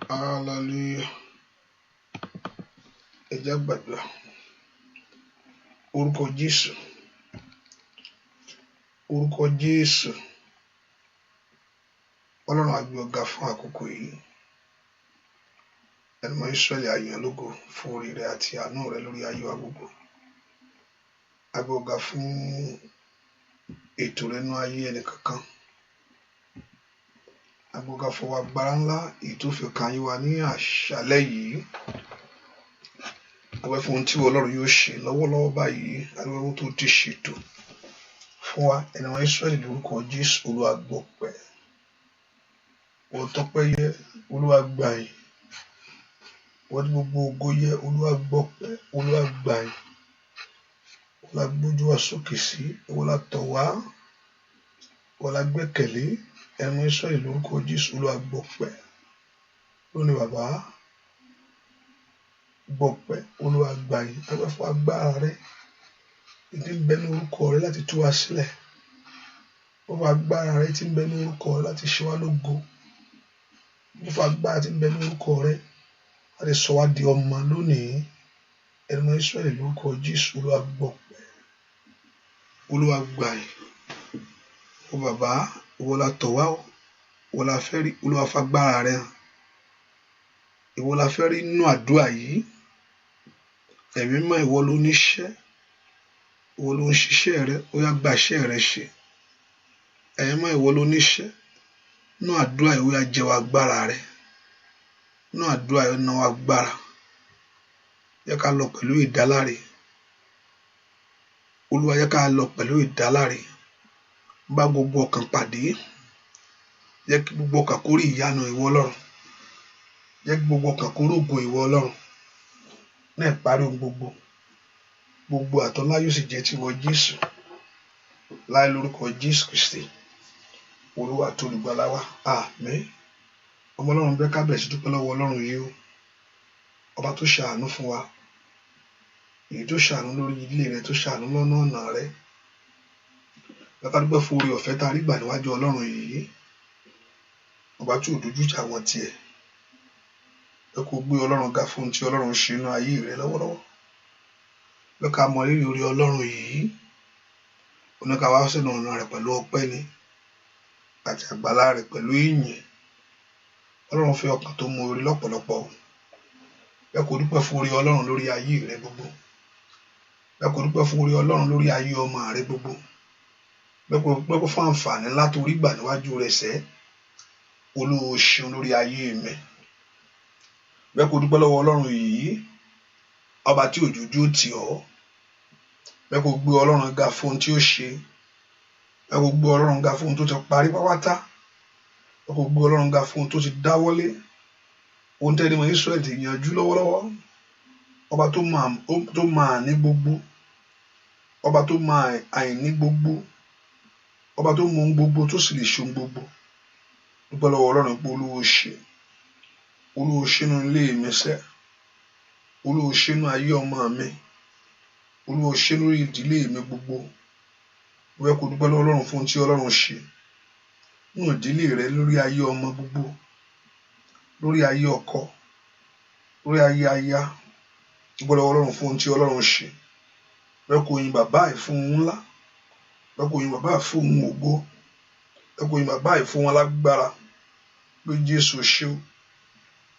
Hallelujah. Ẹ jẹ́ gbàdúrà. Orúkọ Jésù. Orúkọ Jésù. Ọlọ́run á gbé ọ̀gá fún àkókò yìí. Ẹni mọ́ Ísírẹ́lì á yìn ọ́ lógo fún orí rẹ̀ àti àánú rẹ̀ lórí ayé wa gbogbo. Á gbé ọ̀gá fún ètò rẹ̀ nínú ayé ẹnì kankan. Á gbé ọ̀gá fún agbára ńlá èyí tó fi kan ayé wa ní àṣálẹ́ yìí. Á gbé fún ohun tí Ọlọ́run yóò ṣe lọ́wọ́lọ́wọ́ báyìí. Á gbé ohun tó ti ṣètò fún wa. Ẹni mọ́ Ísírẹ́lì lórúkọ Jésù. Olúwa gbọpẹ́. Ohun tọ́pẹ́ yẹ Olúwa gbà yín. Wọ́n tí gbogbo ògo yẹ Olúwa gbọpẹ́. Olúwa gbà yín. Olúwa gbójú wa sókè sí. Olúwa tọ̀ wá. Olúwa gbẹ́kẹ̀lé. Ẹni mọ́ Ísírẹ́lì lórúkọ Jésù. Olúwa gbọpẹ́. Lónìí bàbá gbọpẹ́. Olúwa gbà yín. Á gbé fún agbára rẹ. Ìdí ń bẹ ní orúkọ rẹ láti tú wa sílẹ̀. Ó fún agbára rẹ tí ń bẹ ní orúkọ rẹ láti ṣe wá lógo. Ó fún agbára tí ń bẹ ní orúkọ rẹ láti sọ wá di ọmọ lónìí. Ẹni mọ́ Ísírẹ́lì lórúkọ Jésù. Olúwa gbọpẹ́. Olúwa gbà yín. Ó bàbá ìwọ la tọ̀ wá o. Ìwọ la fẹ́ rí. Olúwa fún agbára rẹ hàn. Ìwọ la fẹ́ rí nínú àdúrà yìí. Ẹ̀mí mọ́ ìwọ ló níṣẹ́. Ìwọ ló ń ṣiṣẹ́ rẹ. Ó yá gba iṣẹ́ rẹ ṣe. Ẹ̀mí mọ́ ìwọ ló níṣẹ́. Nínú àdúrà yìí ó yá jẹ́ wa agbára rẹ. Nínú àdúrà yìí ó ná wa agbára. Yẹ ká lọ pẹ̀lú ìdáláre. Olúwa yẹ ká lọ pẹ̀lú ìdáláre. Bá gbogbo ọkàn pàdé. Yẹ kí gbogbo ọkàn kó rí ìyanu ìwọ Ọlọ́run. Yẹ kí gbogbo ọkàn kó rógo ìwọ Ọlọ́run. Náà parí ohun gbogbo. Gbogbo àtọ́lá yóò sì jẹ́ tiwọ Jésù. Láì lórúkọ Jésù Kristi. Olúwa tó olùgbàlà wa. Àmín. Ọmọ Ọlọ́run bẹ́ ká bẹ̀rẹ̀ sí dúpẹ́ lọ́wọ́ Ọlọ́run yìí o. Ọba tó ṣàánú fún wa. Èyí tó ṣàánú lórí ilé rẹ, tó ṣàánú lọ́nà ọ̀nà rẹ. Ká dúpẹ́ fún oore ọ̀fẹ́ tá a rí gbà níwájú Ọlọ́run yìí. Ọba tí ò dojú ìjà wọn tiẹ̀. Ẹ kó gbé Ọlọ́run ga fún ohun tí Ọlọ́run ṣe nínú ayé rẹ lọ́wọ́lọ́wọ́. Ẹ ká mọ rírì orí Ọlọ́run yìí. Ó ní ká wá sínú ọ̀nà rẹ̀ pẹ̀lú ọpẹ́ ni. Àti àgbàlá rẹ̀ pẹ̀lú ìyìn. Ọlọ́run fẹ́ ọkàn tó mọ orí lọ́pọ̀lọpọ̀. Ẹ kó dúpẹ́ fún orí Ọlọ́run lórí ayé rẹ gbogbo. Ẹ kó dúpẹ́ fún orí Ọlọ́run lórí ayé ọmọ rẹ gbogbo. Ẹ kó dúpẹ́ fún àǹfààní ńlá tó rí gbà níwájú rẹ sẹ́. Olúwa o ṣeun lórí ayé mi. Ẹ kó dúpẹ́ lọ́wọ́ Ọlọ́run yìí. Ọba tí òjòjú tì ọ́. Ẹ kó gbé Ọlọ́run ga fún ohun tí ó ṣe. Ẹ kó gbé Ọlọ́run ga fún ohun tó ti parí pátápátá. Ẹ kó gbé Ọlọ́run ga fún ohun tó ti dáwọ́lé. Ohun tẹ́ni mọ́ Ísírẹ́lì ti yanjú lọ́wọ́lọ́wọ́. Ọba tó máa ní gbogbo. Ọba tó máa àìní gbogbo. Ọba tó mọ ohun gbogbo tó sì lè ṣe ohun gbogbo. Dúpẹ́ lọ́wọ́ Ọlọ́run pé Olúwa ṣe. Olúwa ṣe nínú ilé mi sẹ́. Olúwa ṣe nínú ayé ọmọ mi. Olúwa ṣe lórí ìdílé mi gbogbo. Ẹ kó dúpẹ́ lọ́wọ́ Ọlọ́run fún ohun tí Ọlọ́run ṣe. Nínú ìdílé rẹ, lórí ayé ọmọ gbogbo. Lórí ayé ọkọ. Lórí ayé aya. Dúpẹ́ lọ́wọ́ Ọlọ́run fún ohun tí Ọlọ́run ṣe. Ẹ kó yin bàbá yìí fún ohun ńlá. Ẹ kó yin bàbá yìí fún ohun ògo. Ẹ kó yin bàbá yìí fún ohun alágbára. Pé Jésù ṣe o.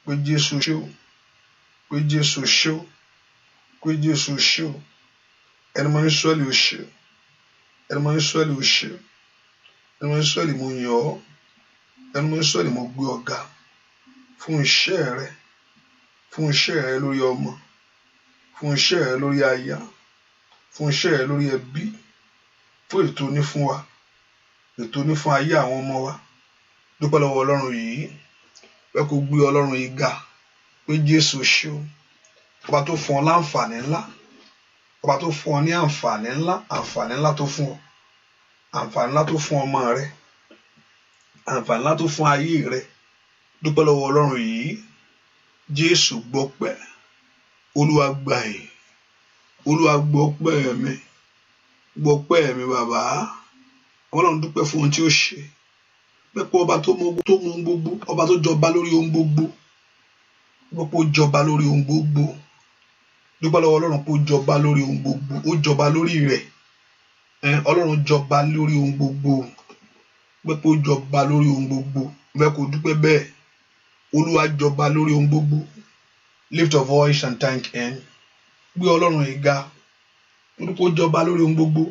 Pé Jésù ṣe o. Pé Jésù ṣe o. Pé Jésù ṣe o. Ẹni mọ́ Ísírẹ́lì ò ṣe. Ẹni mọ́ Ísírẹ́lì ò ṣe. Ẹni mọ́ Ísírẹ́lì mo yìn ọ́. Ẹni mọ́ Ísírẹ́lì mo gbé ọ ga fún iṣẹ́ rẹ. Fún iṣẹ́ rẹ lórí ọmọ. Fún iṣẹ́ rẹ lórí aya. Fún iṣẹ́ rẹ lórí ẹbí. Fún ètò ní fún wa. Ètò ní fún ayé àwọn ọmọ wa. Dúpẹ́ lọ́wọ́ Ọlọ́run yìí. Ẹ kó gbé Ọlọ́run yìí ga. Pé Jésù ṣe o. Ọba tó fún ọ láǹfààní ńlá. Ọba tó fún ọ ní àǹfààní ńlá. Àǹfààní ńlá tó fún ọ. Àǹfààní ńlá tó fún ọmọ rẹ. Àǹfààní ńlá tó fún ayé rẹ. Dúpẹ́ lọ́wọ́ Ọlọ́run yìí. Jésù gbọpẹ́. Olúwa gbà yín. Olúwa gbọpẹ́ mi. Gbọpẹ́ mi bàbá. Ọlọ́run dúpẹ́ fún ohun tí ó ṣe. pẹ́pẹ́ ọba tó mú ohun gbogbo, ọba tó jọba lórí ohun gbogbo, pẹ́pẹ́ ó jọba lórí ohun gbogbo. Dúpẹ́ lọ́wọ́ Ọlọ́run pé ó jọba lórí ohun gbogbo, ó jọba lórí rẹ̀. Ọlọ́run jọba lórí ohun gbogbo, pẹ́pẹ́ ó jọba lórí ohun gbogbo. Bẹ́ẹ̀ kò dúpẹ́ bẹ́ẹ̀, Olúwa jọba lórí ohun gbogbo. Lift your voice and thank him. Gbé Ọlọ́run yìí ga, orúkọ jọba lórí ohun gbogbo.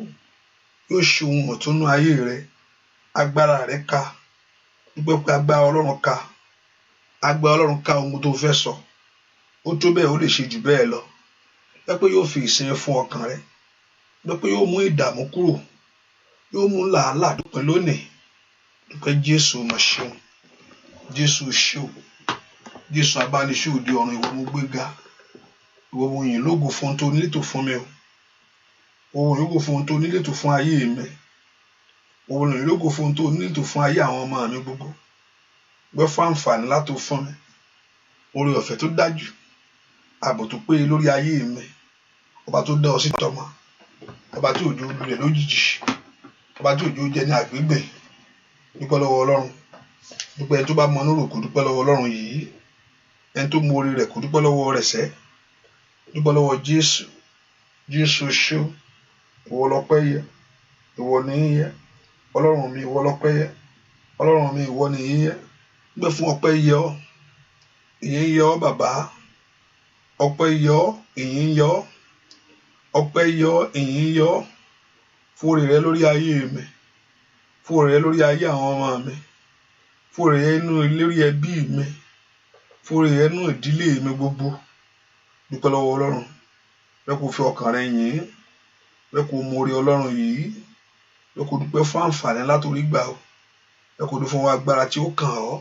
Yóò ṣe ohun ọ̀tun nínú ayé rẹ. Agbára rẹ ká, dúpẹ́ pé agbára Ọlọ́run ká, agbára Ọlọ́run ká ohun tó fẹ́ sọ. Ó tó bẹ́ẹ̀, ó lè ṣe jù bẹ́ẹ̀ lọ. Pé yóò fi ìsinmi fún ọkàn rẹ, pé yóò mú ìdààmú kúrò, yóò mú làálàá dúpẹ́ lónìí. Dúpẹ́ Jésù mà ṣeun, Jésù ṣeun, Jésù abániṣe òde ọ̀run. Ìwọ mo gbéga, ìwọ mo yìn lógo fún ohun tó nílò fún mi o. Ìwọ mo lógo fún ohun tó nílò fún ayé mi. Ìwọ mo lógo fún ohun tó nílò fún ayé àwọn ọmọ mi gbogbo. Gbẹ́ fún àǹfààní látò fún mi, oore ọ̀fẹ́ tó dájú, ààbò tó péye lórí ayé mi. Ọba tó dá ọ sí tọmọ, ọba tí òjò lulẹ̀ lójijì, ọba tí òjò jẹ ní àgbègbè. Dúpẹ́ lọ́wọ́ Ọlọ́run. Dúpẹ́ ẹni tó bá mọ inú rò kó dúpẹ́ lọ́wọ́ Ọlọ́run yìí. Ẹni tó mọ orí rẹ̀ kó dúpẹ́ lọ́wọ́ rẹ̀ sẹ́. Dúpẹ́ lọ́wọ́ Jésù. Jésù ṣó, ìwọ lọ́pẹ́ yẹ, ìwọ ní yẹ. Ọlọ́run mi, ìwọ lọ́pẹ́ yẹ. Ọlọ́run mi, ìwọ ní yẹ. Gbé fún ọpẹ́ yẹ ọ́. Ìyìn yẹ ọ́ bàbá. Ọpẹ́ yẹ ọ́, ìyìn yẹ ọ́. Ọpẹ́ yẹ ọ́, ìyìn yẹ ọ́. Fún oore rẹ lórí ayé mi, fún oore rẹ lórí ayé àwọn ọmọ mi, fún oore rẹ lórí ẹbí mi, fún oore rẹ nínú ìdílé mi gbogbo. Dúpẹ́ lọ́wọ́ Ọlọ́run. Bẹ́ẹ̀ kò fi ọkàn rẹ yìn, bẹ́ẹ̀ kò mọ oore Ọlọ́run yìí, bẹ́ẹ̀ kò dúpẹ́ fún àǹfààní látòrí gbà ọ́, bẹ́ẹ̀ kò dúpẹ́ fún agbára tí ó kàn ọ́,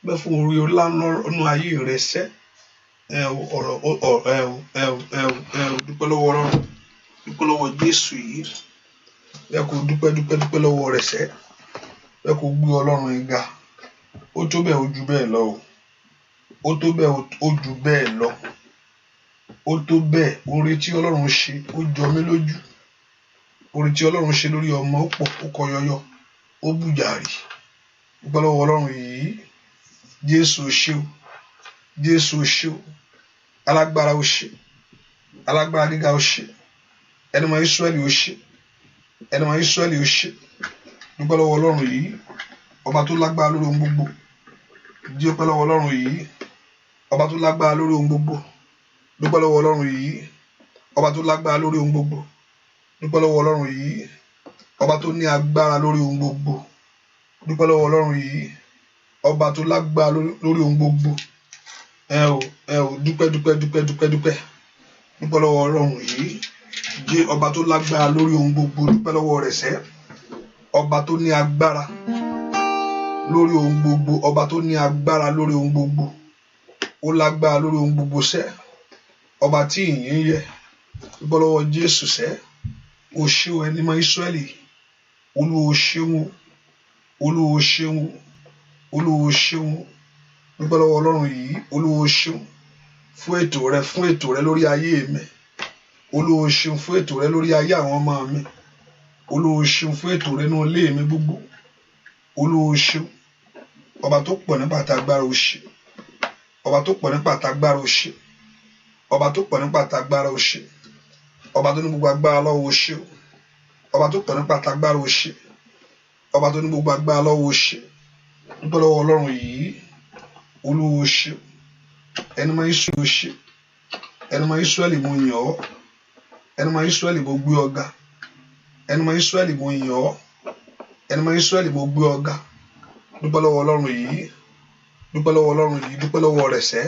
bẹ́ẹ̀ fún oore ọlá nínú ayé rẹ sẹ́. Dúpẹ́ lọ́wọ́ Ọlọ́run. Dúpẹ́ lọ́wọ́ Jésù yìí. Bẹ́ẹ̀ kò dúpẹ́ lọ́wọ́ rẹ̀ sẹ́. Bẹ́ẹ̀ kò gbé Ọlọ́run yìí ga. Ó tó bẹ́ẹ̀, ó ju bẹ́ẹ̀ lọ o. Ó tó bẹ́ẹ̀, ó ju bẹ́ẹ̀ lọ. Ó tó bẹ́ẹ̀, oore tí Ọlọ́run ṣe ó jọ mí lójú. Oore tí Ọlọ́run ṣe lórí ọmọ ó pọ̀, ó kọ yọyọ, ó bùjàrì. Dúpẹ́ lọ́wọ́ Ọlọ́run yìí. Jésù ṣé o, Jésù ṣé o, alágbára ó ṣe, alágbára gíga ó ṣe, ẹni mọ Ísírẹ́lì ó ṣe, ẹni mọ Ísírẹ́lì ó ṣe. Dúpẹ́ lọ́wọ́ Ọlọ́run yìí, ọba tó lágbára lórí ohun gbogbo. Dúpẹ́ lọ́wọ́ Ọlọ́run yìí, ọba tó lágbára lórí ohun gbogbo. Dúpẹ́ lọ́wọ́ Ọlọ́run yìí, ọba tó lágbára lórí ohun gbogbo. Dúpẹ́ lọ́wọ́ Ọlọ́run yìí, ọba tó ní agbára lórí ohun gbogbo. Dúpẹ́ lọ́wọ́ Ọlọ́run yìí, ọba tó lágbára lórí ohun gbogbo. Dúpẹ́. Dúpẹ́ lọ́wọ́ Ọlọ́run yìí, jẹ́ ọba tó lágbára lórí ohun gbogbo. Dúpẹ́ lọ́wọ́ rẹ̀ sẹ́. Ọba tó ní agbára lórí ohun gbogbo, ọba tó ní agbára lórí ohun gbogbo. Ó lágbára lórí ohun gbogbo sẹ́. Ọba tí ìyìn yẹ. Dúpẹ́ lọ́wọ́ Jésù sẹ́. O ṣé o, ẹni mọ Ísírẹ́lì. Olúwa ṣeun, Olúwa ṣeun, Olúwa ṣeun. Dúpẹ́ lọ́wọ́ Ọlọ́run yìí, Olúwa ṣeun fún ètò rẹ lórí ayé mi. Olúwa ṣeun fún ètò rẹ lórí ayé àwọn ọmọ mi. Olúwa ṣeun fún ètò rẹ nínú ilé mi gbogbo. Olúwa ṣeun, ọba tó pọ̀ nípa tagbára ó ṣe, ọba tó pọ̀ nípa tagbára ó ṣe, ọba tó pọ̀ nípa tagbára ó ṣe, ọba tó ní gbogbo agbára lọ́wọ́ ó ṣe, ọba tó pọ̀ nípa tagbára ó ṣe, ọba tó ní gbogbo agbára lọ́wọ́ ó ṣe. Dúpẹ́ lọ́wọ́ Ọlọ́run yìí. Olúwa ṣeun, ẹni mọ Ísírẹ́lì ó ṣe, ẹni mọ Ísírẹ́lì mo yìn ọ́, ẹni mọ Ísírẹ́lì mo gbé ọ ga, ẹni mọ Ísírẹ́lì mo yìn ọ́, ẹni mọ Ísírẹ́lì mo gbé ọ ga. Dúpẹ́ lọ́wọ́ Ọlọ́run yìí. Dúpẹ́ lọ́wọ́ Ọlọ́run yìí. Dúpẹ́ lọ́wọ́ rẹ̀ sẹ́.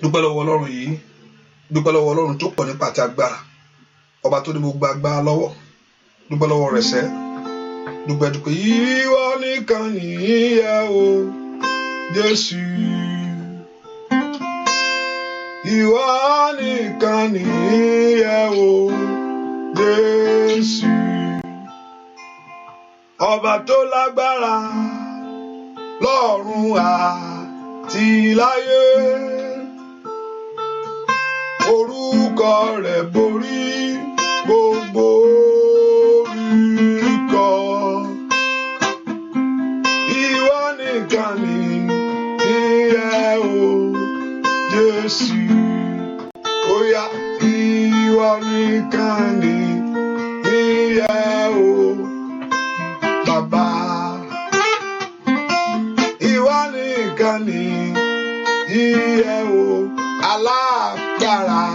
Dúpẹ́ lọ́wọ́ Ọlọ́run yìí. Dúpẹ́ lọ́wọ́ Ọlọ́run tó pọ̀ nípa ti agbára, ọba tó ní gbogbo agbára lọ́wọ́. Dúpẹ́ lọ́wọ́ rẹ̀ sẹ́. Dúpẹ́. Ìwọ nìkan nìyẹ o Jésù. Ìwọ nìkan nìyẹ o Jésù. Ọba tó lágbára lọ́run àti láyé. Orúkọ rẹ̀ borí gbogbo orúkọ. Jésù. Oya ìwọ nìkan ni ìyè o Bàbá. Ìwọ nìkan ni ìyè o alágbára.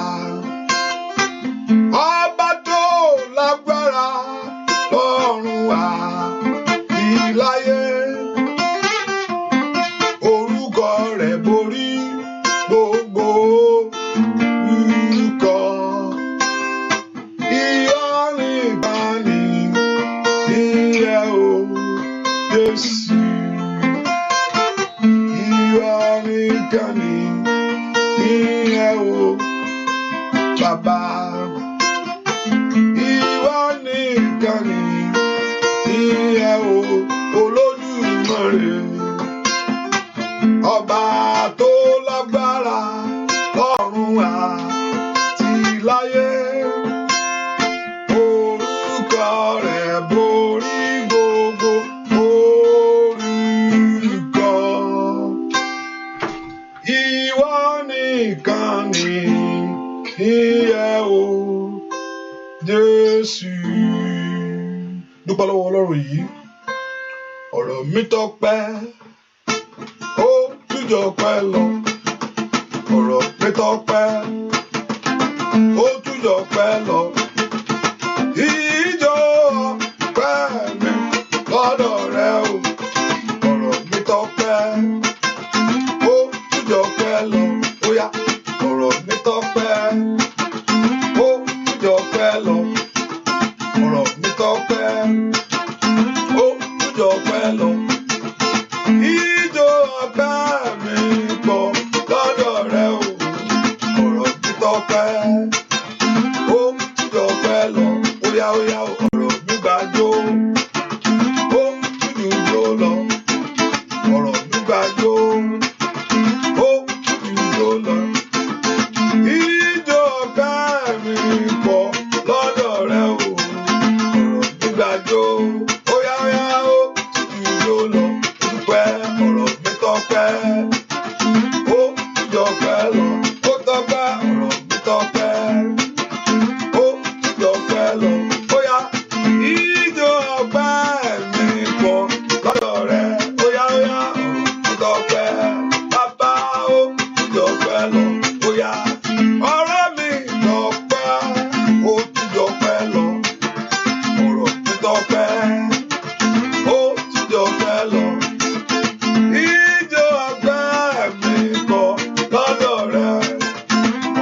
Ọba tó lágbára lọ́run wá ìláyé. Orúkọ rẹ̀ borí gbogbo orúkọ. Ìwọ nìkan ni ìyè o Jésù. Ìwọ nìkan ni ìyè o Bàbá. Ìwọ nìkan ni ìyè o Olódùmarè. Ọba tó lágbára lọ́run àti láyé. Orúkọ rẹ̀ borí gbogbo orúkọ. Ìwọ nìkan ni ìyè o Jésù. Dúpẹ́ lọ́wọ́ Ọlọ́run yìí. Ọ̀rọ̀ mi tọ́pẹ́, ó tújọ pẹ́ lọ. Ọ̀rọ̀ mi tọ́pẹ́, ó tújọ pẹ́ lọ. Ìjọ ọpẹ́ mi lọ́dọ̀ rẹ o. Ọ̀rọ̀ mi tọ́pẹ́, ó tújọ pẹ́ lọ. Óyá, ọ̀rọ̀ mi tọ́pẹ́, ó tújọ pẹ́ lọ. Ọ̀rọ̀ mi tọ́pẹ́, ó tújọ pẹ́ lọ. Ìjọ ọpẹ́ mi pọ̀ lọ́dọ̀ rẹ o. Ọ̀rọ̀ mi tọ́pẹ́, ó tújọ pẹ́ lọ. Óyá óyá ọ̀rọ̀ mi gbàjó, ó tújù jó lọ. Ọ̀rọ̀ mi gbàjó, ó tújù jó lọ. Ìjọ ọpẹ́ mi pọ̀ lọ́dọ̀ rẹ o. Ọ̀rọ̀ mi gbàjó, óyá óyá ó tújù jó lọ. Dúpẹ́ ọ̀rọ̀ mi tọ́pẹ́, ó tújọ pẹ́ lọ. Ó tọ́pẹ́ ọ̀rọ̀ mi tọ́pẹ́, ó tújọ pẹ́ lọ. Óyá ìjọ ọpẹ́ mi pọ̀ lọ́dọ̀ rẹ. Óyá óyá ọ̀rọ̀ mi tọ́pẹ́, bàbá ó tújọ pẹ́ lọ. Óyá ọ̀rọ̀ mi tọ́pẹ́, ó tújọ pẹ́ lọ. Ọ̀rọ̀ mi tọ́pẹ́, ó tújọ pẹ́ lọ. Ìjọ ọpẹ́ mi pọ̀ lọ́dọ̀ rẹ.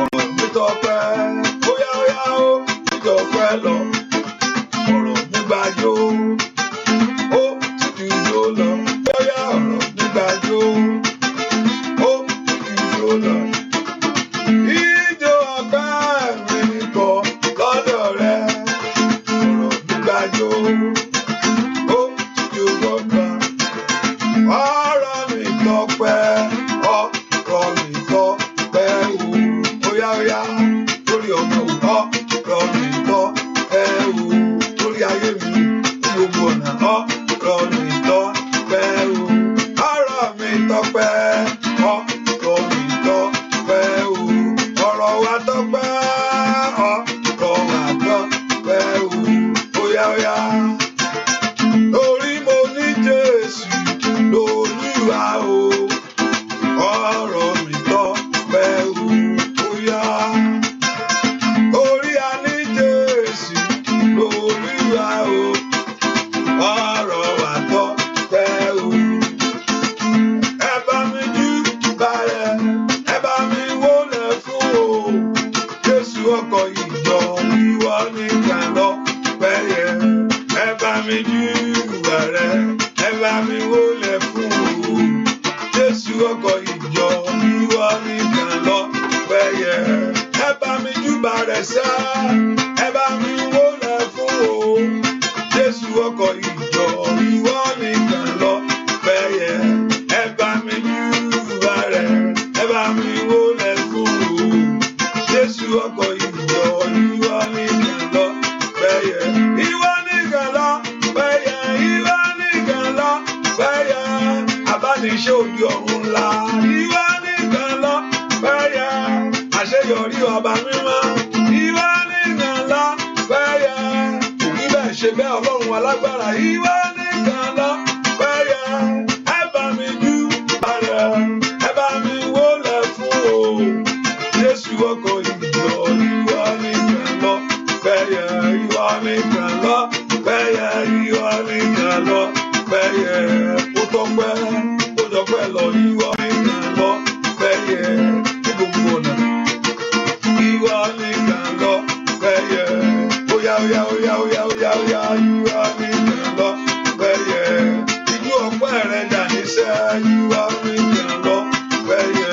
Ọ̀rọ̀ mi tọ́pẹ́, óyá óyá ó tújọ pẹ́ lọ. Ọ̀rọ̀ mi gbàjó, ó tújù jó lọ. Óyá ọ̀rọ̀ mi gbàjó, ó tújù jó lọ. Ìjọ ọpẹ́ mi pọ̀ lọ́dọ̀ rẹ. Ọ̀rọ̀ mi gbàjó, ó tújù jó lọ. Ọ̀rọ̀ mi tọ́pẹ́, ọ̀rọ̀ mi tọ́pẹ́ o. Óyá óyá lórí ọmọ o. Ọ̀rọ̀ mi tọ́pẹ́ o. Lórí ayé mi ní gbogbo ọ̀nà. Ọ̀rọ̀ mi tọ́pẹ́ o. Ọ̀rọ̀ mi tọ́pẹ́, ọ̀rọ̀ mi tọ́pẹ́ o. Ọ̀rọ̀ wa tọ́pẹ́, ọ̀rọ̀ wa tọ́pẹ́ o. Óyá óyá torí mo ní Jésù lólúwa o. Ọ̀rọ̀ mi tọ́pẹ́ o. Óyá torí a ní Jésù lólúwa o. Ọ̀rọ̀ wa tọ́pẹ́ o. Ẹ bá mi júbà rẹ̀, ẹ bá mi wólẹ̀ fún o. Jésù ọkọ̀ ìjọ, ìwọ nìkan lọ́pẹ́ yẹ. Ẹ bá mi júbà rẹ̀, ẹ bá mi wólẹ̀ fún o. Jésù ọkọ̀ ìjọ, ìwọ nìkan lọ́pẹ́ yẹ. Ẹ bá mi júbà rẹ̀ sẹ́, ẹ bá mi wólẹ̀ fún o. Jésù ọkọ̀ ìjọ, ìwọ nìkan lọ́pẹ́ yẹ. Ẹ bá mi júbà rẹ̀, ẹ bá mi wólẹ̀ fún o. Jésù ọkọ̀ ìjọ, ìwọ nìkan lọ́pẹ́ yẹ. Ìwọ nìkan lọ́pẹ́ yẹ, ìwọ nìkan lọ́pẹ́ yẹ. Abániṣẹ́ òdi ọ̀run ńlá, ìwọ nìkan lọ́pẹ́ yẹ. bàbá mímọ́ ìwọ nìkan lọ́pẹ́ yẹ. Òwí bẹ́ẹ̀ ṣe bẹ́ẹ̀ Ọlọ́run alágbára ìwọ nìkan lọ́pẹ́ yẹ. Ẹ bá mi júbà rẹ̀, ẹ bá mi wólẹ̀ fún o. Jésù ọkọ̀ ìjọ ìwọ nìkan lọ́pẹ́ yẹ. Ìwọ nìkan lọ́pẹ́ yẹ. Ìwọ nìkan lọ́pẹ́ yẹ. Ó tọ́pẹ́ ó jọpẹ́ lọ ìwọ nìkan lọ́pẹ́ yẹ. Ní gbogbo ọ̀nà ìwọ nìkan lọ́pẹ́ yẹ. Óyá óyá óyá óyá óyá óyá ìwọ nìkan lọ́pẹ́ yẹ. Ìjú ọpẹ́ rẹ̀ dà níṣẹ́ ìwọ nìkan lọ́pẹ́ yẹ.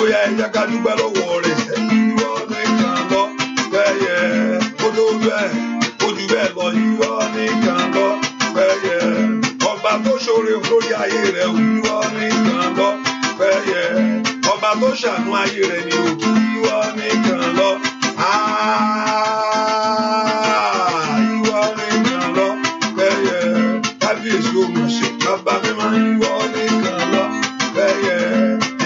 Óyá ẹ jẹ́ ká dúpẹ́ lọ́wọ́ rẹ̀ sẹ́ ìwọ nìkan lọ́pẹ́ yẹ. Ó tó bẹ́ẹ̀ ó jù bẹ́ẹ̀ lọ ìwọ nìkan lọ́pẹ́ yẹ. Ọba tó ṣoore lórí ayé rẹ̀ ìwọ nìkan lọ́pẹ́ yẹ. Ọba tó ṣàánú ayé rẹ̀ ni òkú ìwọ nìkan lọ. Ìwọ nìkan lọ́pẹ́ yẹ. Kábíyèsí olùṣe bàbá mímọ́ ìwọ nìkan lọ́pẹ́ yẹ.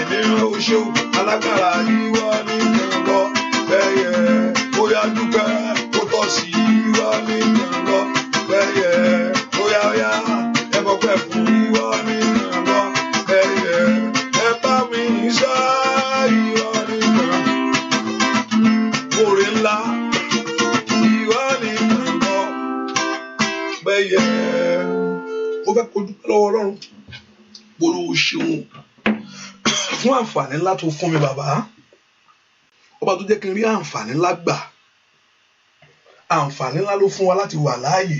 Ẹ̀mí rán oṣù alágbára ìwọ nìkan lọ́pẹ́ yẹ. Bóyá dúpẹ́ tó tọ́ sí ìwọ nìkan lọ́pẹ́ yẹ. Bóyá óyá ẹ bọ́pẹ́ fún ìwọ nìkan lọ́pẹ́ yẹ. Ẹ bá mi sọ ìwọ nìkan. Oore ńlá ìwọ nìkan lọ́pẹ́ yẹ. Mo fẹ́ kó dúpẹ́ lọ́wọ́ Ọlọ́run bólú ṣeun fún àǹfààní ńlá tó fún mi bàbá. Ọba tó jẹ́ kí n rí àǹfààní ńlá gbà. Àǹfààní ńlá ló fún wa láti wà láàyè.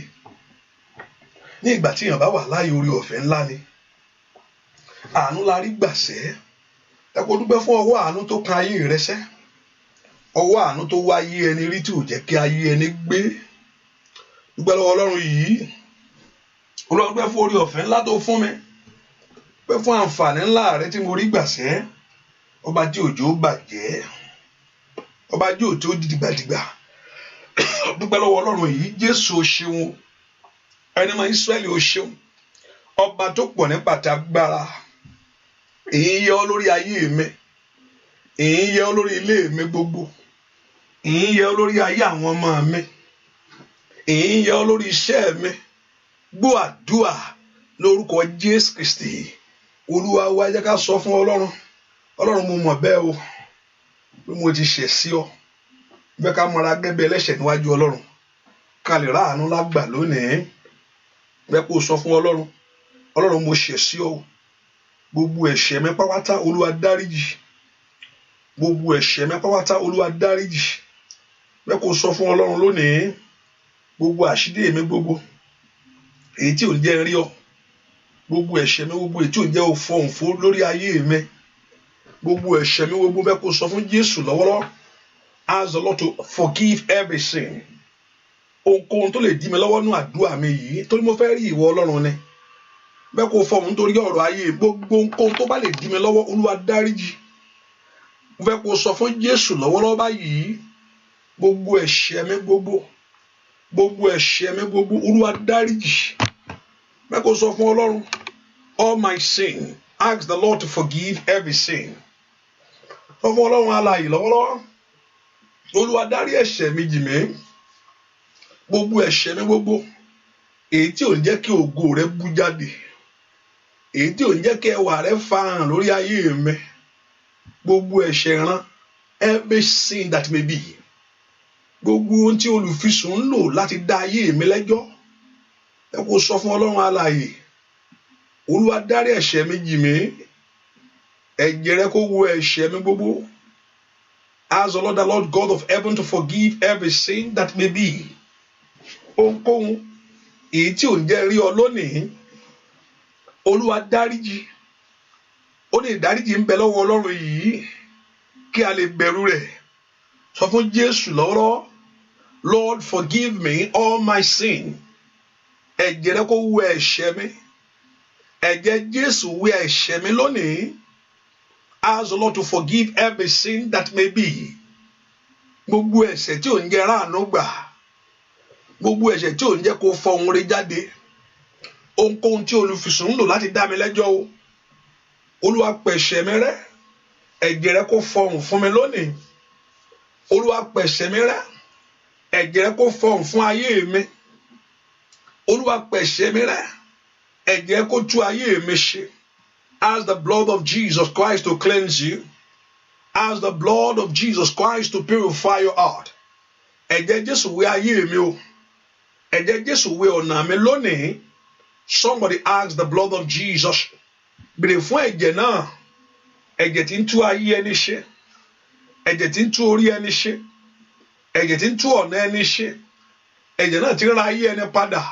Ní ìgbà tí èèyàn bá wà láàyè orí ọ̀fẹ́ ńlá ni. Àánú la rí gbàṣẹ́. Ẹ kó dúpẹ́ fún ọwọ́ àánú tó kan ayé rẹ sẹ́. Ọwọ́ àánú tó wá ayé ẹni rí tí ò jẹ́ kí ayé ẹni gbé. Dúpẹ́ lọ́wọ́ Ọlọ́run yìí. Olúwa dúpẹ́ fún orí ọ̀fẹ́ ńlá tó fún mi. Dúpẹ́ fún àǹfààní ńlá rẹ tí mo rí gbàṣẹ́. Ọba tí òjò bàjẹ́. Ọba tí òjò dìdìgbàdìgbà. Dúpẹ́ lọ́wọ́ Ọlọ́run yìí. Jésù o ṣeun. Ẹni mọ Ísírẹ́lì o ṣeun. Ọba tó pọ̀ ní pàtàgbára. Èyí yẹ ọ́ lórí ayé mi. Èyí yẹ ọ́ lórí ilé mi gbogbo. Èyí yẹ ọ́ lórí ayé àwọn ọmọ mi. Èyí yẹ ọ́ lórí iṣẹ́ mi. Gbọ́ àdúà lórúkọ Jésù Kristi. Olúwa wa jẹ́ ká sọ fún Ọlọ́run. Ọlọ́run mo mọ̀ bẹ́ẹ̀ o. Bí mo ti ṣẹ̀ sí ọ. Bẹ́ẹ̀ ká mọra gẹ́gẹ́ ẹlẹ́ṣẹ̀ níwájú Ọlọ́run. Ká lè ráàánú lágbà lónìí. Bẹ́ẹ̀ kó sọ fún Ọlọ́run. Ọlọ́run mo ṣẹ̀ sí ọ. Gbogbo ẹ̀ṣẹ̀ mi pátápátá Olúwa dáríjì. Gbogbo ẹ̀ṣẹ̀ mi pátápátá Olúwa dáríjì. Bẹ́ẹ̀ kó sọ fún Ọlọ́run lónìí. Gbogbo àṣírí mi gbogbo. Èyí tí ò ń jẹ́ rí ọ. Gbogbo ẹ̀ṣẹ̀ mi gbogbo èyí tí ò ń jẹ́ òfòhùn fún lórí ayé mi. Gbogbo ẹ̀ṣẹ̀ mi gbogbo bẹ́ẹ̀ kó sọ fún Jésù lọ́wọ́lọ́wọ́. Ask the Lord to forgive everything. Ohunkóhun tó lè dí mi lọ́wọ́ nú àdúrà mi yìí torí mo fẹ́ rí ìwọ Ọlọ́run ni. Bẹ́ẹ̀ kó fọ́ mi nítorí ọ̀rọ̀ ayé gbogbo ohunkóhun tó bá lè dí mi lọ́wọ́ Olúwa dáríjì. Mo fẹ́ kó sọ fún Jésù lọ́wọ́lọ́wọ́ báyìí. Gbogbo ẹ̀ṣẹ̀ mi gbogbo. Gbogbo ẹ̀ṣẹ̀ mi gbogbo Olúwa dáríjì. Bẹ́ẹ̀ kó sọ fún Ọlọ́run. All my sin. Ask the Lord to forgive every sin. Sọ fún Ọlọ́run alààyè lọ́wọ́lọ́wọ́. Olúwa dárí ẹ̀ṣẹ̀ mi jì mí. Gbogbo ẹ̀ṣẹ̀ mi gbogbo. Èyí tí ò ń jẹ́ kí ògo rẹ bú jáde. Èyí tí ò ń jẹ́ kí ẹwà rẹ farahàn lórí ayé mi. Gbogbo ẹ̀ṣẹ̀ rán. Every sin that may be. Gbogbo ohun tí olùfisùn ń lò láti dá ayé mi lẹ́jọ́. Ẹ kó sọ fún Ọlọ́run alààyè. Olúwa dárí ẹ̀ṣẹ̀ mi jì mí. Ẹ̀jẹ̀ rẹ kó wò ẹ̀ṣẹ̀ mi gbogbo. Ask the Lord God of heaven to forgive every sin that may be. Ohunkóhun èyí tí ò ń jẹ́ rí ọ lónìí. Olúwa dáríjì. Ó ní ìdáríjì ń bẹ lọ́wọ́ Ọlọ́run yìí kí a lè bẹ̀rù rẹ̀. Sọ fún Jésù lọ́wọ́lọ́wọ́. Lord, forgive me all my sin. Ẹ̀jẹ̀ rẹ kó wò ẹ̀ṣẹ̀ mi. Ẹ̀jẹ̀ Jésù wò ẹ̀ṣẹ̀ mi lónìí. Ask the Lord to forgive every sin that may be. Gbogbo ẹ̀ṣẹ̀ tí ò ń jẹ́ ráàánú gbà. Gbogbo ẹ̀ṣẹ̀ tí ò ń jẹ́ kó fọ ohun rẹ̀ jáde. Ohunkóhun tí olùfisùn ń lò láti dá mi lẹ́jọ́ o. Olúwa pa ẹ̀ṣẹ̀ mi rẹ́. Ẹ̀jẹ̀ rẹ kó fọ ohun fún mi lónìí. Olúwa pẹ̀ṣẹ̀ mi rẹ́, ẹ̀jẹ̀ rẹ kó fọhùn fún ayé mi. Olúwa pẹ̀ṣẹ̀ mi rẹ́, ẹ̀jẹ̀ rẹ kó tú ayé mi ṣe. Ask the blood of Jesus Christ to cleanse you. Ask the blood of Jesus Christ to purify your heart. Ẹ̀jẹ̀ Jésù wẹ̀ ayé mi o. Ẹ̀jẹ̀ Jésù wẹ̀ ọ̀nà mi lónìí. Somebody ask the blood of Jesus. Bèrè fún ẹ̀jẹ̀ náà. Ẹ̀jẹ̀ tí ń tú ayé ẹni ṣe. Ẹ̀jẹ̀ tí ń tú orí ẹni ṣe. Ẹ̀jẹ̀ tí ń tú ọ̀nà ẹni ṣe. Ẹ̀jẹ̀ náà tí ń ra ayé ẹni padà.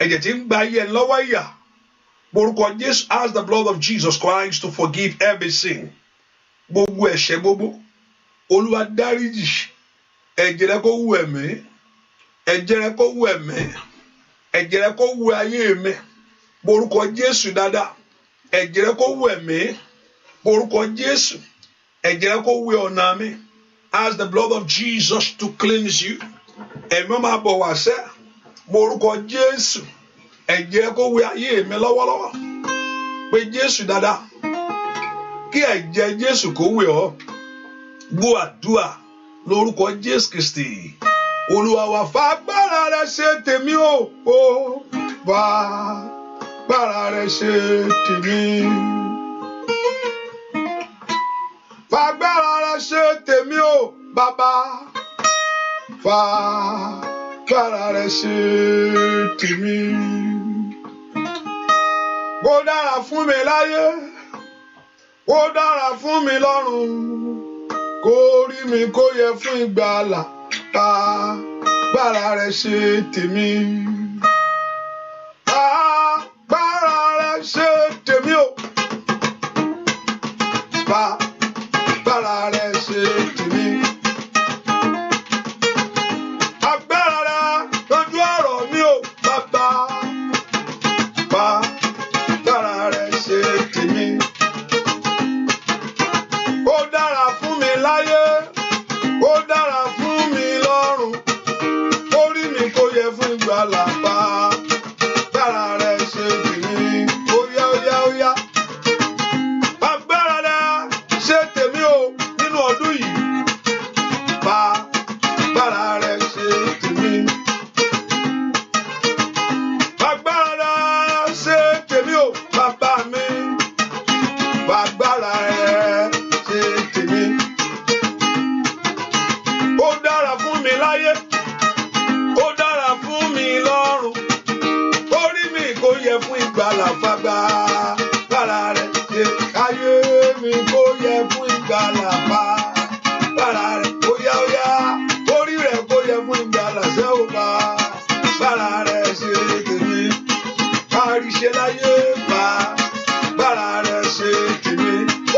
Ẹ̀jẹ̀ tí ń gba ayé ẹni lọ́wọ́ ìyà. Borúkọ Jésù, ask the blood of Jesus Christ to forgive every sin. Gbogbo ẹ̀ṣẹ̀ gbogbo. Olúwa dáríjì. Ẹ̀jẹ̀ rẹ kó wù ẹ̀mí. Ẹ̀jẹ̀ rẹ kó wù ẹ̀mí. Ẹ̀jẹ̀ rẹ kó wù ayé mi. Borúkọ Jésù dáadáa. Ẹ̀jẹ̀ rẹ kó wù ẹ̀mí. Borúkọ Jésù. Ẹ̀jẹ̀ rẹ kó wù ọ̀nà mi. Ask the blood of Jesus to cleanse you. Ẹ̀mí máa bọ̀ wá sẹ́. Borúkọ Jésù. Ẹ̀jẹ̀ rẹ kó wù ayé mi lọ́wọ́lọ́wọ́. Pé Jésù dáadáa. Kí ẹ̀jẹ̀ Jésù kó wù ọ́. Gbọ́ àdúrà lórúkọ Jésù Kristi. Olúwa wa fagbára rẹ ṣe tèmi o. Fagbára rẹ ṣe tèmi. Fagbára rẹ ṣe tèmi o, bàbá. Fagbára rẹ ṣe tèmi. Kó dára fún mi láyé. Kó dára fún mi lọ́run. Kó rí mi kó yẹ fún ìgbàlà. Fagbára rẹ ṣe tèmi. Fagbára rẹ ṣe tèmi o. Fagbára rẹ ṣe tèmi. Agbára rẹ lójú ọ̀rọ̀ mi o, bàbá. Fagbára rẹ ṣe tèmi. Ó dára fún mi láyé. Ó dára fún mi lọ́run. Orí mi kò yẹ fún ìgbàlà. Fagbára rẹ ṣe tèmi. Óyá óyá óyá. Fagbára rẹ ṣe tèmi o nínú ọdún yìí. Fagbára rẹ ṣe tèmi. Fagbára rẹ ṣe tèmi o, bàbá mi. Fagbára rẹ ṣe tèmi. Ó dára fún mi láyé. Ó dára fún mi lọ́run. Orí mi kò yẹ fún ìgbàlà. Fagbára rẹ ṣe káyé mi kò yẹ fún ìgbàlà. Fagbára rẹ óyá óyá. Orí rẹ kò yẹ fún ìgbàlà. Ṣé o fagbára rẹ ṣe tèmi. Àríṣe láyé. Fagbára rẹ ṣe tèmi.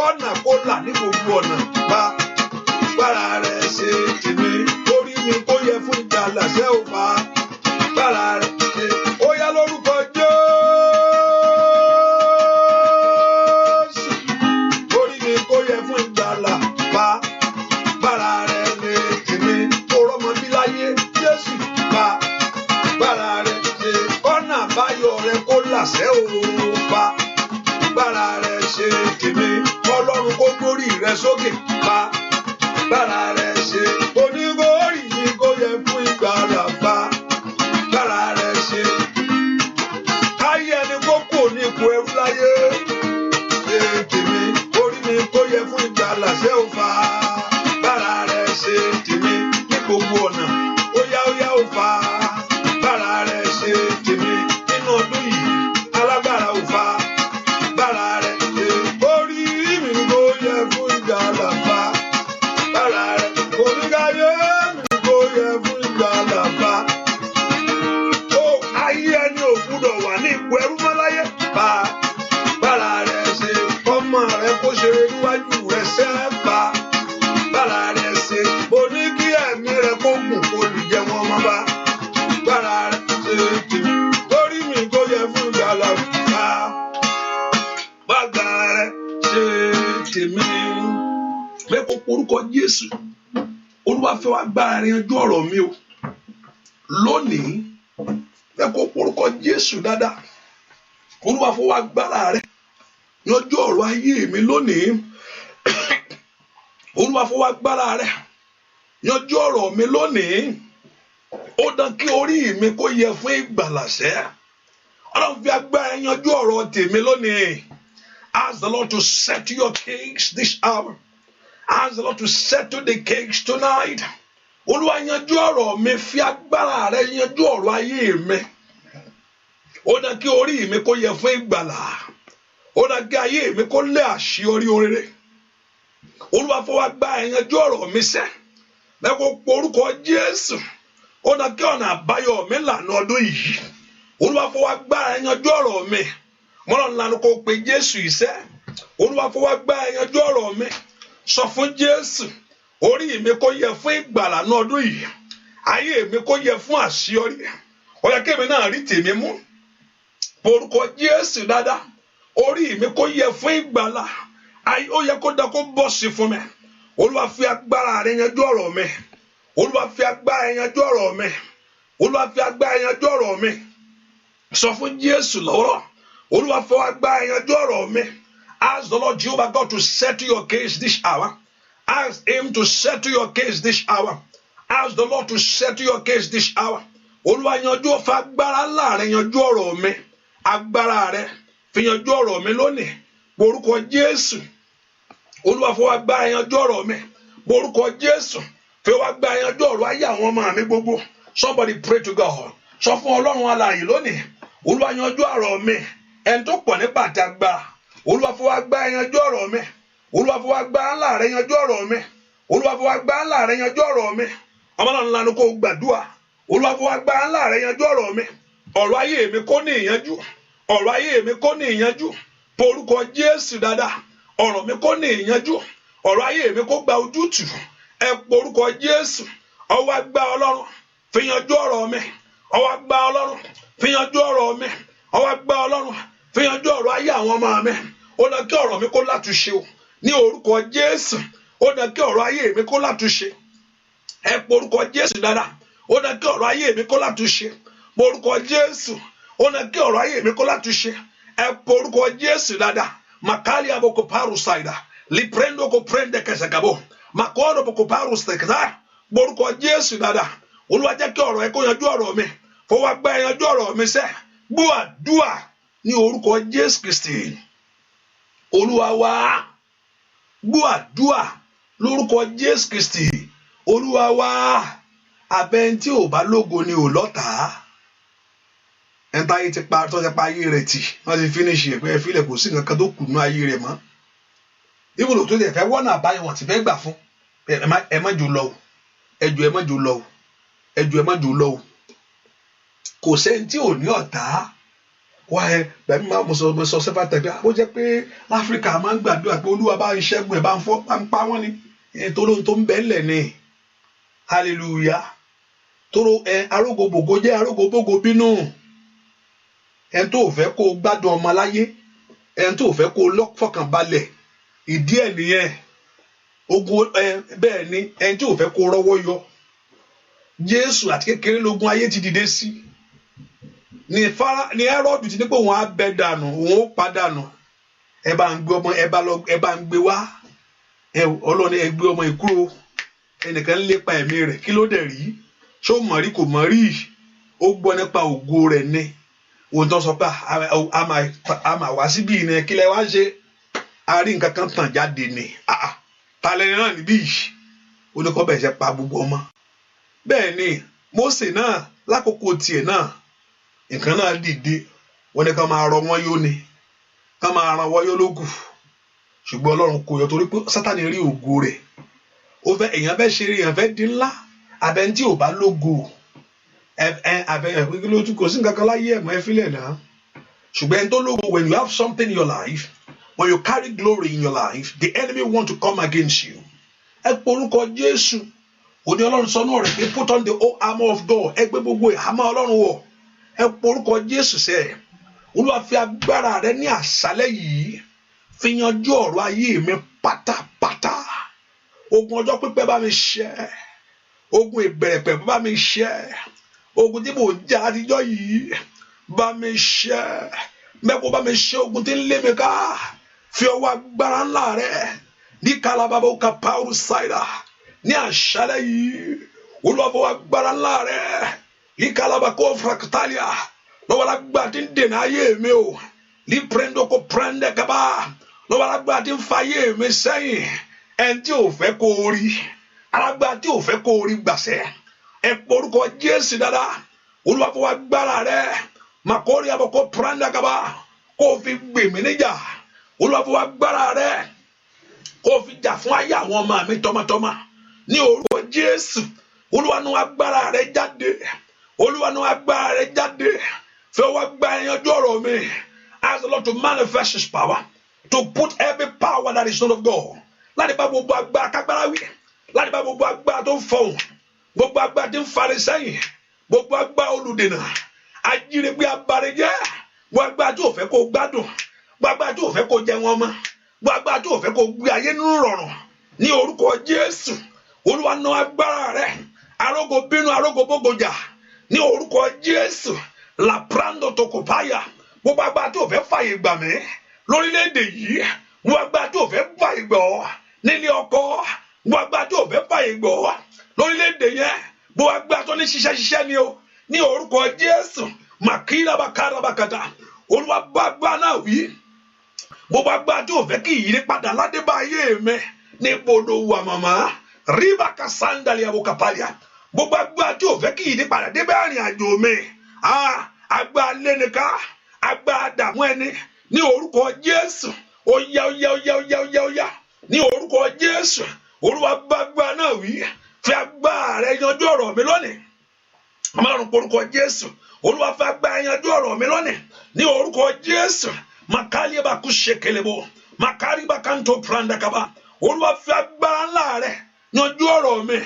Ọ̀nà kó là ní gbogbo ọ̀nà. Fagbára rẹ ṣe tèmi. Orí mi kò yẹ fún ìgbàlà. Ṣé o fagbára rẹ ṣe. Óyá lórúkọ Jésù. Orí mi kò yẹ fún ìgbàlà. Fagbára rẹ ṣe tèmi. Oró ọmọ bí láyé. Jésù. Fagbára rẹ ṣe. Ọ̀nà àbáyọ rẹ kó là. Ṣé o fagbára rẹ ṣe tèmi. Ọlọ́run kó gbórí rẹ sókè. Fagbára rẹ ṣe. Onígbórí mi kò yẹ fún ìgbàlà. Fagbára rẹ ṣe. Káyé ẹni kó kò ní ipò ẹrú láyé. Ṣe tèmi. Orí mi kò yẹ fún ìgbàlà. Ṣé o fagbára rẹ ṣe tèmi. Ní gbogbo ọ̀nà. Óyá óyá ó fagbára rẹ ṣe tèmi. Nínú ọdún yìí. Alágbára ó fagbára rẹ ṣe. Orí mi kò yẹ fún ìgbàlà. Fagbára rẹ. Oníkáyé mi kò yẹ fún ìgbàlà. Ayé ẹni ò gbúdọ̀ wà ní ipò ẹrú mọ́ láyé. Fagbára rẹ ṣe. Ọmọ rẹ kó ṣe níwájú rẹ ṣe. Fagbára rẹ ṣe. Mo ní kí ẹ̀mí rẹ kó gùn kó lè jẹ wọn mọ́. Fagbára rẹ ṣe tèmi. Orí mi kò yẹ fún ìgbàlà. Fagbára rẹ ṣe tèmi. Mẹ́kọ̀ọ́ orúkọ Jésù. Olúwa fẹ́ wá gbára rẹ yanjú ọ̀rọ̀ mi o. Lónìí. Mẹ́kọ̀ọ́ orúkọ Jésù dáadáa. Olúwa fẹ́ wá gbára rẹ yanjú ọ̀rọ̀ ayé mi lónìí. Olúwa fẹ́ wá gbára rẹ yanjú ọ̀rọ̀ mi lónìí. Ó dán kí orí mi kó yẹ fún ìgbàlàṣẹ. Ọlọ́run fi agbára yanjú ọ̀rọ̀ tèmi lónìí. Ask the Lord to settle your case this hour. Ask the Lord to settle the case tonight. Olúwa yanjú ọ̀rọ̀ mi, fi agbára rẹ yanjú ọ̀rọ̀ ayé mi. Ó dán kí orí mi kó yẹ fún ìgbàlà. Ó dán kí ayé mi kó lé àṣeyọrí oríire. Olúwa fọwọ́ agbára yanjú ọ̀rọ̀ mi sẹ́. Bẹ́ẹ̀ kó porúkọ Jésù. Ó dán kí ọ̀nà àbáyọ mi lànà ọdún yìí. Olúwa fọwọ́ agbára yanjú ọ̀rọ̀ mi. Mọ́nà ńlá kó pe Jésù ìṣẹ́. Olúwa fọwọ́ agbára yanjú ọ̀rọ̀ mi. Sọ fún Jésù. Orí mi kó yẹ fún ìgbàlà ní ọdún yìí. Ayé mi kó yẹ fún àṣeyọrí. Ó yẹ kémi náà rí tèmi mú. Porúkọ Jésù dáadáa. Orí mi kó yẹ fún ìgbàlà. Ó yẹ kó dá kó bọ́ sí fún mi. Olúwa fi agbára rẹ yanjú ọ̀rọ̀ mi. Olúwa fi agbára yanjú ọ̀rọ̀ mi. Olúwa fi agbára yanjú ọ̀rọ̀ mi. Sọ fún Jésù lọ́wọ́. Olúwa fi agbára yanjú ọ̀rọ̀ mi. Ask the Lord Jehovah God to settle your case this hour. Ask him to settle your case this hour. Ask the Lord to settle your case this hour. Olúwa yanjú fi agbára ńlá rẹ yanjú ọ̀rọ̀ mi. Agbára rẹ fi yanjú ọ̀rọ̀ mi lónìí. Porúkọ Jésù. Olúwa fi agbára yanjú ọ̀rọ̀ mi. Porúkọ Jésù. Fi agbára yanjú ọ̀rọ̀ ayé àwọn ọmọ mi gbogbo. Somebody pray to God. Sọ fún Ọlọ́run alààyè lónìí. Olúwa yanjú ọ̀rọ̀ mi. Ẹni tó pọ̀ nípa àti agbára. Olúwa fi agbára yanjú ọ̀rọ̀ mi. Olúwa fi agbára ńlá rẹ yanjú ọ̀rọ̀ mi. Olúwa fi agbára ńlá rẹ yanjú ọ̀rọ̀ mi. Ọmọ náà ńlá ni kò gbàdúrà. Olúwa fi agbára ńlá rẹ yanjú ọ̀rọ̀ mi. Ọ̀rọ̀ ayé mi kó ní ìyanjú. Ọ̀rọ̀ ayé mi kó ní ìyanjú. Porúkọ Jésù dáadáa. Ọ̀rọ̀ mi kó ní ìyanjú. Ọ̀rọ̀ ayé mi kó gba ojútùú. Ẹ porúkọ Jésù. Ọwọ́ agbára Ọlọ́run fi yanjú ọ̀rọ̀ mi. Ọwọ́ agbára Ọlọ́run fi yanjú ọ̀rọ̀ mi. Ọwọ́ agbára Ọlọ́run fi yanjú ọ̀rọ̀ ayé àwọn ọmọ mi. Ó dán kí ọ̀rọ̀ mi kó látúnṣe o. Ní orúkọ Jésù. Ó dán kí ọ̀rọ̀ ayé mi kó látúnṣe. Ẹ porúkọ Jésù dáadáa. Ó dán kí ọ̀rọ̀ ayé mi kó látúnṣe. Porúkọ Jésù. Ó dán kí ọ̀rọ̀ ayé mi kó látúnṣe. Ẹ porúkọ Jésù dáadáa. Makali aboko paru saida. Liprendo ko prende kesakabo. Makono boko paru stekza. Porúkọ Jésù dáadáa. Olúwa jẹ́ kí ọ̀rọ̀ ẹ kó yanjú ọ̀rọ̀ mi. Fọwọ́ agbára yanjú ọ̀rọ̀ mi sẹ́. Gbọ́ àdúà ní orúkọ Jésù Kristi. Olúwa wa. Gbọ́ àdúà lórúkọ Jésù Kristi. Olúwa wa. Abẹ́ntí ò bá lógo ni ò lọ́tàá. Ẹ̀ńtà ayé ti pa tó ti pa ayé rẹ̀ tì. Wọ́n ti finish ẹ̀ pé ẹ fílẹ̀ kò sí nǹkan tó kù nínú ayé rẹ̀ mọ́. Ibùdó tó lè fẹ́ wọ́nà àbáyọ wọn ti fẹ́ gbà fún. Ẹ má jò lọ o. Ẹjọ́ ẹ má jò lọ o. Ẹjọ́ ẹ má jò lọ o. Kò sẹ́ni tí ò ní ọ̀tá. Wá ẹ bẹ̀mí máa mo sọ sẹ́fà tẹ̀gbẹ́. Ó jẹ́ pé Áfíríkà máa ń gbàdúrà pé Olúwa bá ń ṣẹ́gun ẹ̀ bá ń pa wọ́n ni. Tóró tó ń bẹ́ẹ̀lẹ̀ ni. Hallelujah. Tóró arógbogbò jẹ́ arógbogbò bínú. Ẹni tó fẹ́ kó gbádùn ọmọ láyé. Ẹni tó fẹ́ kó fọkàn balẹ̀. Ìdí ẹ̀ nìyẹn. Ogun bẹ́ẹ̀ ni ẹni tó fẹ́ kó rọ́wọ́ yọ. Jésù àti kékeré lógun ayé ti dìde sí. Ni Hẹ́rọ́dù ti ní pé òun á bẹ́ dànù, òun ó pa dànù. Ẹ bá ń gbé ọmọ ẹ bá ń gbé wá. Ọlọ́run ẹ gbé ọmọ ìkúrò. Ẹnìkan ń lépa ẹ̀mí rẹ̀ kí ló dẹ̀ rí? Ṣé ó mọ̀ rí kò mọ̀ rí? Ó gbọ́ nípa ògo rẹ̀ ni. Òun tó sọ pé a máa wá síbí ìnà kí lẹ wá ṣe. A rí nǹkan kan tàn jáde ni. Talẹ́ni náà níbí yìí. Ó ní kọ́ bẹ̀ ṣe pa gbogbo ọmọ. Bẹ́ẹ̀ ni Mósè náà lákòókò tiẹ̀ náà nǹkan náà dìde. Wọ́n ní ká máa rọ wọ́n yó ni. Ká máa ran wọ́n yó lókù. Ṣùgbọ́n Ọlọ́run kò yọ torí pé Sátánì rí ògo rẹ̀. Ó fẹ́ èèyàn fẹ́ ṣe èèyàn fẹ́ di ńlá. Abẹ́ntí ò bá lógo. Kò sí nǹkan kan láyé ẹ̀mọ́ ẹ fílẹ̀ náà. Ṣùgbọ́n ẹni tó lógo, when you have something in your life, when you carry glory in your life, the enemy want to come against you. Ẹ porúkọ Jésù. Òní Ọlọ́run sọ náà rẹ̀ pé put on the whole armor of God. Ẹ gbé gbogbo ìhámọ́ Ọlọ́run wọ̀. Ẹ porúkọ Jésù sẹ́. Olúwa fi agbára rẹ ní àṣálẹ́ yìí. Fi yanjú ọ̀rọ̀ ayé mi pátápátá. Ogun ọjọ́ pípẹ́ bá mi ṣẹ́. Ogun ìbẹ̀rẹ̀pẹ̀ bá mi ṣẹ́. Ogun tí mò ń jà àtijọ́ yìí bá mi ṣẹ́. Mẹ́kọ̀ọ́ bá mi ṣẹ́ ogun tí ń lé mi ká. Fi ọwọ́ agbára ńlá rẹ ní kalababo kaparu saida. ní àṣálẹ́ yìí Olúwa fọwọ́ agbára ńlá rẹ̀ ìkàlàbà kó fractalia lọ́wọ́ lágbà tí ń dènà ayé mi o ní prendo kó prende kaba lọ́wọ́ lágbà tí ń fa ayé mi sẹ́yìn ẹni tí ò fẹ́ kó rí alágbà tí ò fẹ́ kó rí gbàṣẹ́ ẹ porúkọ Jésù dáadáa Olúwa fọwọ́ agbára rẹ̀ makori abọ́ kó prende kaba kó fi gbèmí níjà Olúwa fọwọ́ agbára rẹ̀ kó fi jà fún ayé àwọn ọmọ mi tọmọtọmọ ní orúkọ Jésù Olúwa nú agbára rẹ̀ jáde Olúwa nú agbára rẹ̀ jáde fẹ́ wá gba ẹyanjú ọ̀rọ̀ mi ask the Lord to manifest his power to put every power that is not of God láti bá gbogbo agbára kágbára wí láti bá gbogbo agbára tó ń fọhùn gbogbo agbára tí ń fari sẹ́yìn gbogbo agbára olùdènà ajínigbé abarejẹ́ gbogbo agbára tí ò fẹ́ kó gbádùn gbogbo agbára tí ò fẹ́ kó jẹ wọn mọ́ gbogbo agbára tí ò fẹ́ kó gbé ayé nínú rọrùn ní orúkọ Jésù Olúwa nú agbára rẹ̀ arógo bínú arógo bógojà ní orúkọ Jésù la prando tokopaya gbogbo agbára tí ò fẹ́ fàyè gbà mí lórílẹ̀‐èdè yìí gbogbo agbára tí ò fẹ́ fàyè gbà ọ́ nílé ọkọ gbogbo agbára tí ò fẹ́ fàyè gbà ọ́ lórílẹ̀‐èdè yẹn gbogbo agbára tó ní ṣiṣẹ́ ni o ní orúkọ Jésù màkìlá bàkàrà bàkàtà Olúwa bá agbára náà wí gbogbo agbára tí ò fẹ́ kí ìyípadà ládébá ayé mi ní bodò wà màmá ríbà kásándalia abokapalia gbogbo agbára tí ò fẹ́ kí ìyípadà débá àrìn àjò mi agbára lẹ́nìká agbára dààmú ẹni ní orúkọ Jésù óyá ní orúkọ Jésù Olúwa bá agbára náà wí fi agbára rẹ̀ yanjú ọ̀rọ̀ mi lónìí márùn orúkọ Jésù Olúwa fi agbára yanjú ọ̀rọ̀ mi lónìí ní orúkọ Jésù makali baku shekelebo makari bakanto pranda kaba Olúwa fi agbára ńlá rẹ̀ yanjú ọ̀rọ̀ mi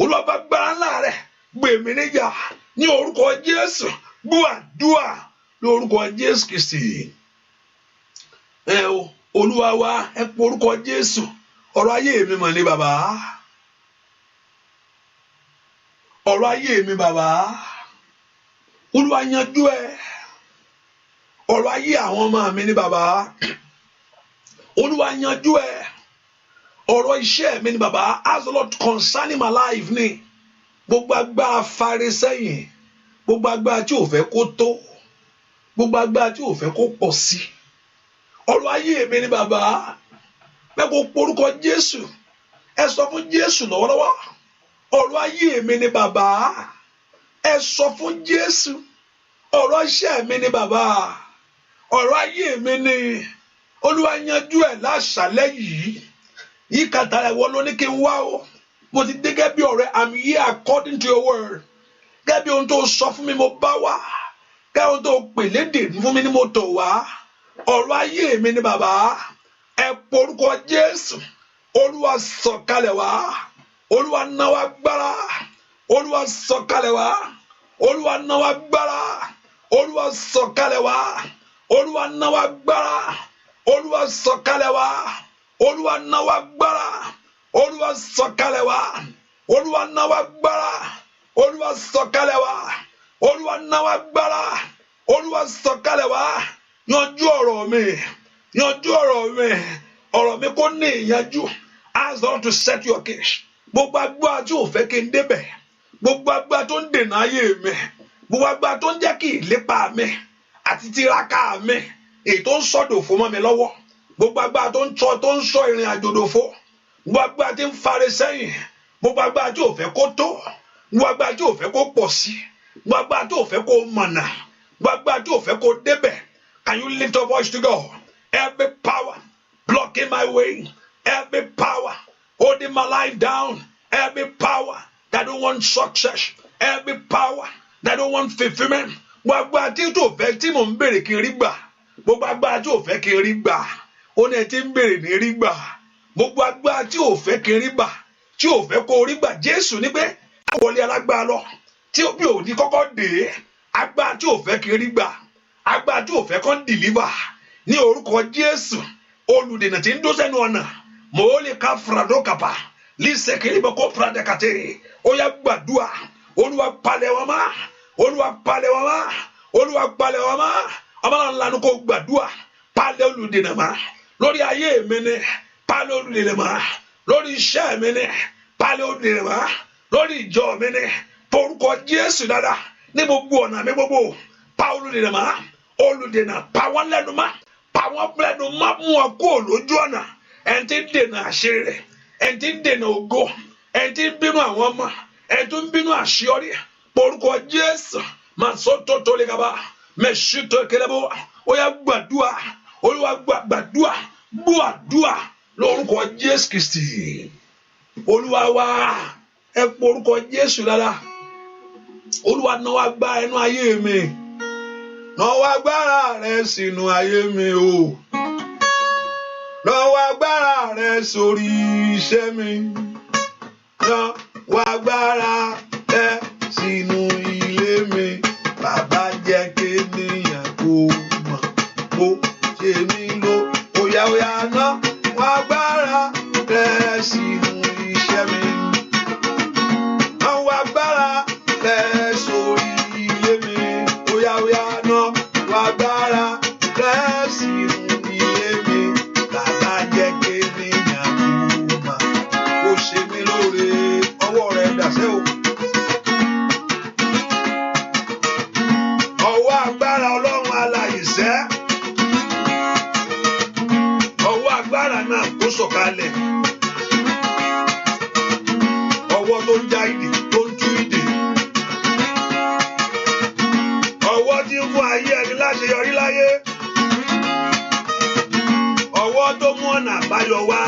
Olúwa fi agbára ńlá rẹ̀ gbè mí níjà ní orúkọ Jésù gbúàdúà lórúkọ Jésù Kristi Olúwa wa ẹ pọ orúkọ Jésù ọ̀rọ̀ ayé mi mọ̀ ní bàbá ọ̀rọ̀ ayé mi bàbá Olúwa yanjú ẹ ọ̀rọ̀ ayé àwọn ọmọ mi ní bàbá Olúwa yanjú ẹ ọ̀rọ̀ iṣẹ́ mi ní bàbá ask the Lord concerning my life ní gbogbo agbára farisẹ́yìn gbogbo agbára tí ò fẹ́ kó tó gbogbo agbára tí ò fẹ́ kó pọ̀ sí ọ̀rọ̀ ayé mi ní bàbá bẹ́ẹ̀ kó porúkọ Jésù ẹ sọ fún Jésù lọ́wọ́lọ́wọ́ ọ̀rọ̀ ayé mi ní bàbá ẹ sọ fún Jésù ọ̀rọ̀ iṣẹ́ mi ní bàbá ọ̀rọ̀ ayé mi ní Olúwa yanjú ẹ̀ láṣálẹ́ yìí kàtà ẹ̀wọ̀ ló ní kí n wá o mo ti dé gẹ́gẹ́ bí ọ̀rẹ́ I'm here according to your word gẹ́gẹ́ bí ohun tó sọ fún mi mo bá wá gẹ́gẹ́ ohun tó pè lédè fún mi ni mo tọ̀ wá ọ̀rọ̀ ayé mi ní bàbá ẹ porúkọ Jésù Olúwa sọ̀kalẹ̀ wá Olúwa náwó agbára Olúwa sọ̀kalẹ̀ wá Olúwa náwó agbára Olúwa sọ̀kalẹ̀ wá Olúwa náwó agbára Olúwa sọ̀kalẹ̀ wá Olúwa náwó agbára Olúwa sọ̀kalẹ̀ wá Olúwa náwó agbára Olúwa sọ̀kalẹ̀ wá Olúwa náwó agbára Olúwa sọ̀kalẹ̀ wá yanjú ọ̀rọ̀ mi ọ̀rọ̀ mi kò ní ìyanjú ask God to set your case gbogbo agbára tí ò fẹ́ kí n débẹ̀ gbogbo agbára tó ń dènà ayé mi gbogbo agbára tó ń jẹ́ kí ìlépa mi àti tiraka mi èyí tó ń sọ̀dọ̀ fún mọ́ mi lọ́wọ́ gbogbo agbára tó ń sọ ìrìn àjò dòfo gbogbo agbára tí ń fare sẹ́yìn gbogbo agbára tí ò fẹ́ kó tó gbogbo agbára tí ò fẹ́ kó pọ̀ sí gbogbo agbára tí ò fẹ́ kó mọ̀nà gbogbo agbára tí ò fẹ́ kó débẹ̀. Can you lift your voice to God? Every power blocking my way, every power holding my life down, every power that don't want success, every power that don't want fulfillment. Gbogbo àti tó fẹ́ tí mò ń béèrè kí n rí gbà, gbogbo agbára tí ò fẹ́ kí n rí gbà, ó ní ẹ ti ń béèrè ní rí gbà. Gbogbo agbára tí ò fẹ́ kí n rí gbà, tí ò fẹ́ kó rí gbà, Jésù ní pé wọlé alágbára lọ, tí bí ò ní kọ́kọ́ dé, agbára tí ò fẹ́ kí n rí gbà. Agbára tí ò fẹ́ kán deliver ní orúkọ Jésù olùdènà tí ń dó sẹ́nu ọ̀nà mòólè ká fúradó kàpà lísẹ̀kìrì bọ́ kó fúradà kàtẹ́ ó yá gbàdúà Olúwa palẹ̀ wọn mọ́ Olúwa palẹ̀ wọn mọ́ Olúwa palẹ̀ wọn mọ́ ọmọ náà lanu kó gbàdúà palẹ̀ olùdènà mọ́ lórí ayé mi ni palẹ̀ olùdènà mọ́ lórí iṣẹ́ mi ni pálí olùdènà mọ́ lórí ìjọ mi ní orúkọ Jésù dáadáa ní gbogbo ọ̀nà mi gbogbo pa olùdènà mọ́ olùdènà pa wọ́n lẹ́nu mọ́ pa wọ́n lẹ́nu mọ́ mú wọn kó lójú ọ̀nà ẹni tí ń dènà àṣírí rẹ̀ ẹni tí ń dènà ògo ẹni tí ń bínú àwọn ọmọ ẹni tó ń bínú àṣeyọrí orúkọ Jésù máa sọ tó lè kaba mẹ́sì tó kẹlẹ́ bó ó yá gbàdúrà Olúwa gbàdúrà gbọ́ àdúrà lórúkọ Jésù Kristi Olúwa wa ẹ pọ orúkọ Jésù lára Olúwa náà wá gbá ẹnu ayé mi náà wá gbára rẹ sínú ayé mi o náà wá gbára rẹ sórí iṣẹ́ mi náà wá gbára rẹ sínú ilé mi bàbá jẹ́ kéèyàn kó mọ̀ kó ṣe mí lò óyá náà wá gbára rẹ sínú iṣẹ́ mi náà wá gbára rẹ sórí ilé mi óyá náà wá gbára rẹ sínú ilé mi bàbá jẹ́ kéèyàn kó mọ̀ kó ṣe mí lóore ọwọ́ rẹ dàsẹ́ o. Ọwọ́ agbára Ọlọ́run alààyè sẹ́ ọwọ́ agbára náà kó sọ̀kalẹ̀ ọwọ́ tó ń já ìdè tó ń tú ìdè ọwọ́ tí ń fún ayé ẹni láṣeyọrí láyé ọwọ́ tó mú ọ̀nà àbáyọ wá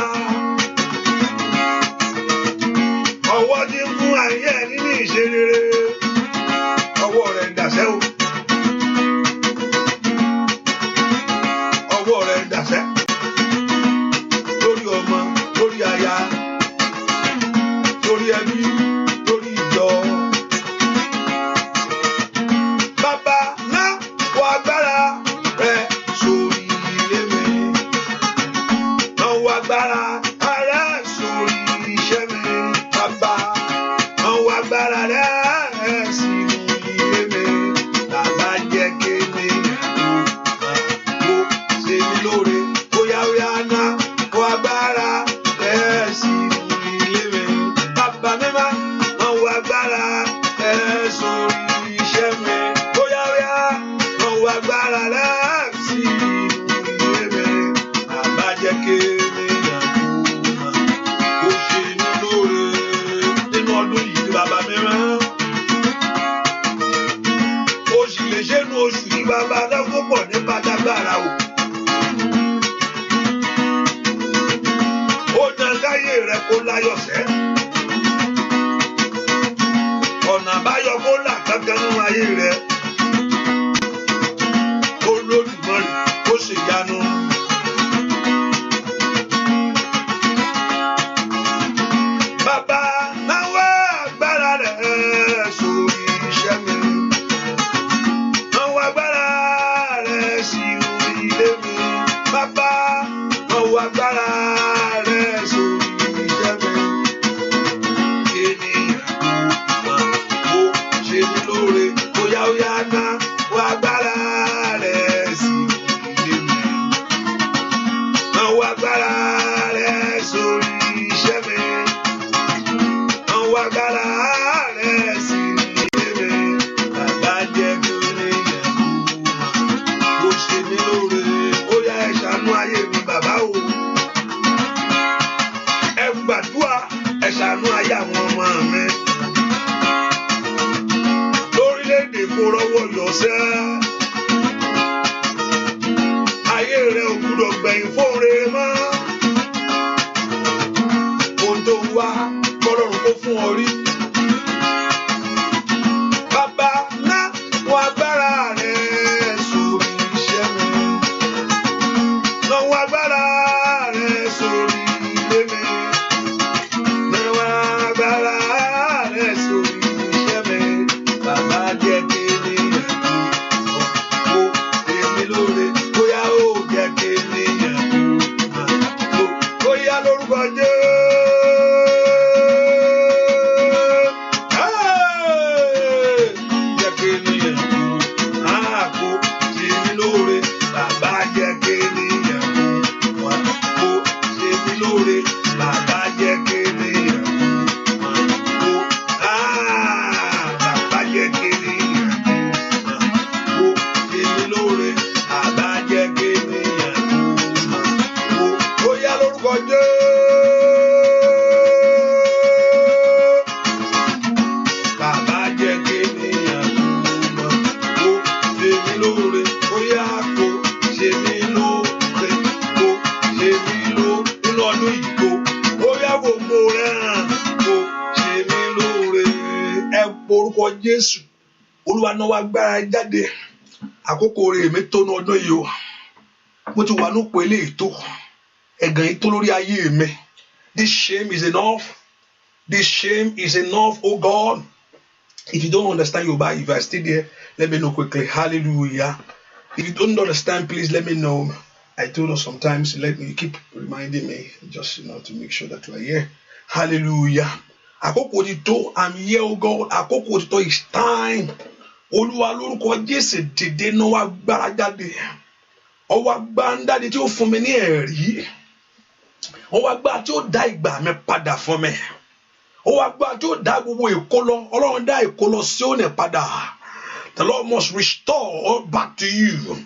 ọwọ́ tí ń fún ayé ẹni ní ìṣerere ọwọ́ rẹ̀ ń dàsẹ́ o. Ọwọ́ rẹ̀ ń dàsẹ́ lórí ọmọ lórí aya lórí ẹbí lórí ìjọ. Bàbá náà wọ agbára rẹ̀ sórí ilé mi náà wọ agbára rẹ̀ sórí iṣẹ́ mi. Bàbá náà wọ agbára rẹ̀ sínú ilé mi. Bàbá jẹ́ kéde lóore óyá náà wọ agbára rẹ̀ sínú ilé mi bàbá mímá náà wọ agbára rẹ̀ sórí iṣẹ́ mi óyá náà wọ agbára rẹ̀ sínú ilé mi bàbá jẹ́ kéde yàgò ó ṣe ní lóore nínú ọdún yìí bàbá mímá ó sì lè ṣe nu oṣù yìí bàbá lọ́gbọ́n pọ̀ ní pátágbára o. Káyé rẹ kó láyọ̀ sẹ́ ọ̀nà àbáyọ kó là kankan nínú ayé rẹ Olódùmarè kó ṣèyanu. Bàbá náà wá agbára rẹ̀ sórí iṣẹ́ mi náà wá agbára rẹ̀ sí ilé mi bàbá náà wá agbára rẹ̀ sórí. Óyá náà wọ agbára rẹ̀ sí ilé mi náà wọ agbára rẹ̀ sórí iṣẹ́ mi náà wọ agbára rẹ̀ sí ilé mi bàbá jẹ́ kí ó lè yẹ kó ṣe mí lóore óyá ẹ ṣàánú ayé mi bàbá o ẹ gbàdúrà ẹ ṣàánú ayé àwọn ọmọ mi. Kó rọ́wọ́ yọ̀sẹ́ ayé rẹ̀ ò gbúdọ̀ gbẹ̀yìn fún rere mọ́ ohun tó ń wá kọ́lọ́run kó fún ọ rí. Bàbá náà wọ agbára rẹ̀ sórí iṣẹ́ mi náà wọ agbára rẹ̀ sórí ilé mi náà wọ agbára rẹ̀ sórí iṣẹ́ mi bàbá jẹ́ kí. porúkọ Jésù. Bàbá jẹ́ kí ènìyàn túmọ̀ kó ṣe mí lóore, ó yá kó ṣe mí lóore, kó ṣe mí lóore nínú ọdún yìí kó, ó yá gbogbo rẹ̀ kó ṣe mí lóore. Ẹ porúkọ Jésù. Olúwa náà wá gbára jáde. Àkókò rẹ̀ mi tó ní ọdún yìí o. Mo ti wà ní òpó ilé ètò. Ẹ̀gàn yìí tó lórí ayé mi. This shame is enough. This shame is enough, oh God. If you don't understand Yoruba, if I stay there, let me know quickly. Hallelujah. If you don't understand, please let me know. I told us sometimes, let me keep reminding me, just to make sure that you are here. Hallelujah. Àkókò ti tó, I'm here, oh God. Àkókò ti tó, it's time. Olúwa lórúkọ Jésù dìde náà wá gbára jáde. Ọwọ́ agbára ń jáde tí ó fún mi ní ẹ̀rí. Ọwọ́ agbára tí ó dá ìgbà mi padà fún mi. Ọwọ́ agbára tí ó dá gbogbo ìkólọ. Ọlọ́run dá ìkólọ sí òní padà. The Lord must restore all back to you.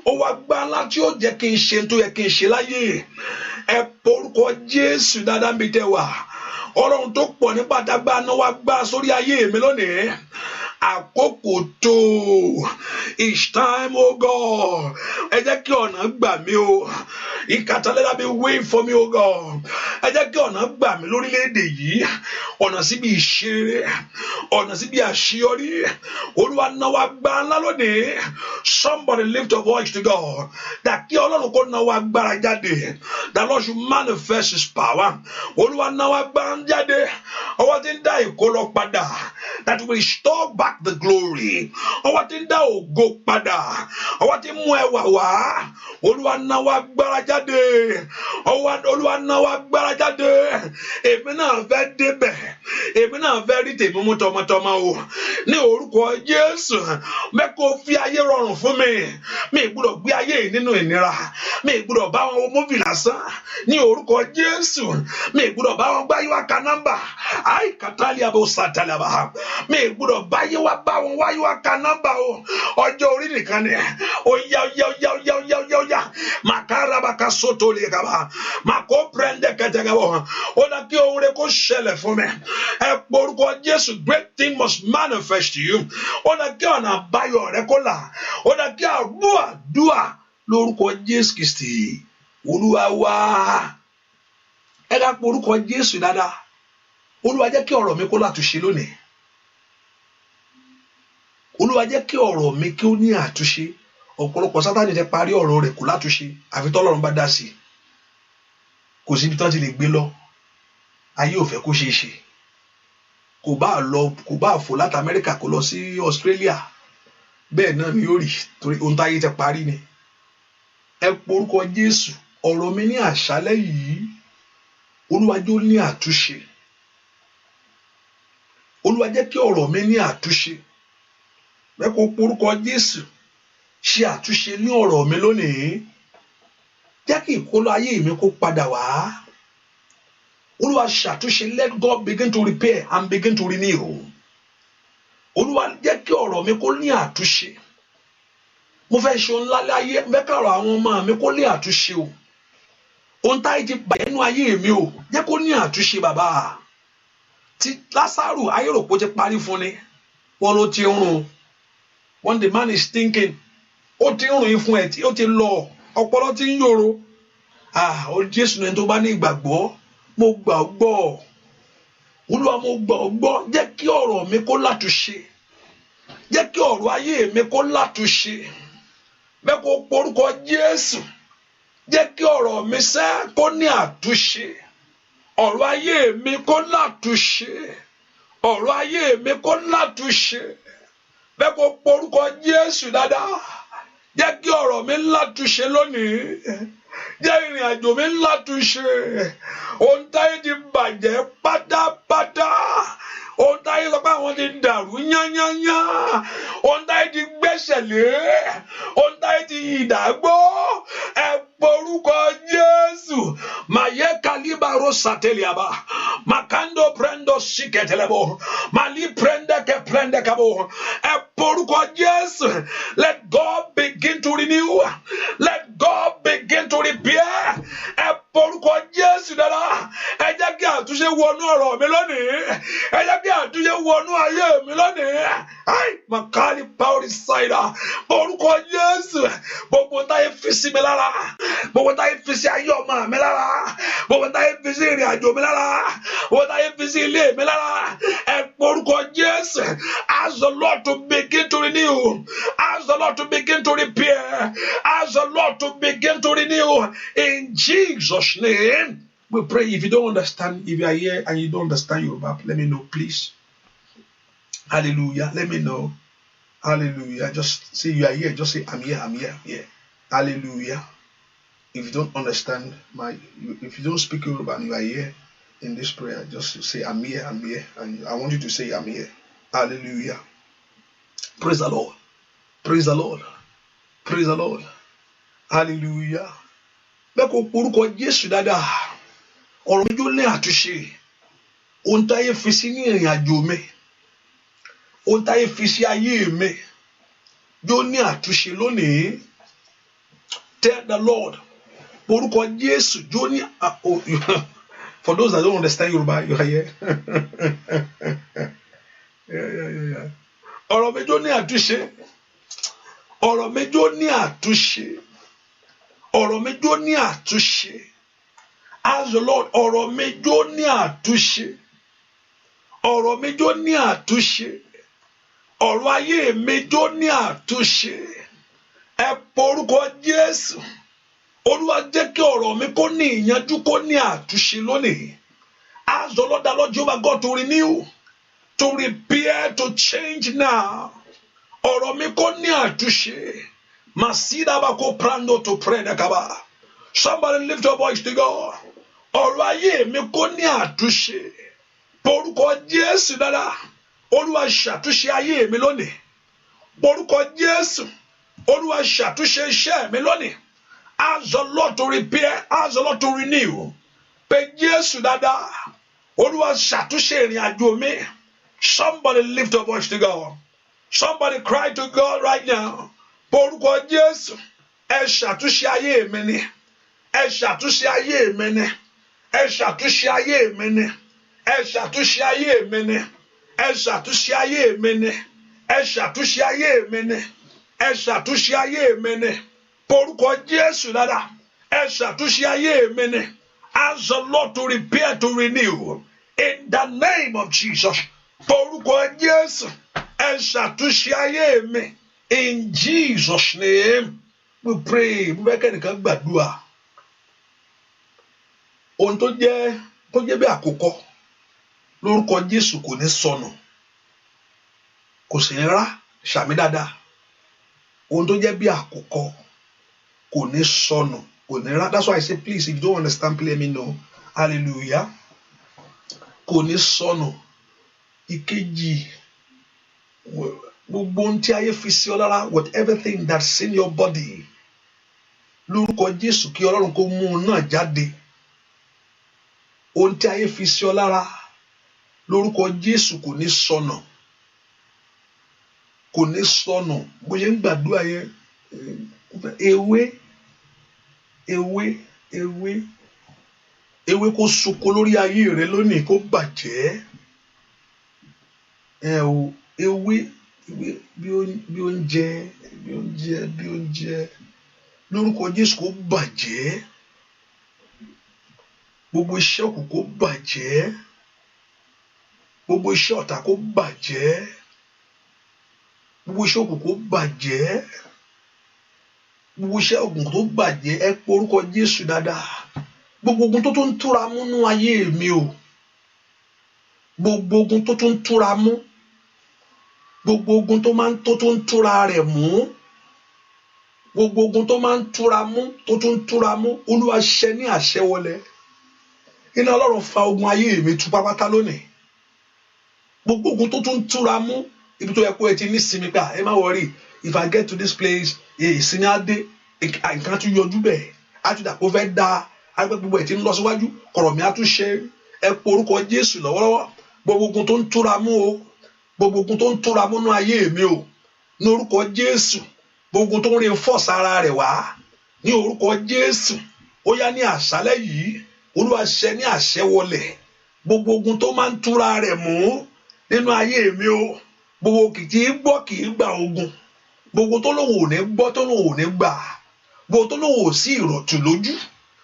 Ọwọ́ agbára ńlá tí ó jẹ́ kí n ṣe tó yẹ kí n ṣe láyé. Ẹ porúkọ Jésù dáadáa mi tẹ́ wà. Ọlọ́run tó pọ̀ nípa dágbà náà wá gbá sórí ayé mi lónìí. Àkókò tó, it's time, oh God. Ẹ jẹ́ kí ọ̀nà gbà mí o. Ìkàtàlẹ́dà mi wait for me, oh God. Ẹ jẹ́ kí ọ̀nà gbà mí lórílẹ̀‐èdè yìí. Ọ̀nà síbi ìṣeré, ọ̀nà síbi àṣeyọrí. Olúwa náà wá gbá ńlá lónìí. Somebody lift your voice to God. That kí Ọlọ́run kó náà wá gbára jáde. That Lord should manifest His power. Olúwa náà wá gbára jáde. Ọwọ́ tí ń dá ìkólọ padà. That will restore back the glory. Ọwọ́ tí ń dá ògo padà. Ọwọ́ tí ń mú ẹwà wá. Olúwa náà wá gbára jáde. Olúwa náà wá gbára jáde. Èmi náà fẹ́ débẹ̀. Èmi náà fẹ́ rí tèmi mú tọmọtọmọ o. Ní orúkọ Jésù. Mẹ́kọ̀ọ́ fi ayé rọrùn fún mi. Mi gbọ́dọ̀ gbé ayé yìí nínú ìnira. Mi gbọ́dọ̀ bá wọn wo móvì lásán. Ní orúkọ Jésù. Mi gbọ́dọ̀ bá wọn gbá yíwá ka nọ́mbà. Àì kàtàlí àbò sàtàlàbà. Mi gbọ́dọ̀ bá yíwá bá wọn wá yíwá ka nọ́mbà o. Ọjọ́ orí nìkan ni. Oya. Makaraba ka soto le kaba. Mako prende kẹtẹkẹbọ. Ó dá kí ohun rẹ̀ kó ṣẹlẹ̀ fún mi. Ẹ porúkọ Jésù, great thing must manifest to you. Ó dá kí ọ̀nà àbáyọ rẹ̀ kó là. Ó dá kí àdúà lórúkọ Jésù Kristi. Olúwa wá. Ẹ ká porúkọ Jésù dáadáa. Olúwa jẹ́ kí ọ̀rọ̀ mi kó látúnṣe lónìí. Olúwa jẹ́ kí ọ̀rọ̀ mi kí ó ní àtúnṣe. Ọ̀pọ̀lọpọ̀ Sátánì ti parí ọ̀rọ̀ rẹ̀ kó látúnṣe. Àfi tọ́lọ́run bá dá sí. Kò síbi tán ti lè gbé lọ. Ayé ò fẹ́ kó ṣe é ṣe. Kò bá fò láti Amẹ́ríkà kó lọ sí Australia. Bẹ́ẹ̀ náà ni yóò rí torí ohun táyé ti parí ni. Ẹ porúkọ Jésù. Ọ̀rọ̀ mi ní àṣálẹ́ yìí. Olúwa jẹ́ ó ní àtúnṣe. Olúwa jẹ́ kí ọ̀rọ̀ mi ní àtúnṣe. Bẹ́ẹ̀ kó porúkọ Jésù. Ṣe àtúnṣe ní ọ̀rọ̀ mi lónìí. Jẹ́ kí ìkólọ ayé mi kó padà wá. Olúwa ṣàtúnṣe. Let God begin to repair and begin to renew. Olúwa jẹ́ kí ọ̀rọ̀ mi kó ní àtúnṣe. Mo fẹ́ ṣe ohun ńlá láyé. Mo fẹ́ kọ̀rọ̀ àwọn ọmọ mi kó ní àtúnṣe o. Ohun táyé ti bàjẹ́ nínú ayé mi o. Jẹ́ kó ní àtúnṣe bàbá. Tí Lásárù ayéròpó ti parí fún ni. Wọ́n ló ti rún. When the man is thinking. Ó ti rún ifun ẹ̀ tí ó ti lọ. Ọpọlọ ti ń yòrò. Ó Jésù ní tó bá ní ìgbàgbọ́. Mo gbà ọ́ gbọ́. Olúwa mo gbà ọ́ gbọ́. Jẹ́ kí ọ̀rọ̀ mi kó látúnṣe. Jẹ́ kí ọ̀rọ̀ ayé mi kó látúnṣe. Bẹ́ẹ̀ kó porúkọ Jésù. Jẹ́ kí ọ̀rọ̀ mi sẹ́ kó ní àtúnṣe. Ọ̀rọ̀ ayé mi kó látúnṣe. Ọ̀rọ̀ ayé mi kó látúnṣe. Bẹ́ẹ̀ kó porúkọ Jésù dáadáa. Jẹ́ kí ọ̀rọ̀ mi látúnṣe lónìí. Jẹ́ ìrìn àjò mi látúnṣe. Ohun táyé ti bàjẹ́ pátápátá. Ohun táyé sọ pé àwọn ti dàrú yányányá. Ohun táyé ti gbẹ́sẹ̀ lé. Ohun táyé ti ìdàgbò. Ẹ porúkọ Jésù. Maye kalibaro sateliaba. Makando prendo siketelebo. Mali prende ke prende kabo. Ẹ porúkọ Jésù. Let God begin to renew. Let God begin to repair. Ẹ porúkọ Jésù dára ẹ jẹ́ kí àtúnṣe wọnú ọ̀rọ̀ mi lónìí ẹ jẹ́ kí àtúnṣe wọnú ayé mi lónìí ai makali power side porúkọ Jésù gbogbo táyé fi sí mi lára gbogbo táyé fi sí ayé ọmọ mi lára gbogbo táyé fi sí ìrìn àjò mi lára gbogbo táyé fi sí ilé mi lára ẹ porúkọ Jésù. Ask the Lord to begin to renew. Ask the Lord to begin to repair. Ask the Lord to begin to renew. In Jesus' name, we pray. If you don't understand, if you are here and you don't understand Yoruba, let me know, please. Hallelujah. Let me know. Hallelujah. Just say you are here. Just say, I'm here, I'm here, I'm here. Hallelujah. If you don't understand if you don't speak Yoruba and you are here in this prayer, just say, I'm here, I'm here. And I want you to say, I'm here. Hallelujah. Praise the Lord. Praise the Lord. Praise the Lord. Hallelujah. Bẹ́ẹ̀kọ́ orúkọ Jésù dáadáa. Ọ̀rọ̀ mi jó ní àtúnṣe. Ohun táyé fi sí ní ìrìn àjò mi. Ohun táyé fi sí ayé mi. Jó ní àtúnṣe lónìí. Tell the Lord. Orúkọ Jésù jó ní for those that don't understand Yoruba, you are here. Yeah. Ọ̀rọ̀ mi jó ní àtúnṣe. Ọ̀rọ̀ mi jó ní àtúnṣe. Ọ̀rọ̀ mi jó ní àtúnṣe. Ask the Lord, ọ̀rọ̀ mi jó ní àtúnṣe. Ọ̀rọ̀ mi jó ní àtúnṣe. Ọ̀rọ̀ ayé mi jó ní àtúnṣe. Ẹ porúkọ Jésù. Olúwa jẹ́ kí ọ̀rọ̀ mi kó ní ìyanjú kó ní àtúnṣe lónìí. Ask the Lord, the Lord Jehovah God to renew, to repair, to change now. Ọ̀rọ̀ mi kó ní àtúnṣe. Masida bako prando to pray nakaba. Somebody lift your voice to God. Ọ̀rọ̀ ayé mi kó ní àtúnṣe. Porúkọ Jésù dára. Olúwa ṣàtúnṣe ayé mi lónìí. Porúkọ Jésù. Olúwa ṣàtúnṣe iṣẹ́ mi lónìí. Ask the Lord to repair. Ask the Lord to renew. Pé Jésù dáadáa. Olúwa ṣàtúnṣe ìrìn àjò mi. Somebody lift your voice to God. Somebody cry to God right now. Porúkọ Jésù. Ẹ ṣàtúnṣe ayé mi ni. Ẹ ṣàtúnṣe ayé mi ni. Ẹ ṣàtúnṣe ayé mi ni. Ẹ ṣàtúnṣe ayé mi ni. Ẹ ṣàtúnṣe ayé mi ni. Ẹ ṣàtúnṣe ayé mi ni. Ẹ ṣàtúnṣe ayé mi ni. Porúkọ Jésù dáadáa. Ẹ ṣàtúnṣe ayé mi ni. Ask the Lord to repair, to renew. In the name of Jesus. Porúkọ Jésù. Ẹ ṣàtúnṣe ayé mi. In Jesus' name, we pray. Mo fẹ́ kẹ́nìkan gbàdúrà. Ohun tó jẹ́ bí àkókò lórúkọ Jésù kò ní sọnù. Kò sì ní rá ṣàmì dáadáa. Ohun tó jẹ́ bí àkókò kò ní sọnù. Kò ní rá. That's why I say, please, if you don't understand, please let me know. Hallelujah. Kò ní sọnù. Ìkejì. Gbogbo ohun tí ayé fi sí ọ lára, whatever thing that's in your body, lórúkọ Jésù kí Ọlọ́run kó mú un náà jáde. Ohun tí ayé fi sí ọ lára, lórúkọ Jésù kò ní sọnù. Kò ní sọnù. Bó ṣe ń gbàdúrà yẹn, ewé kó soko lórí ayé rẹ lónìí kó bàjẹ́. Ewé bí oúnjẹ lórúkọ Jésù kó bàjẹ́. Gbogbo iṣẹ́ òkùnkùn kó bàjẹ́. Gbogbo iṣẹ́ ọ̀tá kó bàjẹ́. Gbogbo iṣẹ́ òkùnkùn kó bàjẹ́. Gbogbo iṣẹ́ òkùnkùn tó bàjẹ́. Ẹ pe orúkọ Jésù dáadáa. Gbogbo ogun tó tún túra mú nú ayé mi o. Gbogbo ogun tó tún túra mú. Gbogbo ogun tó tún túra rẹ̀ mú. Gbogbo ogun tó máa ń túra mú, tó tún túra mú. Olúwa ṣẹ ní àṣẹ wọlé. Iná Ọlọ́run fa ogun ayé mi tú pápátá lónìí. Gbogbo ogun tó tún túra mú. Ibi tó yẹ kó ẹ ti ní sinmi pé ẹ má worry. If I get to this place, ìsinmi á dé. Nǹkan tún yọjú bẹ́ẹ̀. Á tún dà kó fẹ́ dá. Agbẹ́ gbogbo ẹ̀ ti ń lọ síwájú. Kọ̀rọ̀ mi á tún ṣe. Ẹ pe orúkọ Jésù lọ́wọ́lọ́wọ́. Gbogbo ogun tó ń túra mú o. Gbogbo ogun tó ń túra mú nú ayé mi o. Ní orúkọ Jésù. Gbogbo ogun tó ń reinforce ara rẹ̀ wá. Ní orúkọ Jésù. ó yá ní àṣálẹ́ yìí Olúwa ṣẹ ní àṣẹ wọlẹ̀ gbogbo ogun tó máa ń túra rẹ̀ mú nínú ayé mi o gbogbo kìkì gbọ́ kì í gba ogun gbogbo tó lóun ò ní gbọ́ tó lóun ò ní gbà gbogbo tó lóun ò sí ìrọ̀tù lójú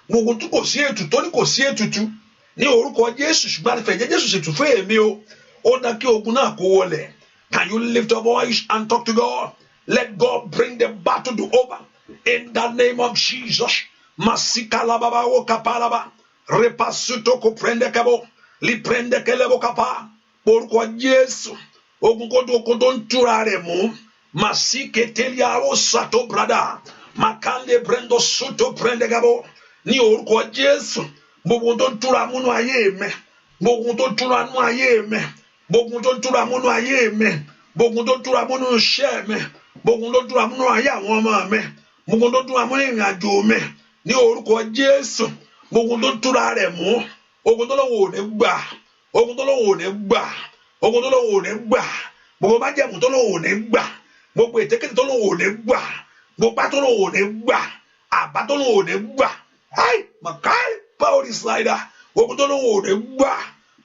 gbogbo tó kò sí ètùtù tó ní kò sí ètùtù ní orúkọ Jésù ṣùgbọ́n àfẹ̀jẹ́ Jésù ṣètù fún èmi o ó dá kí ogun náà kó wọlẹ̀. Can you lift your voice and talk to God? Let God bring the battle to over in the name of Jesus. Masikala baba o kapalaba repasuto ko prende kabo li prende kelebo kapa orúkọ Jésù ogun kó tó ń túra rẹ̀ mú masiketelia o sato brada makande brendo suto prende kabo ní orúkọ Jésù gbogbo tó ń túra múnú ayé mi gbogbo tó ń túra múnú ayé mi gbogbo tó ń túra múnú ayé mi gbogbo tó ń túra múnú iṣẹ́ mi gbogbo tó ń túra múnú ayé àwọn ọmọ mi gbogbo tó ń túra múnú ìrìn àjò mi ní orúkọ Jésù gbogbo tó ń túra rẹ̀ mú ogun tó lọ́wọ́ ò ní gbà ogun tó lọ́wọ́ ò ní gbà ogun tó lọ́wọ́ ò ní gbà gbogbo májẹ̀mú tó lọ́wọ́ ò ní gbà gbogbo ètékété tó lọ́wọ́ ò ní gbà gbogbo pá tó lọ́wọ́ ò ní gbà àbá tó lọ́wọ́ ò ní gbà ai makai power slider ogun tó lọ́wọ́ ò ní gbà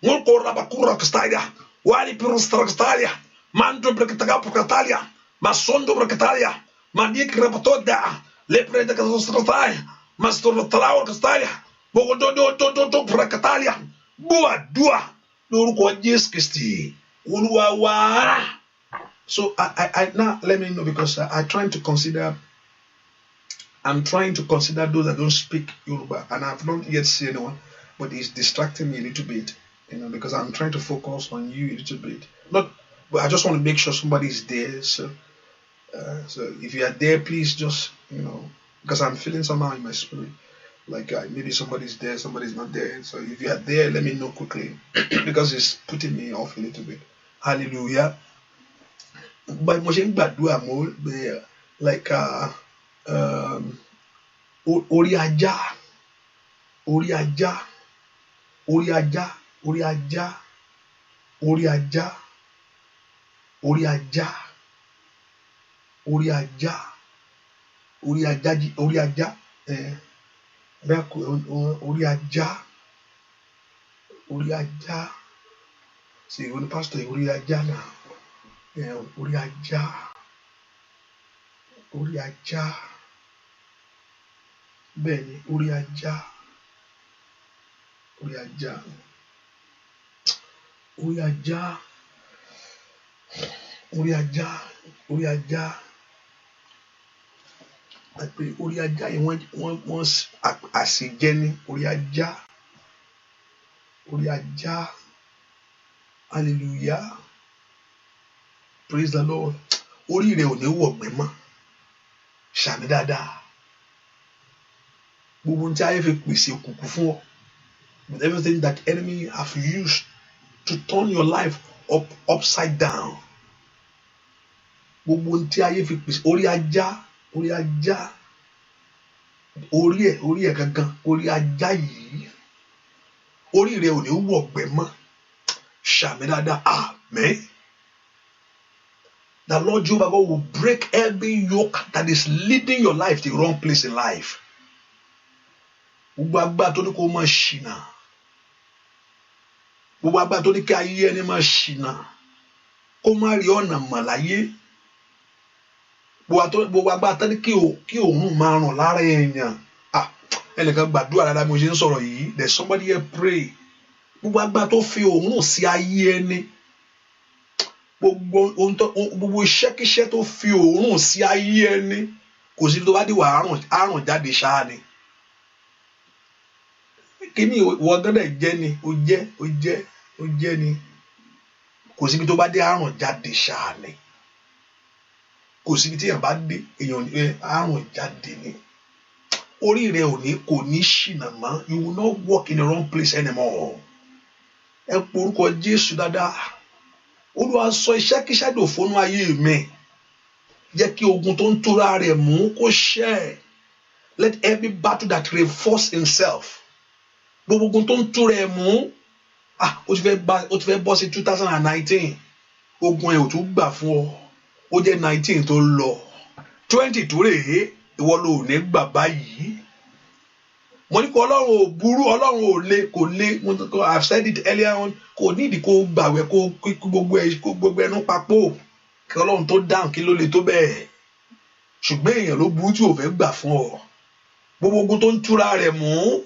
wọn kò rabakura kstalia wali pirustra kstalia mando brekataga prokatalia masondo brekatalia manik repatoda lepreda kstalia mastor traor kstalia bogo do prokatalia bua dua lórúkọ Jésù Kristi Olúwa wa. So I now let me know because I'm trying to consider those that don't speak Yoruba and I've not yet seen anyone, but it's distracting me a little bit, because I'm trying to focus on you a little bit. But I just want to make sure somebody is there. So if you are there, please just because I'm feeling somehow in my spirit, like maybe somebody's there, somebody's not there. So if you are there, let me know quickly because it's putting me off a little bit. Hallelujah. But like orí ajá orí ajá orí ajá orí ajá orí ajá orí ajá orí ajá orí ajá orí ajá orí ajá orí ajá sí one pastor orí ajá náà orí ajá orí ajá bẹ́ẹ̀ ni orí ajá orí ajá orí ajá orí ajá orí ajá àpè orí ajá yìí wọ́n àṣejẹ ní orí ajá hallelujah praise the Lord. Orí rẹ̀ ò ní wọ̀gbẹ́ mọ́ ṣàmì dáadáa gbogbo tí ayé fi pèsè òkùnkùn fún ọ with everything that enemy have used to turn your life upside down gbogbo tí ayé fi pèsè orí ajá orí ẹ̀ gangan orí ajá yìí orí rẹ̀ ò ní wọ̀gbẹ́ mọ́ ṣàmì dáadáa amen. The Lord Jehovah God will break every yoke that is leading your life to the wrong place in life. Gbogbo agbára tó ní kó máa ṣìnà. Gbogbo agbára tó ní kí ayé ẹni máa ṣìnà. Kó má rí ọ̀nà mọ̀ láyé. Gbogbo agbára tó ní kí òun máa ràn lára èèyàn. Ẹnìkan gbàdúrà dáadáa mo ṣe ń sọ̀rọ̀ yìí. There's somebody here pray. Gbogbo agbára tó fi òun sí ayé ẹni. Gbogbo iṣẹ́kíṣẹ́ tó fi òórùn sí ayé ẹni kò sí tó bá dìwà àrùn jáde ṣáá ni kíní ìwọ gẹ́gẹ́ jẹ́ ni ó jẹ́ ni kò síbi tó bá dé àrùn jáde ṣáá ni kò síbi tí èèyàn bá dé èèyàn àrùn jáde ni orí rẹ kò ní ṣìnà mọ́ you will not walk in the wrong place anymore ẹ porúkọ Jésù dáadáa. Olúwa sọ iṣẹ́kíṣẹ́ dòfónú ayé mi jẹ́ kí ogun tó ń tóra rẹ̀ mú kó ṣẹ́ let every battle that reinforce himself gbogbo ogun tó ń tóra ẹ̀ mú ó ti fẹ́ bọ́ sí 2019 ogun ẹ̀ ò tún gbà fún ọ ó jẹ́ 19 tó lọ 20 tó rèé ìwọ ló ní gbà báyìí mo ní kó ọlọ́run ò burú, ọlọ́run ò le, kò le. I've said it earlier on, kò nídìí kó gbàwẹ̀ kó gbogbo ẹnu papò kí ọlọ́run tó dáhùn, kí ló le tó bẹ́ẹ̀. Ṣùgbọ́n èèyàn ló burú tí ò fẹ́ gbà fún ọ. Gbogbo ogun tó ń túra rẹ̀ mú,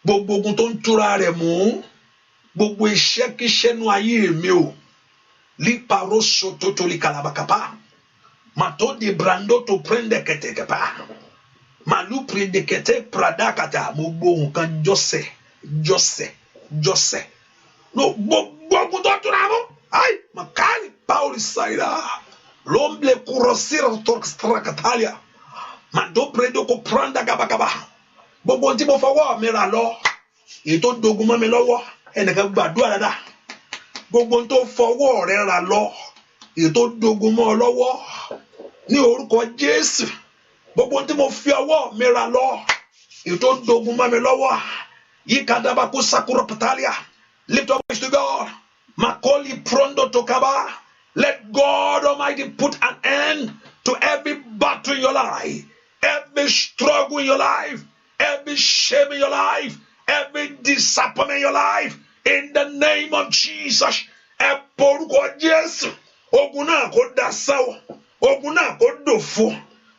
gbogbo ogun tó ń túra rẹ̀ mú, gbogbo iṣẹ́ kíṣẹ́ nú ayé mi o. Liparo soto to likalabakapa. Mato di brando to prende ketekapa. Malu prende kete pradakata. Mo gbóhùn kan jọ́sẹ̀. No, gbogbo ogun tó ń túra mú. Ay, makani pauli saida. Lomble kurosira trakatalia. Mando prendo ko pranda gabagaba. Gbogbo tí mo fọwọ́ mi rà lọ, èyí tó dogun mọ́ mi lọ́wọ́, ẹnìkan gbàdúrà dáadáa. Gbogbo tó fọwọ́ rẹ̀ rà lọ, èyí tó dogun mọ́ ọ lọ́wọ́, ní orúkọ Jésù. Gbogbo tí mo fi ọwọ́ mi rà lọ, èyí tó dogun mọ́ mi lọ́wọ́, yíkadabaku sakura patalia. Lift up voice to God. Makoli prondo tokaba. Let God Almighty put an end to every battle in your life, every struggle in your life, every shame in your life, every disappointment in your life. In the name of Jesus, ẹ porúkọ Jésù, ogun náà kó dasán o, ogun náà kó dòfo,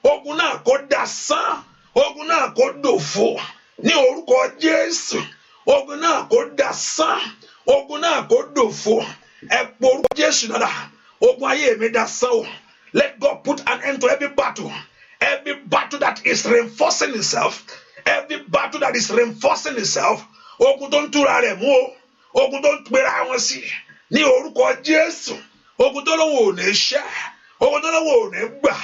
ogun náà kó dasán, ogun náà kó dòfo, ní orúkọ Jésù, ogun náà kó dasán, ogun náà kó dòfo, ẹ porúkọ Jésù dáadáa, ogun ayé mi dasán o. Let God put an end to every battle that is reinforcing itself, every battle that is reinforcing itself. Ogun tó ń túra rẹ̀ mú o, ogun tó ń pera wọn sí, ní orúkọ Jésù, ogun tó lówó ò ní ṣẹ́, ogun tó lówó ò ní gbà,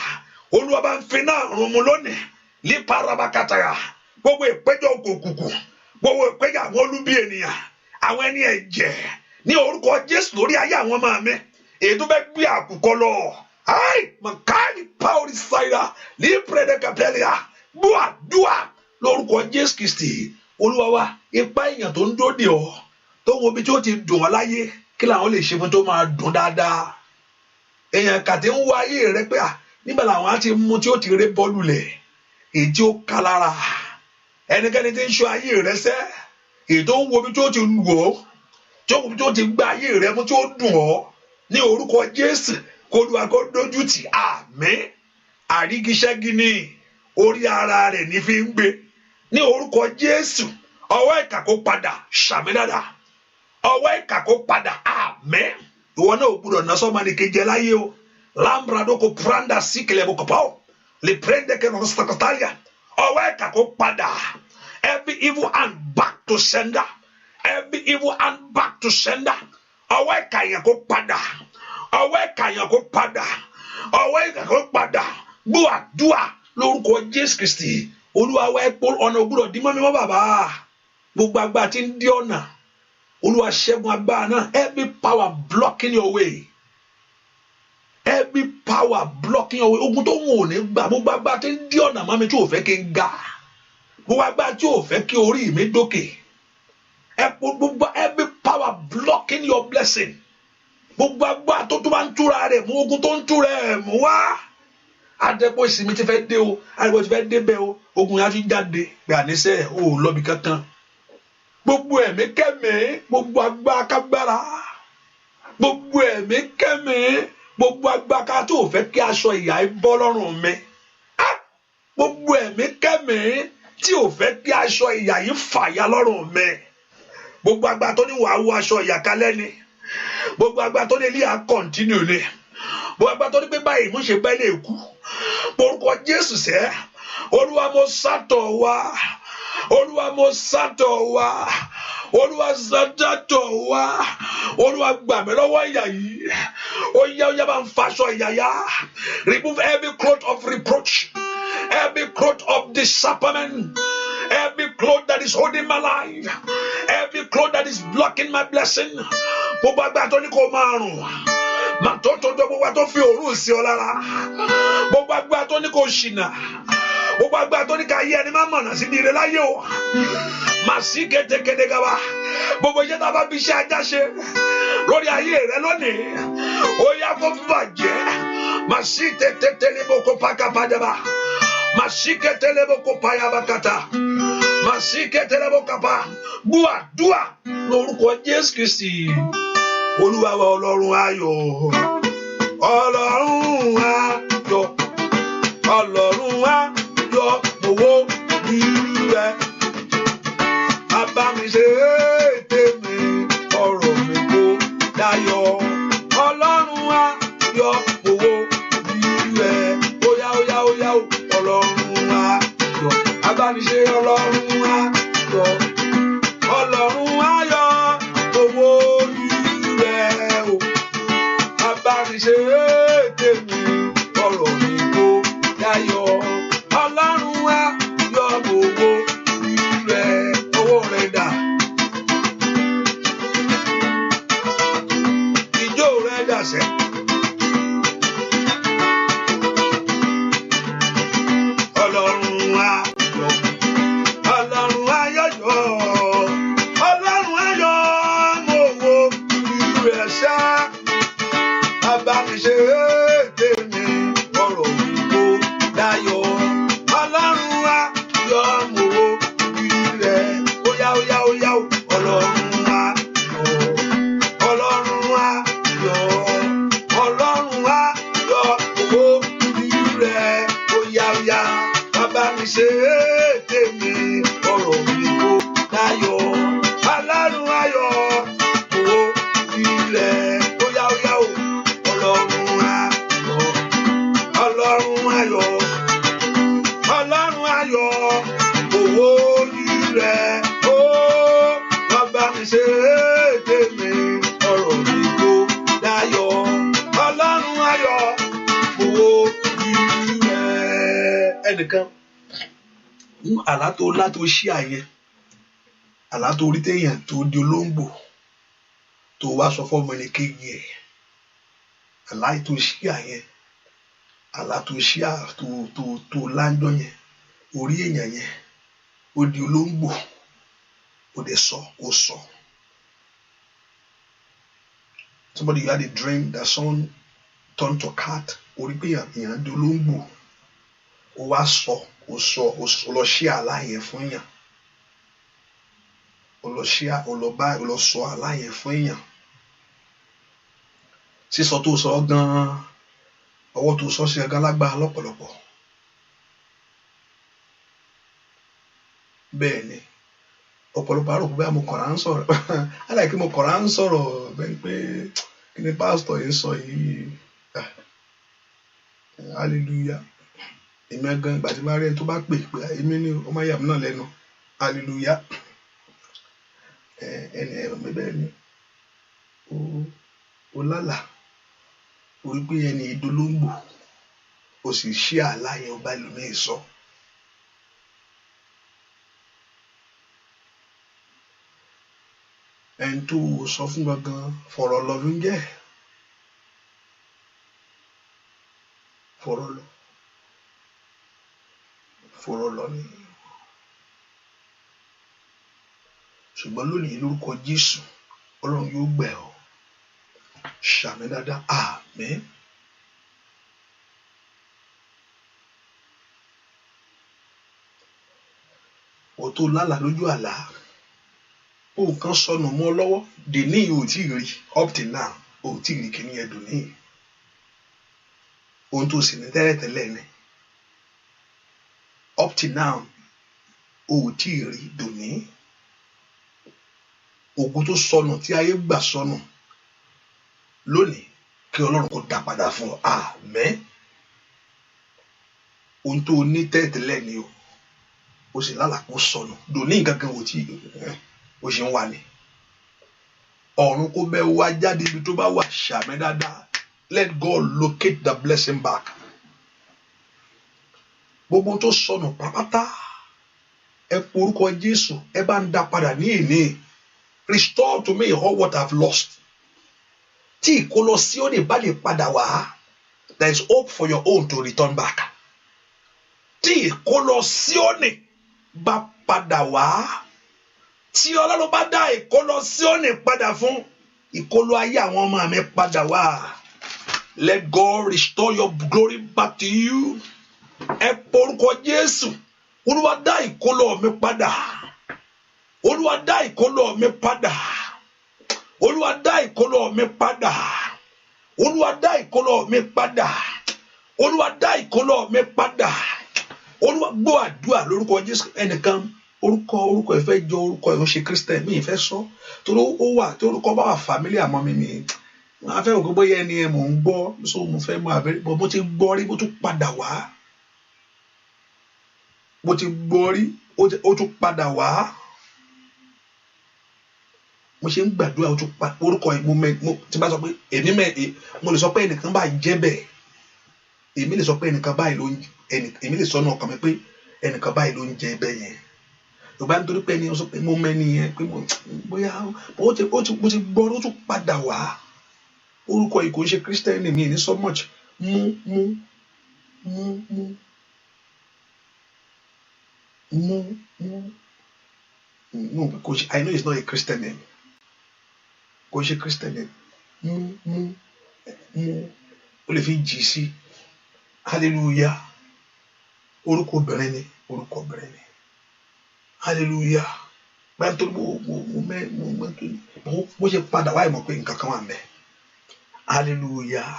Olúwa bá ń fi náà run mu lónìí, ní parabakataya, gbogbo ìpéjọ òkùnkùn, gbogbo ìpéjọ àwọn olubi ènìyàn, àwọn ẹni ẹ̀jẹ̀, ní orúkọ Jésù lórí ayé àwọn ọmọ mi, èyí tó fẹ́ gbé àkùkọ lọ, ay, makani pauli saida, ní prede kapelia, dua, lórúkọ Jésù Kristi, Olúwa wa, ipa èèyàn tó ń dóde ọ, tó ń wo bí tí ó ti dùn ọ́ láyé, kí làwọn lè ṣe fún tó máa dùn dáadáa. Èèyàn kàtí ń wá ayé rẹ pé nígbà làwọn á ti mú tí ó ti ré bọ́ọ̀lù lẹ̀, èyí tí ó ká lára. Ẹnikẹ́ni tí ń ṣọ́ ayé rẹ sẹ́, èyí tó ń wo bí tí ó ti lù ọ́, tí ó wo bí tí ó ti gba ayé rẹ mú tí ó dùn ọ́, ní orúkọ Jésù, kó Olúwa kó dójú tì, àmín. Àrígiṣẹ́gi ni orí ara rẹ̀ ní fi ń gbé, ní orúkọ Jésù. Ọwọ́ ìkà kó padà, ṣàmì dáadáa. Ọwọ́ ìkà kó padà, àmín. Ìwọ náà ò gbúdọ̀ ná sọ́mọ ní kejì láyé o. Lambrado kò pranda síkìlẹ̀ bó kọ̀pọ̀. Lè prende kẹ́ lọ́sọ̀ takọ̀tàlíà. Ọwọ́ ìkà kó padà. Every evil hand back to sender. Every evil hand back to sender. Ọwọ́ ìkà yẹn kó padà. Ọwọ́ ìkà yẹn kó padà. Ọwọ́ ìkà kó padà. Gbọ́ àdúrà lórúkọ Jésù Kristi. Olúwa wá ẹ̀pọ̀ ọ̀nà ògbúdọ̀ dí mọ́ mi mọ́ bàbá. Gbogbo agbára tí ń dí ọ̀nà, Olúwa ṣẹ́gun agbára náà. Every power blocking your way, every power blocking your way. Ogun tó ń wò ní gbà, gbogbo agbára tí ń dí ọ̀nà mọ́ mi tí ò fẹ́ kí n ga, gbogbo agbára tí ò fẹ́ kí orí mi dókè. Gbogbo every power blocking your blessing. Gbogbo agbára tó bá ń túra rẹ̀ mú, ogun tó ń túra rẹ̀ mú wá. Adẹ́pọ̀ ìsinmi ti fẹ́ dé o, àdẹ́pọ̀ ti fẹ́ dé bẹ́ẹ̀ o, ogun yẹn á ti jáde pé àníṣe ò lọ́bi kankan. Gbogbo ẹ̀mí kẹ́mi, gbogbo agbára kágbára, gbogbo ẹ̀mí kẹ́mi, gbogbo agbára tó fẹ́ kí aṣọ ìyà bọ́ lọ́rùn mi. Gbogbo ẹ̀mí kẹ́mi tí ò fẹ́ kí aṣọ ìyà yìí fàya lọ́rùn mi. Gbogbo agbára tó ní wàá wọ aṣọ ìyà kalẹ̀ ni. Gbogbo agbára tó ní ilé à kọ̀ntínú ni. Gbogbo agbára tó ní pé báyìí mú ṣe bẹ́ẹ̀ lè kú. Orúkọ Jésù sẹ́, Olúwa mo sátọ̀ wá, Olúwa mo sátọ̀ wá, Olúwa sátọ̀ wá, Olúwa gbà mí lọ́wọ́ ìyà yìí. Ó yá bá ń faṣọ ìyà yá. Remove every cloth of reproach, every cloth of disappointment, every cloth that is holding my life, every cloth that is blocking my blessing. Gbogbo agbára tó ní kó máa rùn, màá tó gbogbo wa tó fi òórùn sí ọ lára. Gbogbo agbára tó ní kó ṣìnà, gbogbo agbára tó ní ká yẹ ẹni máa mọ̀nà sí ire láyé o. Màá sí kétékété gaba. Gbogbo iṣẹ́ tá a bá fi ṣe ajá ṣe lórí ayé rẹ lónìí, ó yá kó bàjẹ́. Màá sí tètè lébò kó pàkà pàdébà. Màá sí kété lébò kó pàyà bàkàtà. màsíkẹ́tẹ́lẹ́bọ̀kàpá gbúàdúà lórúkọ Jésù Kristi. Olúwa wa Ọlọ́run ayọ̀, Ọlọ́run ayọ̀, Ọlọ́run ayọ̀, owó rírẹ abámiṣe tèmi ọ̀rọ̀ mi kò dayọ̀. Ọlọ́run ayọ̀, owó rírẹ óyá óyá óyá o. Ọlọ́run ayọ̀ abámiṣe, Ọlọ́run ayọ̀, Ọlọ́run ayọ̀, owó rírẹ o abámiṣe tèmi ọ̀rọ̀ mi kò dayọ̀. Ọlọ́run ayọ̀, owó rírẹ. Owó rẹ̀ dà, ijó rẹ̀ dàsẹ́. Ọlọ́run ayọ̀, Ọlọ́run ayọ̀ yọ̀, Ọlọ́run ayọ̀, mo wo rírẹ ṣá abámiṣe tèmi ọ̀rọ̀ mi kò dayọ̀. Ọlọ́run ayọ̀, mo wo rírẹ óyá óyá óyá o. Ọlọ́run ayọ̀, Ọlọ́run ayọ̀, Ọlọ́run ayọ̀, owó rírẹ óyá óyá abámiṣe tèmi ọ̀rọ̀ mi kò dayọ̀. Ọlọ́run ayọ̀, owó rírẹ óyá óyá o. Ọlọ́run ayọ̀, Ọlọ́run ayọ̀, Ọlọ́run ayọ̀, owó rírẹ ó abámiṣe tèmi ọ̀rọ̀ mi kò dayọ̀. Ọlọ́run ayọ̀, owó rírẹ. Ẹnìkan àlá tó lá tó ṣí àyẹ, àlá tó rí téèyàn tó di olóńgbò tó wá sọ fọ́mọ ẹni kéèyàn ẹ̀. Àlá tó ṣí àyẹ, àlá tó ṣí tó láńjọ yẹn, orí èèyàn yẹn ó di olóńgbò, ó dẹ̀ sọ, ó sọ. Somebody, you had a dream that someone turned to cat. Orí pé èèyàn di olóńgbò, ó wá sọ, ó lọ ṣí àlá yẹn fún èèyàn. Ó lọ sọ àlá yẹn fún èèyàn. Sísọ tó sọ gan-an, ọwọ́ tó sọ sí ẹ̀gán lágbára lọ́pọ̀lọpọ̀. Bẹ́ẹ̀ ni ọ̀pọ̀lọpọ̀ àròkù bẹ́ẹ̀ mo kọ̀ra ń sọ̀rọ̀ aláìkí mo kọ̀ra ń sọ̀rọ̀ bẹ́ẹ̀ pé kí ni pásítọ̀ yìí sọ yìí. Hallelujah. Èmi gan ìgbà tí bá rí ẹni tó bá pè pé èmi ni ó máa yà mí náà lẹ́nu. Hallelujah. Ẹni ẹ̀rọ mi bẹ́ẹ̀ ni ó lálà orí pé ẹni ìdólóńgbò ó sì ṣí àlá yẹn ó bá ẹlòmíì sọ. Ẹni tó sọ fún gangan fọ̀rọ̀ lọ ló ń jẹ́. Fọ̀rọ̀ lọ ni. Ṣùgbọ́n lónìí lórúkọ Jésù Ọlọ́run yóò gbẹ̀ ọ́. Ṣàmì dáadáa, àmín. Ó tó lálàá lójú àlá, ó kàn sọnù mọ́ lọ́wọ́, dèní ò tí ì rí, up till now ò tí ì rí kíní ẹ̀dùn ní. Ohun tó sì ní tẹ́lẹ̀tẹ́lẹ̀ ni, up till now ò tí ì rí dòní. Ògo tó sọnù tí ayé gbà sọnù lónìí kí Ọlọ́run kó dá padà fún ọ, àmín. Ohun tó ní tẹ́lẹ̀tẹ́lẹ̀ ni o sì lálàpọ̀ sọnù dòní gangan ò tí ó ṣe ń wà ní. Ọ̀run kó bẹ́ẹ̀ wá jáde ibi tó bá wà, ṣàmì dáadáa. Let God locate the blessing back. Gbogbo tó sọnù pátá ẹ porúkọ Jésù, ẹ bá ń dá padà ní èní. Restore to me all what I've lost. Tí ìkólọ Síónì bá lè padà wá, there is hope for your own to return back. Tí ìkólọ Síónì bá padà wá, tí Ọlọ́run bá dá ìkólọ Síónì padà fún, ìkólọ ayé àwọn ọmọ mi padà wá. Let God restore your glory back to you. Ẹ porúkọ Jésù, Olúwa dá ìkólọ mi padà. Olúwa dá ìkólọ mi padà. Olúwa dá ìkólọ mi padà. Olúwa dá ìkólọ mi padà. Olúwa dá ìkólọ mi padà. Olúwa gbọ́ àdúrà lórúkọ Jésù. Ẹnìkan orúkọ ìfẹ́ jọ orúkọ ìwọ ṣe Christian mi ìfẹ́ sọ torí ó wà tí orúkọ bá wà family àmọ́ mi ni máa fẹ́ òkú bóyá ẹni ẹ mò ń gbọ́ so mo fẹ́ mọ àbẹ̀rẹ̀ bọ́ mo ti gbọ́ rí mo tún padà wá mo ti gbọ́ rí ó tún padà wá mo ṣe ń gbàdúrà ó tún orúkọ mo ti bá sọ pé mo lè sọ pé ẹnìkan báyìí jẹ́ bẹ́ẹ̀ èmi lè sọ pé ẹnìkan báyìí ló ń èmi lè sọ náà kàn mí pé ẹnìkan báyìí ló ń jẹ́ bẹ́ẹ̀ yẹn yorùbá nítorí pé ẹni sọ pé mo mẹ́ni yẹn pé bóyá mo ti gbọ́ ó tún padà wá orúkọ yìí kò ń ṣe Christian mi ní so much mú kò ṣe I know it's not a Christian name kò ṣe Christian name mú o lè fi jì sí hallelujah orúkọ obìnrin ni hallelujah báyìí tó mo ṣe padà wáyé mọ̀ pé nǹkan kan wà mẹ́ hallelujah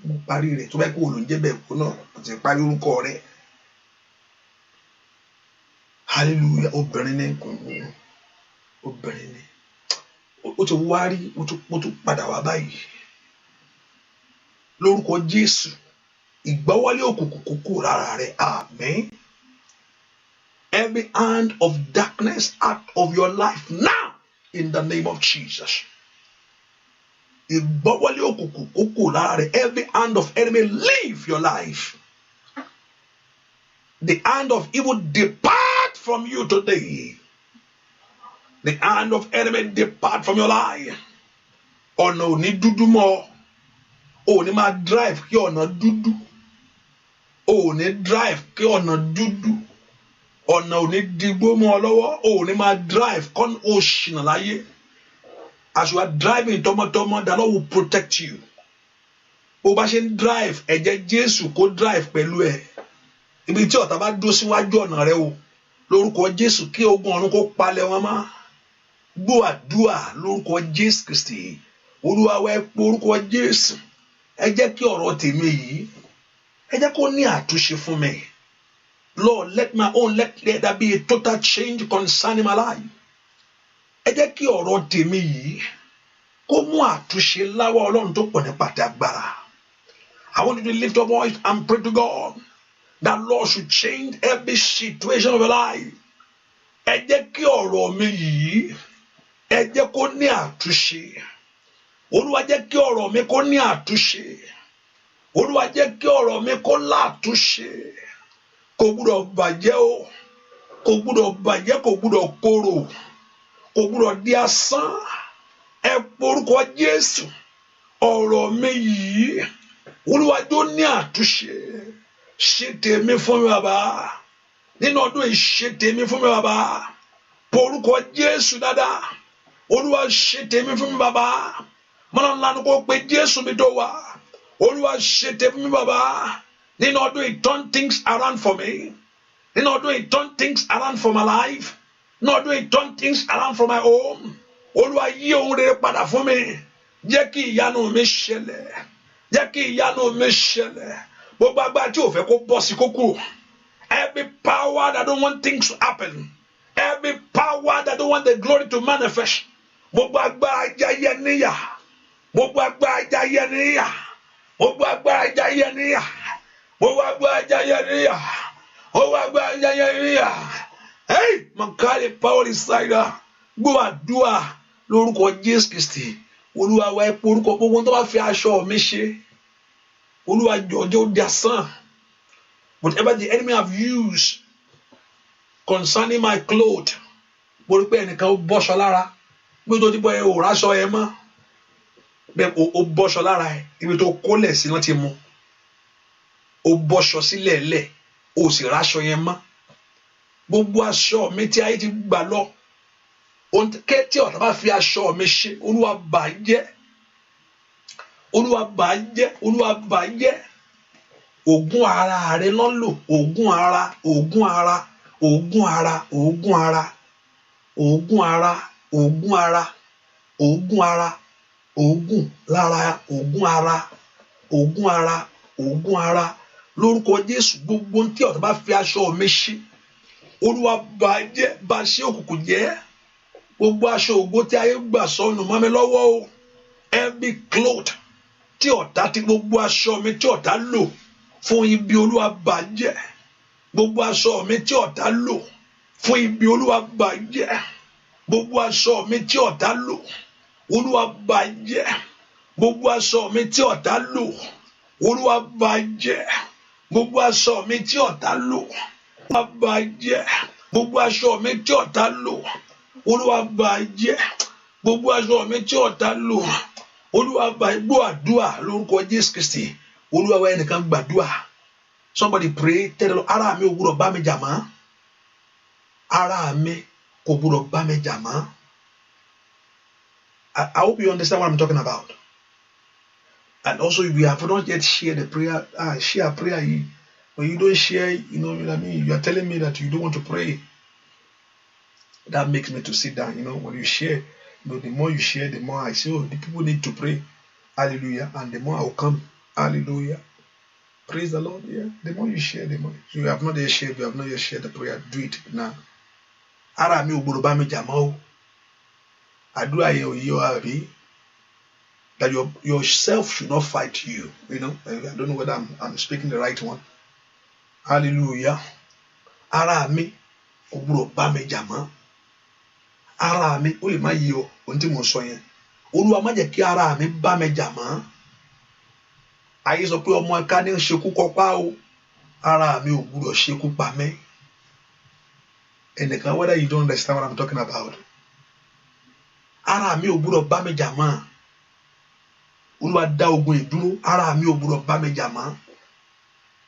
mú parí rẹ̀ tó bá kó olùjẹ́ bẹ́ẹ̀ kó náà ti parí orúkọ rẹ̀ hallelujah obìnrin ni ó ti wá rí ó tún padà wá báyìí lórúkọ Jésù ìgbọ́wọ́lé òkùnkùn kúkú rárá rẹ̀ amen. Every hand of darkness out of your life now in the name of Jesus. Ìgbọ́wọ́lé òkùnkùn kúkú rárá rẹ̀ every hand of enemy leave your life. The hand of evil depart from you today. The hand of enemy depart from your life. Ọ̀nà ò ní dúdú mọ́ ò ní máa drive kí ọ̀nà dúdú ò ní drive kí ọ̀nà dúdú ọ̀nà ò ní digbó mọ́ ọ lọ́wọ́ ò ní máa drive kọ́n ó ṣìnà láyé as you are driving tọmọtọmọ the Lord will protect you bó bá ṣe ń drive ẹ̀jẹ̀ Jésù kó drive pẹ̀lú ẹ̀ ibi tí ọ̀tá bá dúró síwájú ọ̀nà rẹ o lórúkọ Jésù kí ogun ọ̀run kó palẹ̀ wọn mọ́ gbọ́ àdúrà lórúkọ Jésù Kristi Olúwa wá ẹ pé orúkọ Jésù ẹ jẹ́ kí ọ̀rọ̀ tèmi yìí ẹ jẹ́ kó ní àtúnṣe fún mi Lord let there be a total change concerning my life ẹ jẹ́ kí ọ̀rọ̀ tèmi yìí kó mú àtúnṣe láwọ́ Ọlọ́run tó pọ̀ nípa ti agbára I want you to lift your voice and pray to God that Lord should change every situation of your life ẹ jẹ́ kí ọ̀rọ̀ mi yìí ẹ jẹ́ kó ní àtúnṣe Olúwa jẹ́ kí ọ̀rọ̀ mi kó ní àtúnṣe Olúwa jẹ́ kí ọ̀rọ̀ mi kó látúnṣe kò gbúdọ̀ bàjẹ́ o kò gbúdọ̀ bàjẹ́ kò gbúdọ̀ korò kò gbúdọ̀ di asán ẹ porúkọ Jésù ọ̀rọ̀ mi yìí Olúwa jọ̀ọ́ ní àtúnṣe ṣe tèmi fún mi bàbá nínú ọdún yìí ṣe tèmi fún mi bàbá porúkọ Jésù dáadáa Olúwa ṣe tèmi fún mi bàbá mọ́nà ńlá ni kò pé Jésù mi tó wà Olúwa ṣe tèmi fún mi bàbá nínú ọdún yìí turn things around for me nínú ọdún yìí turn things around for my life nínú ọdún yìí turn things around for my home Olúwa yí ohun rere padà fún mi jẹ́ kí ìyanu mi ṣẹlẹ̀ jẹ́ kí ìyanu mi ṣẹlẹ̀ gbogbo agbára tí ò fẹ́ kó bọ́ sí kókó every power that don't want things to happen every power that don't want the glory to manifest gbogbo agbára jayé níyà gbogbo agbára jayé níyà gbogbo agbára jayé níyà gbogbo agbára jayé níyà gbogbo agbára jayé níyà hey mankari power inside gbọ́ àdúrà lórúkọ Jésù Kristi Olúwa wá ẹ porúkọ gbogbo tó bá fi aṣọ mi ṣe Olúwa jọ̀ọ́ di asán whatever the enemy have used concerning my clothes mo rí pé ẹnìkan ó bọ́ṣọ lára bí tó ti bọ́ ẹ ò ráṣọ ẹ mọ́ bẹ́ẹ̀ ó bọ́ṣọ lára ẹ ibi tó kólẹ̀ sí wọ́n ti mú ó bọ́ṣọ sílẹ̀ lẹ̀ ó sì ráṣọ yẹn mọ́ gbogbo aṣọ mi tí ayé ti gbà lọ tí ọ̀tá bá fi aṣọ mi ṣe Olúwa bàjẹ́ Olúwa bàjẹ́ Olúwa bàjẹ́ ògùn ara rẹ lọ́n lò ògùn ara ògùn ara ògùn ara ògùn ara òógùn ara, òógùn ara, òógùn ara, òógùn lára, òógùn ara, òógùn ara, òógùn ara lórúkọ Jésù. Gbogbo tí ọ̀tá bá fi aṣọ mi ṣe, Olúwa bàjẹ́, bá ṣe òkùnkùn jẹ́. Gbogbo aṣọ ògo tí ayé gbà sọnù mọ́ mi lọ́wọ́ o. Every cloth tí ọ̀tá ti, gbogbo aṣọ mi tí ọ̀tá lò fún ibi, Olúwa bàjẹ́. Gbogbo aṣọ mi tí ọ̀tá lò fún ibi, Olúwa bàjẹ́. Gbogbo aṣọ mi tí ọ̀tá lò, Olúwa bàjẹ́. Gbogbo aṣọ mi tí ọ̀tá lò, Olúwa bàjẹ́. Gbogbo aṣọ mi tí ọ̀tá lò, Olúwa bàjẹ́. Gbogbo aṣọ mi tí ọ̀tá lò, Olúwa bàjẹ́. Gbogbo aṣọ mi tí ọ̀tá lò, Olúwa bàjẹ́. Gbọ́ àdúrà lórúkọ Jésù Kristi. Olúwa wa ẹnìkan gbàdúrà. Somebody pray. Tell the Lord, ara mi ò gbọdọ̀ bá mi jà mọ́. Ara mi kò gbọdọ̀ bá mi jà mọ́. I hope you understand what I'm talking about. And also, if you have not yet shared the prayer, share a prayer. When you don't share, you know what I mean? You are telling me that you don't want to pray. That makes me to sit down. You know, when you share, you know, the more you share, the more I say, oh, the people need to pray. Hallelujah. And the more I will come. Hallelujah. Praise the Lord. Yeah. The more you share, the more. So you have not yet shared, you have not yet shared the prayer. Do it now. Ara mi ò gbọdọ̀ bá mi jà mọ́ o. Àdúrà yẹn ò yé wa rí. That yourself should not fight you. You know, I don't know whether I'm speaking the right one. Hallelujah. Ara mi kò gbọdọ̀ bá mi jà mọ́. Ara mi ó lè má yé o ohun tí mo sọ yẹn. Olúwa má jẹ́ kí ara mi bá mi jà mọ́. Ayé sọ pé ọmọ ẹ̀ka ní ṣekú kọpá o. Ara mi ò gbọdọ̀ ṣekú pa mí. Ẹnìkan, whether you don't understand what I'm talking about. Ara mi ò gbọdọ̀ bá mi jà mọ́. Olúwa dá ogun ìdúró. Ara mi ò gbọdọ̀ bá mi jà mọ́.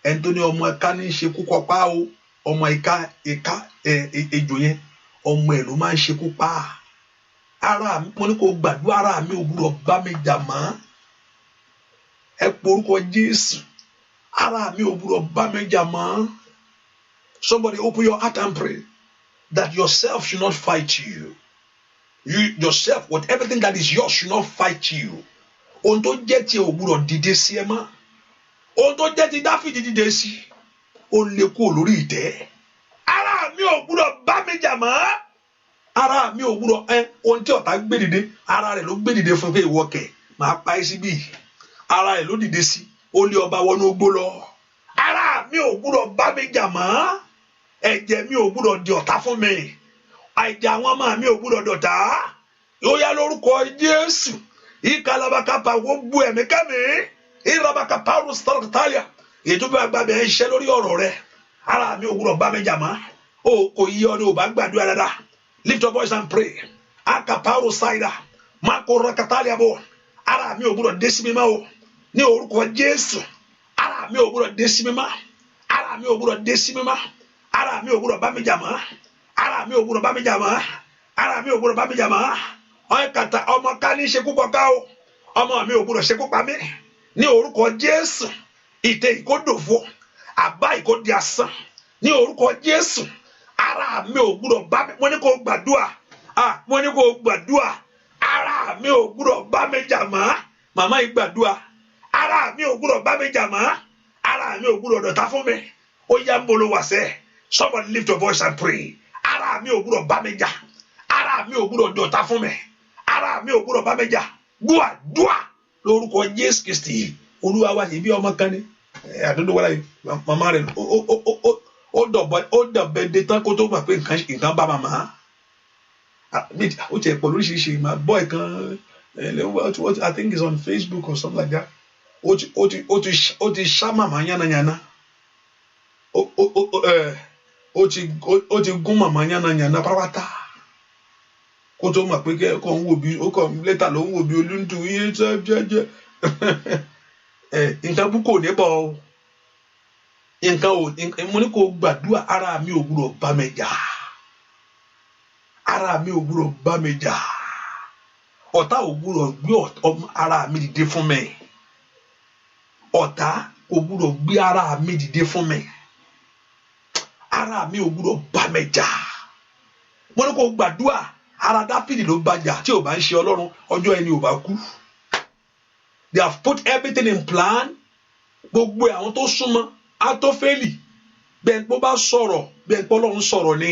Ẹni tó ní ọmọ ẹ̀ka ní ṣekú kọpá o. Ọmọ ẹ̀ka ejò yẹn, ọmọ ẹ̀ ló máa ń ṣekú pa. Ara mi, mo ní kó gbàdúrà, ara mi ò gbọdọ̀ bá mi jà mọ́. Ẹ porúkọ Jésù. Ara mi ò gbọdọ̀ bá mi jà mọ́. Somebody open your heart and pray that yourself should not fight you. You yourself, with everything that is yours, should not fight you. Ohun tó jẹ́ tiẹ̀ ò gbọdọ̀ dìde sí ẹ mọ́. Ohun tó jẹ́ ti Dáfídì dìde sí, ó lè kúrò lórí ìtẹ́. Ara mi ò gbọdọ̀ bá mi jà mọ́. Ara mi ò gbọdọ̀ ohun tí ọ̀tá gbé dìde, ara rẹ̀ ló gbé dìde fún pé ìwọ kẹ̀ máa pa ẹ́ síbí. Ara rẹ̀ ló dìde sí, ó lé ọba wọnú ogbó lọ. Ara mi ò gbọdọ̀ bá mi jà mọ́. Ẹ̀jẹ̀ mi ò gbọdọ̀ di ọ̀tá fún mi. Àìjà àwọn ọmọ mi ò gbọdọ̀ dọ̀tá. Ó yá lórúkọ Jésù. Ìkàlàbàkàpà wo bu ẹ̀mí kẹ́mi. Ìràbàkàpà rú sọ̀rọ̀tàlíà. Ètò bí agbábẹ́ ẹ̀ ń ṣẹ́ lórí ọ̀rọ̀ rẹ̀. Ara mi ò gbọdọ̀ bá mi jà mọ́. O kò yí ọ ní o bá gbàdúrà dáadáa. Lift your voice and pray. Akaparu saida. Mako rakatalia bo. Ara mi ò gbọdọ̀ dé sí mi mọ́ o. Ní orúkọ Jésù. Ara mi ò gbọdọ̀ dé sí mi mọ́. Ara mi ò gbọdọ̀ dé sí mi mọ́. Ara mi ò gbọdọ̀ bá mi jà mọ́. Ara mi ò gbọdọ̀ bá mi jà mọ́. Ara mi ò gbọdọ̀ bá mi jà mọ́. Ọ̀kàtà ọmọ ká ní ṣekú pọ̀ ká o. Ọmọ mi ò gbọdọ̀ ṣekú pa mí. Ní orúkọ Jésù. Ìtẹ́ ìkódòfo. Àbá ìkódi asán. Ní orúkọ Jésù. Ara mi ò gbọdọ̀ bá mi. Mo ní kó gbàdúrà. Mo ní kó gbàdúrà. Ara mi ò gbọdọ̀ bá mi jà mọ́. Màmá yìí gbàdúrà. Ara mi ò gbọdọ̀ bá mi jà mọ́. Ara mi ò gbọdọ̀ dọ̀tá fún mi. Ó yá ń bolo wá sẹ́. Somebody lift your voice and pray. Ara mi ò gbọdọ̀ bá mi jà. Ara mi ò gbọdọ̀ dọ̀tá fún mi. Ara mi ò gbọdọ̀ bá mi jà. Gbàdúrà lórúkọ Jésù Kristi. Olúwa wa yìí bí ọmọ kan ní. Àdúgbò wàlá yìí. Màmá rẹ̀ ó dọ̀bẹ̀ dé tán kó tó gbà pé nǹkan bá màmá. Ó tiẹ̀ pọ̀ lóríṣiríṣi. My boy kan, I think it's on Facebook or something like that. Ó ti ṣá màmá yánnayànna. Ó ti gún màmá yánnayànna pátápátá. Kó tó mọ̀ pé kò ń wò bí ó kàn lẹ́tà ló ń wò bí olúndù yín jẹ́jẹ́. Nǹkan bú kò ní bọ̀ o. Mo ní kó gbàdúrà, ara mi ò gbọdọ̀ bá mi jà. Ara mi ò gbọdọ̀ bá mi jà. Ọ̀tá ò gbọdọ̀ gbé ara mi dìde fún mi. Ọ̀tá ò gbọdọ̀ gbé ara mi dìde fún mi. Ara mi ò gbọdọ̀ bá mi jà. wọ́n ní kó gbàdúrà ara Dáfídì ló bàjá tí ò bá ń ṣe Ọlọ́run ọjọ́ ẹni ò bá kú. They have put everything in plan. Gbogbo àwọn tó súnmọ́ Átófélì bẹ́ẹ̀ bó bá sọ̀rọ̀ bẹ́ẹ̀ pé Ọlọ́run sọ̀rọ̀ ni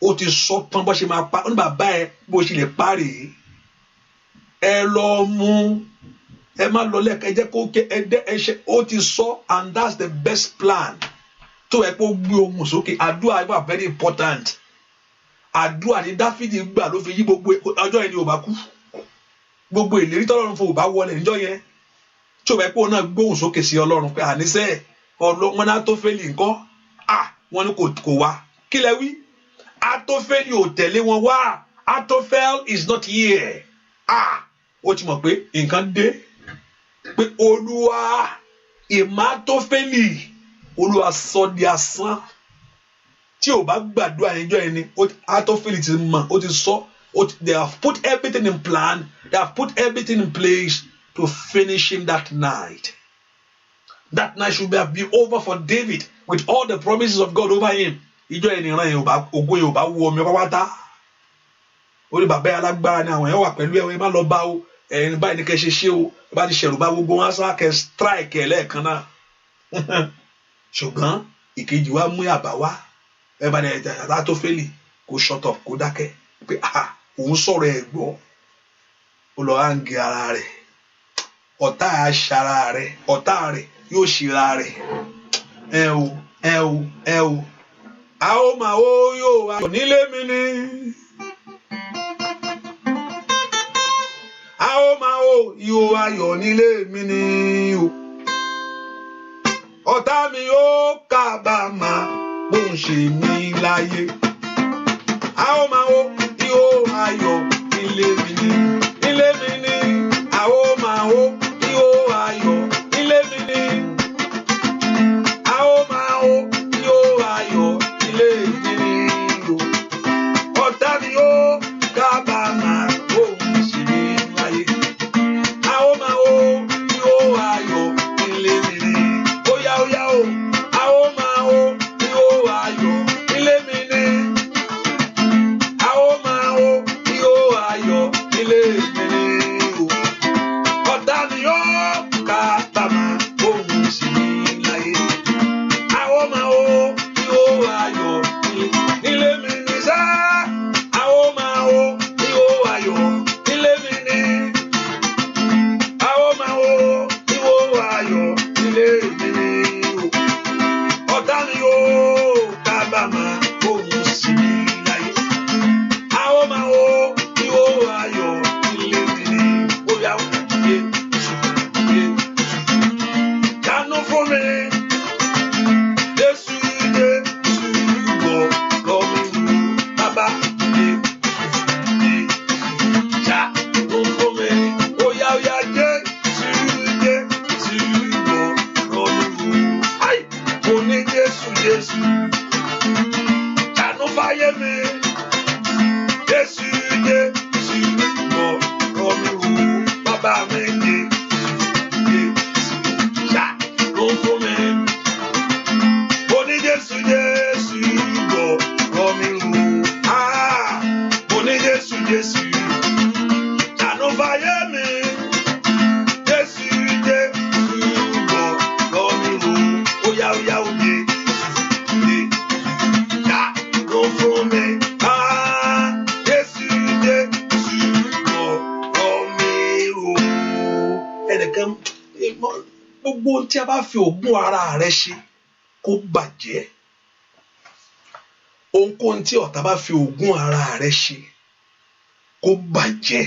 ó ti sọ tán bó ṣe máa pa ó ní bàbá ẹ bó ṣe lè parí ẹ lọ mú ẹ má lọ lẹ́ẹ̀kan ẹ jẹ́ kó ẹ ṣe ó ti sọ and that's the best plan. Tó ẹ pé ó gbé ohùn sókè àdúrà wà very important. Àdúrà ní Dáfídì gbà ló fi yí gbogbo ọjọ́ ẹni ò bá kú. Gbogbo ìlérí tọ́lọ́run fún ò bá wọlé níjọ́ yẹn tí ò bá pé òun náà gbóhùn sókè sí Ọlọ́run pé àníṣe wọn ní Átófélì ńkọ́ wọn ní kò wá kí lẹ wí Átófélì ò tẹ̀lé wọn wá Átófẹ́l is not here ó ti mọ̀ pé nǹkan dé pé Olúwa ìmọ̀ Átófélì Olúwa sọ di asán tí ò bá gbàdúrà níjọ́ yẹn ni Átófélì ti mọ̀ ó ti sọ they have put everything in plan they have put everything in place to finish him that night. That night should have been over for David with all the promises of God over him. Ìjọ ẹni ìran yẹn ògo yẹn ò bá wú omi pátá. Ó ní bàbá yẹn alágbára ni àwọn yẹn wà pẹ̀lú ẹ má lọ bá o ẹni báyìí ní kẹ́ ṣe ṣe o bá ti ṣẹ̀rù bá gbogbo wọn sá kẹ́ strike ẹ̀ lẹ́ẹ̀kan náà. Ṣùgbọ́n ìkejì wa mú àbá wá ẹ bá ní ẹja Átófélì kó shut up kó dákẹ́ pé òun sọ̀rọ̀ ẹ̀ gbọ́ ó lọ hàǹgì ara rẹ̀ ọ̀tá àṣàrà rẹ̀ ọ̀tá rẹ̀ yóò ṣìra rẹ̀ ẹ o a ó máa ó yóò wá nílé mi ni a ó máa ó yóò ayọ̀ nílé mi ni o ọ̀tá mi yóò kábàámà bó ń ṣe mí láyé a ó máa ó yóò ayọ̀ nílé mi ni a ó máa ó yóò ayọ̀ nílé mi ni a ó máa ó yóò ayọ̀ nílé mi ni ọ̀tá mi yóò kábàámà bó ń ṣe mí láyé a ó máa ó yóò ayọ̀ nílé mi ni óyá o a ó máa ó yóò ayọ̀ nílé mi ni a ó máa ó yóò ayọ̀ nílé mi ni ọ̀tá mi yóò kábàámà bó ń ṣe mí láyé a ó máa ó yóò ayọ̀ nílé mi ni sá a ó máa ó yóò ayọ̀ nílé mi ni a ó máa ó yóò ayọ̀ nílé mi ni ọ̀tá mi yóò kábàámà bó ń ṣe mí láyé a ó máa ó yóò ayọ̀ nílé mi ni ó yá Jánú fún mi, Jésù bọ̀ lọ mi wù, bàbá Jánú fún mi, óyá Jésù bọ̀ lọ mi wù. Ai, mo ní Jésù, Jánú fáyé mi, Jésù bọ̀ lọ mi wù, bàbá mi fún mi. Mo ní Jésù bọ̀ rọ̀ mí wò. Mo ní Jésù Jánú fáyé mi. Jésù bọ̀ rọ̀ mí wò. Óyá òde Jánú fún mi. Jésù bọ̀ rọ̀ mí wò. Ẹnìkan gbogbo ohun tí a bá fi ògùn ara rẹ ṣe kó bàjẹ́ ohunkóhun tí ọ̀tá bá fi ògùn ara rẹ ṣe kó bàjẹ́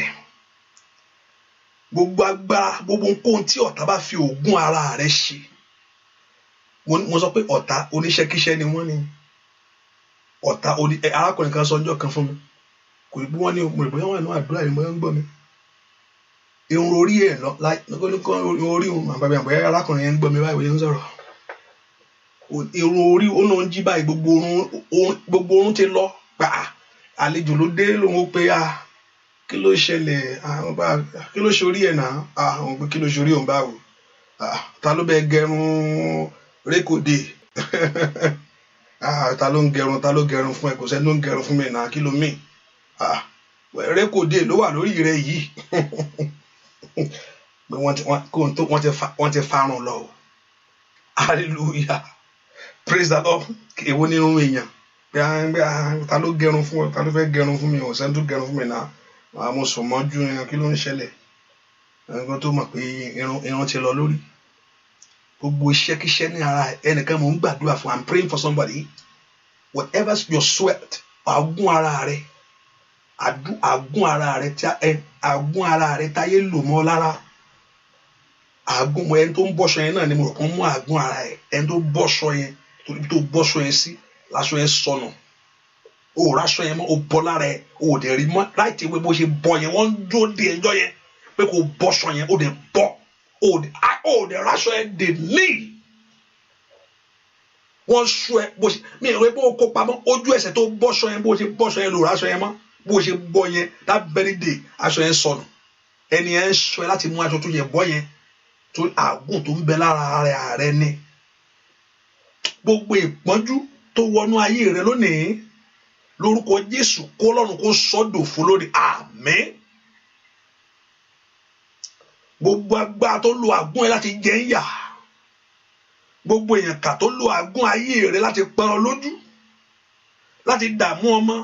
gbogbo agbára gbogbo ohunkóhun tí ọ̀tá bá fi ògùn ara rẹ ṣe mo sọ pé ọ̀tá oníṣẹ́kíṣẹ́ ni wọ́n ní ọ̀tá arákùnrin kan sọ ọjọ́ kan fún mi kò rí bí wọ́n ní mo rò bóyá wọ́n ní àdúrà yìí mo ń gbọ́ mi irun orí ẹ̀ lọ orí àbàbí àbọ̀ arákùnrin yẹn ń gbọ́ mi báyìí wọ́n ń sọ̀rọ̀ irun orí ó náà ń jí báyìí gbogbo orun ti lọ pa àlejò ló dé lòun ó pé kí ló ṣẹlẹ̀ kí ló ṣorí ẹ̀ náà àwọn pé kí ló ṣorí òun báwo ta ló bẹ gẹrun rékòdè ta ló ń gẹrun fún ẹ, kò sẹ́ni ló ń gẹrun fún mi náà, kí ló mì? Rékòdé ló wà lórí rẹ yìí. Pé wọ́n ti farun lọ. Hallelujah, praise the Lord. Èwo ni irun èèyàn pé ta ló gẹrun fún ọ, ta ló fẹ́ gẹrun fún mi, kò sẹ́ni tó gẹrun fún mi náà. Mo sùn mọ́jú ẹran, kí ló ń ṣẹlẹ̀? Ẹnìkan tó mọ̀ pé irun ti lọ lórí. Gbogbo iṣẹ́kíṣẹ́ ní ara ẹnìkan mò ń gbàdúrà fún. I'm praying for somebody. Whatever your sweat, àgún ara rẹ, àgún ara rẹ táyé lò mọ́ lára. Àgún mọ́ ẹni tó ń bọ́ṣọ yẹn náà ni mo rò kán mú àgún ara ẹ̀. Ẹni tó bọ́ṣọ yẹn, torí tó bọ́ṣọ yẹn sí, láṣọ yẹn sọnù. O ò ráṣọ yẹn mọ́, o bọ́ lára ẹ̀, o ò dẹ̀ rí mọ́. Láìtí ìwé bó ṣe bọ́ yẹn, wọ́n ń dúró de ẹjọ́ yẹn pé kò bọ́ṣọ yẹn, o dẹ̀ bọ́. O dẹ̀ ráṣọ yẹn dè ní. Wọ́n ṣú ẹ bó ṣe, mi ò rí pé o kó pamọ́, ojú ẹsẹ̀ tó bọ́ṣọ yẹn, bó ṣe bọ́ṣọ yẹn lò ráṣọ yẹn mọ́. Bó ṣe bọ́ yẹn, that very day, aṣọ yẹn sọnù. Ẹni yẹn ń ṣọ ẹ láti mú aṣọ tó yẹ bọ́ yẹn. Torí àgùn tó ń bẹ lára rẹ ni. Gbogbo ìpọ́njú tó wọnú ayé rẹ lónìí, lórúkọ Jésù, kó Ọlọ́run kó sọ́dọ̀ fún lónìí. Àmín. Gbogbo agbára tó lo àgùn ẹ láti jẹ ń yà. Gbogbo èèyàn kà tó lo àgùn ayé rẹ láti pẹran lójú, láti dààmú ọmọ.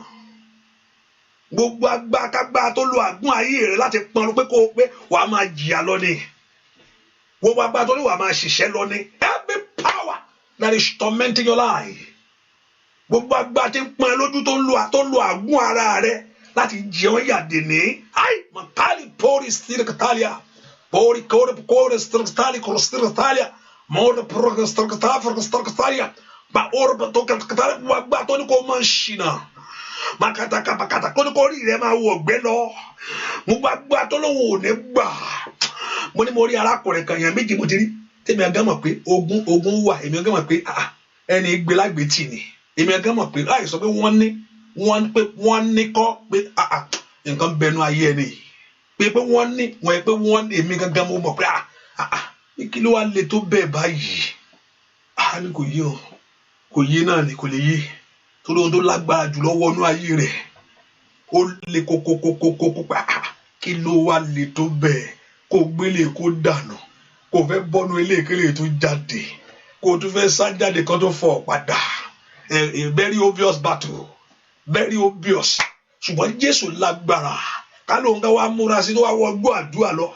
Gbogbo agbára tó lo àgùn ayé rẹ láti pẹran pé kó pé wàá máa jìyà lọ ni. Gbogbo agbára tó ní wàá máa ṣiṣẹ́ lọ ni. Every power that is tormenting your life. Gbogbo agbára tí ń pọn lójú tó lo àgùn ara rẹ láti jẹun yàdè ní. Makali pori stirikatalia. Pori kore stirikatalia. Morde stirikatalia. Ba orba to katalia. Gbogbo agbára tó ní kó máa ṣìnà. Makata kapakata kó ní kó rí rẹ máa wọ̀ gbẹ́ lọ. Gbogbo agbára tó lówó ò ní gbà. Mo ní mo rí arákùnrin kan yẹn méjì mo ti rí. Tèmi agán mọ̀ pé ogun wà. Èmi agán mọ̀ pé ẹni gbé lágbètì ni. Èmi agán mọ̀ pé láì sọ pé wọ́n ní kọ́ pé nǹkan bẹnu ayé ẹni yìí. Pé wọ́n ní èmi gangan mo mọ̀ pé kí ló wá le tó bẹ́ẹ̀ báyìí. Ní kò yé o. Kò yé náà ni kò lè yé. Torí ohun tó lágbára jùlọ wọnú ayé rẹ̀. Ó le kókókókókó pé kí ló wá le tó bẹ́ẹ̀. Kó gbélé kó dànù. Kó fẹ́ bọ́nu ilé ìkélé tó jáde. Kó tún fẹ́ sá jáde kan tó fọ̀ padà. A very obvious battle. Very obvious. Ṣùgbọ́n Jésù lágbára. Ká ló ń ká wá múra sí tó wá wọ gbọ́ àdúrà lọ.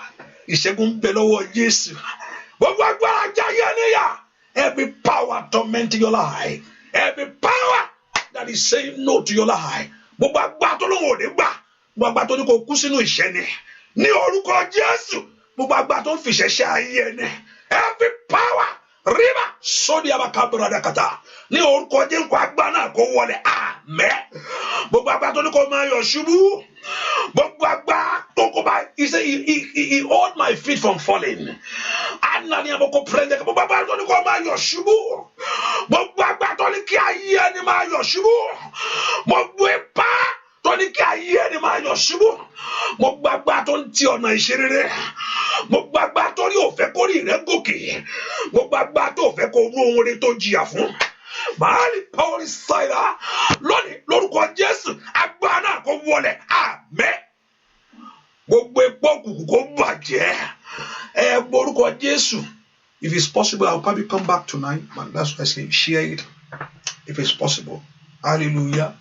Ìṣẹ́gun ń bẹ lọ́wọ́ Jésù. Gbogbo agbára jáyé níyà. Every power tormenting your life. Every power that is saying no to your life. Gbogbo agbára tó lóun ò ní gbà. Gbogbo agbára tó ní kó kú sínú ìṣẹ́ ni. Ní orúkọ Jésù. Gbogbo agbára tó ń fi ṣẹ̀ṣẹ̀ ayé ni. Every power. Riba sodi abakabra dakata. Ní orúkọ Jésù kó agbára náà kó wọlé. Àmín. Gbogbo agbára tó ní kó máa yọ̀ ṣubú. Gbogbo agbára tó kó bá. He said he hold my feet from falling. Anani aboko prende. Gbogbo agbára tó ní kó máa yọ̀ ṣubú. Gbogbo agbára tó ní kí ayé ẹni máa yọ̀ ṣubú. Gbogbo ipá tó ní kí ayé ẹni máa yọ̀ ṣubú. Gbogbo agbára tó ń ti ọ̀nà ìṣerere. Gbogbo agbára tó ní òfẹ́ kó rí rẹ̀ gòkè. Gbogbo agbára tó fẹ́ kó rú ohun rẹ̀ tó jìyà fún. Báàlì Paul Sáìlà lónìí lórúkọ Jésù agbára náà kó wọlé. Àmín. Gbogbo epo òkùnkùn kó bàjẹ́. Orúkọ Jésù. If it's possible, I'll probably come back tonight. And that's why I say share it. If it's possible. Hallelujah.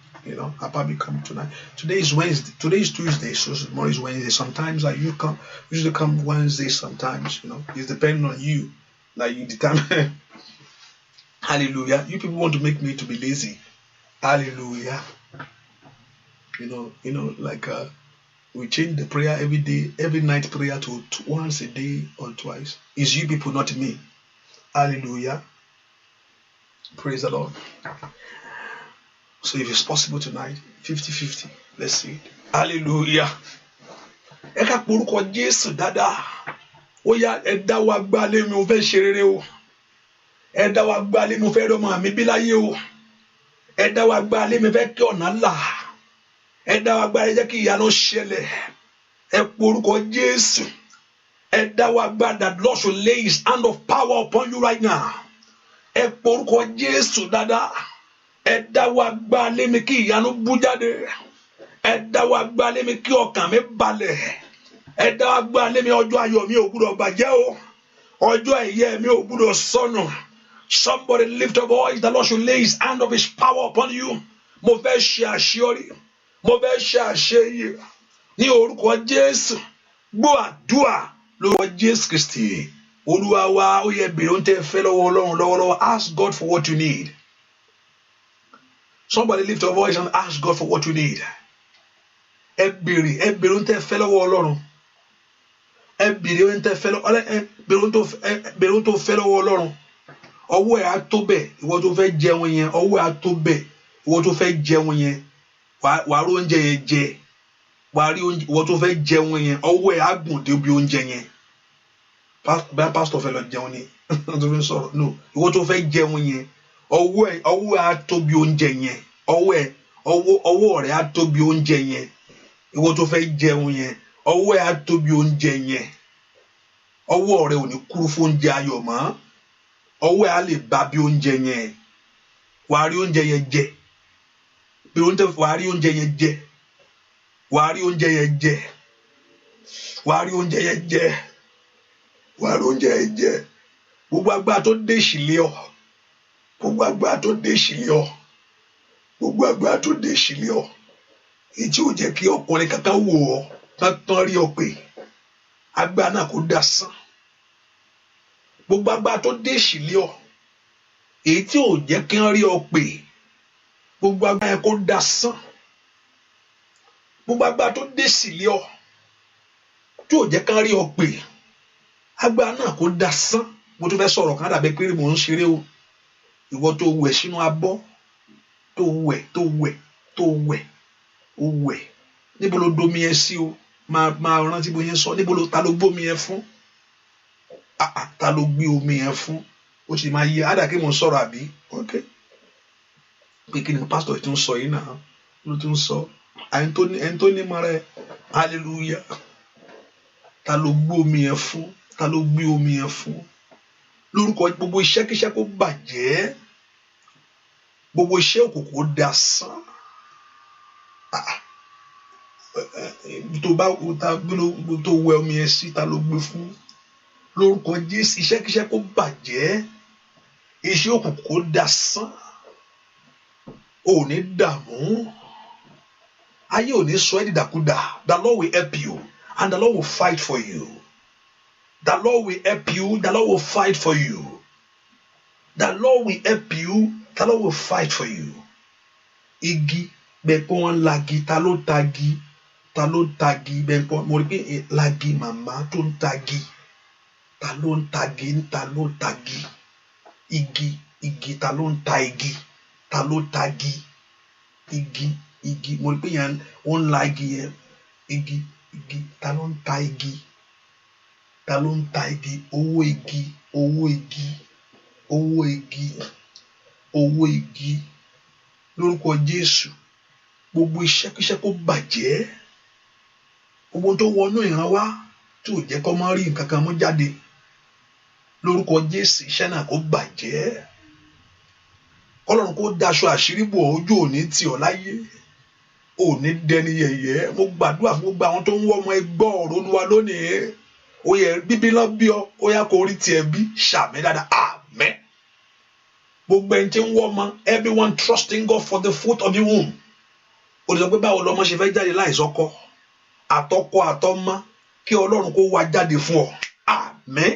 I'll probably come tonight. Today is Wednesday. Today is Tuesday, so tomorrow is Wednesday. Sometimes usually come Wednesday sometimes, It's depending on you. Like you determine. Hallelujah. You people want to make me to be lazy. Hallelujah. Like we change the prayer every day, every night prayer to once a day or twice. It's you people, not me. Hallelujah. Praise the Lord. So if it's possible tonight, 50-50. Let's see it. Hallelujah. Ẹ ká porúkọ Jésù dáadáa. Ó yá ẹ dá wa gbà lé mi, mo fẹ́ ṣe rere o. Ẹ dá wa gbà lé mi, mo fẹ́ rọ́mọ mi bí láyé o. Ẹ dá wa gbà lé mi, fẹ́ kí ọ̀nà là. Ẹ dá wa gbà lé jẹ́ kí ìyanu ṣẹlẹ̀. Ẹ porúkọ Jésù. Ẹ dá wa gbà that Lord should lay his hand of power upon you right now. Ẹ porúkọ Jésù dáadáa. ẹ dáwọ́ agbára lé mi kí ìyanu bú jáde, ẹ dáwọ́ agbára lé mi kí ọkàn mi balẹ̀, ẹ dáwọ́ agbára lé mi ọjọ́ ayọ̀ mi ò gbúdọ̀ bàjẹ́ o, ọjọ́ ẹ̀yẹ mi ò gbúdọ̀ sọnù. Somebody lift up voice. The Lord should lay his hand of his power upon you. Mo fẹ́ ṣe àṣeyọrí, mo fẹ́ ṣe àṣeyẹ ní orúkọ Jésù. Gbọ́ àdúrà lórúkọ Jésù Kristi. Olúwa wa, ó yẹ bèrè ohun tẹ́ fẹ́ lọ́wọ́ Ọlọ́run lọ́wọ́lọ́wọ́. Ask God for what you need. Somebody lift your voice and ask God for what you need. Ẹ bèrè ohun tẹ́ fẹ́ lọ́wọ́ Ọlọ́run. Ẹ bèrè ohun tẹ́ fẹ́ lọ́wọ́ Ọlọ́run. Bèrè ohun tó fẹ́ lọ́wọ́ Ọlọ́run. Ọwọ́ ẹ̀ á tó bẹ̀, ìwọ tó fẹ́ jẹun yẹn, ọwọ́ ẹ̀ á tó bẹ̀, ìwọ tó fẹ́ jẹun yẹn, wàá rí oúnjẹ yẹn jẹ, wàá rí oúnjẹ, ìwọ tó fẹ́ jẹun yẹn, ọwọ́ ẹ̀ á gùn dé bí oúnjẹ yẹn. Bá pásítọ̀ fẹ́ lọ jẹun ni, tó fi ń sọ̀rọ̀, no, ìwọ tó fẹ́ jẹun yẹn, ọwọ́ ẹ̀ á tó bí oúnjẹ yẹn, ọwọ́ rẹ̀ á tó bí oúnjẹ yẹn, ìwọ tó fẹ́ jẹun yẹn, ọwọ́ ẹ̀ á tó bí oúnjẹ yẹn, ọwọ́ rẹ̀ ò ní kúrú fún oúnjẹ ayọ̀ mọ́. Ọwọ́ ẹ̀ á lè bá bí oúnjẹ yẹn, wàá rí oúnjẹ yẹn jẹ, wàá rí oúnjẹ yẹn jẹ, wàá rí oúnjẹ yẹn jẹ, wàá rí oúnjẹ yẹn jẹ, wàá rí oúnjẹ yẹn jẹ. Gbogbo agbára tó dé ìṣìlẹ̀ ọ, gbogbo agbára tó dé ìṣìlẹ̀ ọ, gbogbo agbára tó dé ìṣìlẹ̀ ọ, èyí tí ò jẹ́ kí ọkùnrin kankan wò ọ tán rí ọ pé agbára náà kò dasán. Gbogbo agbára tó dé ìṣìlẹ̀ ọ, èyí tí ò jẹ́ kí wọ́n rí ọ pé gbogbo agbára yẹn kó dasán. Gbogbo agbára tó dé ìṣìlẹ̀ ọ, tí ò jẹ́ kí wọ́n rí ọ pé agbára náà kó dasán. Mo tún fẹ́ sọ̀rọ̀ kan dàbí pé mò ń ṣeré o. Ìwọ tó wẹ̀ sínú abọ́, tó wẹ̀, níbo ló domi yẹn sí o? Máa rántí bó yẹn sọ, níbo ló ta ló gbómi yẹn fún? Ta ló gbé omi yẹn fún? Ó sì máa yẹ ádà kí mo sọ̀rọ̀ àbí? Ok. Pé kí ni pásítọ̀ tó ń sọ yìí náà? Ló tún sọ. Ẹni tó ní mọ́ rẹ̀, hallelujah. Ta ló gbé omi yẹn fún? Ta ló gbé omi yẹn fún? Lórúkọ gbogbo iṣẹ́ kíṣẹ́ kó bàjẹ́. Gbogbo iṣẹ́ òkùnkùn ó dasán. Tó wẹ omi yẹn sí, ta ló gbé fún? Lórúkọ Jésù, iṣẹ́ kíṣẹ́ kó bàjẹ́. Iṣẹ́ òkùnkùn kó dasán. Ò ní dààmú. Ayé ò ní sọ ẹ́ dìdàkudà. The Lord will help you and the Lord will fight for you. The Lord will help you. The Lord will fight for you. The Lord will help you. The Lord will fight for you. Igi bẹ̀pọ̀ wọn lagi, ta ló tagi? Ta ló tagi bẹ̀pọ̀? Mo rí pé lagi màmá tó ń tagi. Ta ló ń tagi? Ta ló tagi? Igi, ta ló ń ta igi? Ta ló tagi? Igi. Mo rí pé yẹn ó ń la igi yẹn. Igi, ta ló ń ta igi? Ta ló ń ta igi? Owó igi. Lórúkọ Jésù, gbogbo iṣẹ́ kíṣẹ́ kó bàjẹ́. Gbogbo tó wọnú ìran wá tí ò jẹ́ kó máa rí nǹkan kan mú jáde. Lórúkọ Jésù, iṣẹ́ náà kó bàjẹ́. Ọlọ́run kó daṣọ àṣírí bò ọ́, ojú òní tì ọ́ láyé. Òní dẹni yẹ̀yẹ́. Mo gbàdúrà fún gbogbo àwọn tó ń wọ́ ọmọ ẹgbọ́ ọ̀rọ̀ Olúwa lónìí. Ó yẹ bíbí lọ bí ọ, ó yá kó rí tiẹ̀ bí. Ṣàmì dáadáa, àmín. Gbogbo ẹni tí ń wọ́ ọmọ, everyone trusting God for the fruit of the womb. Ó lè sọ pé báwo lọmọ ṣe fẹ́ jáde láìsọkọ? Àtọkọ àtọmọ kí Ọlọ́run kó wá jáde fún ọ. Àmín.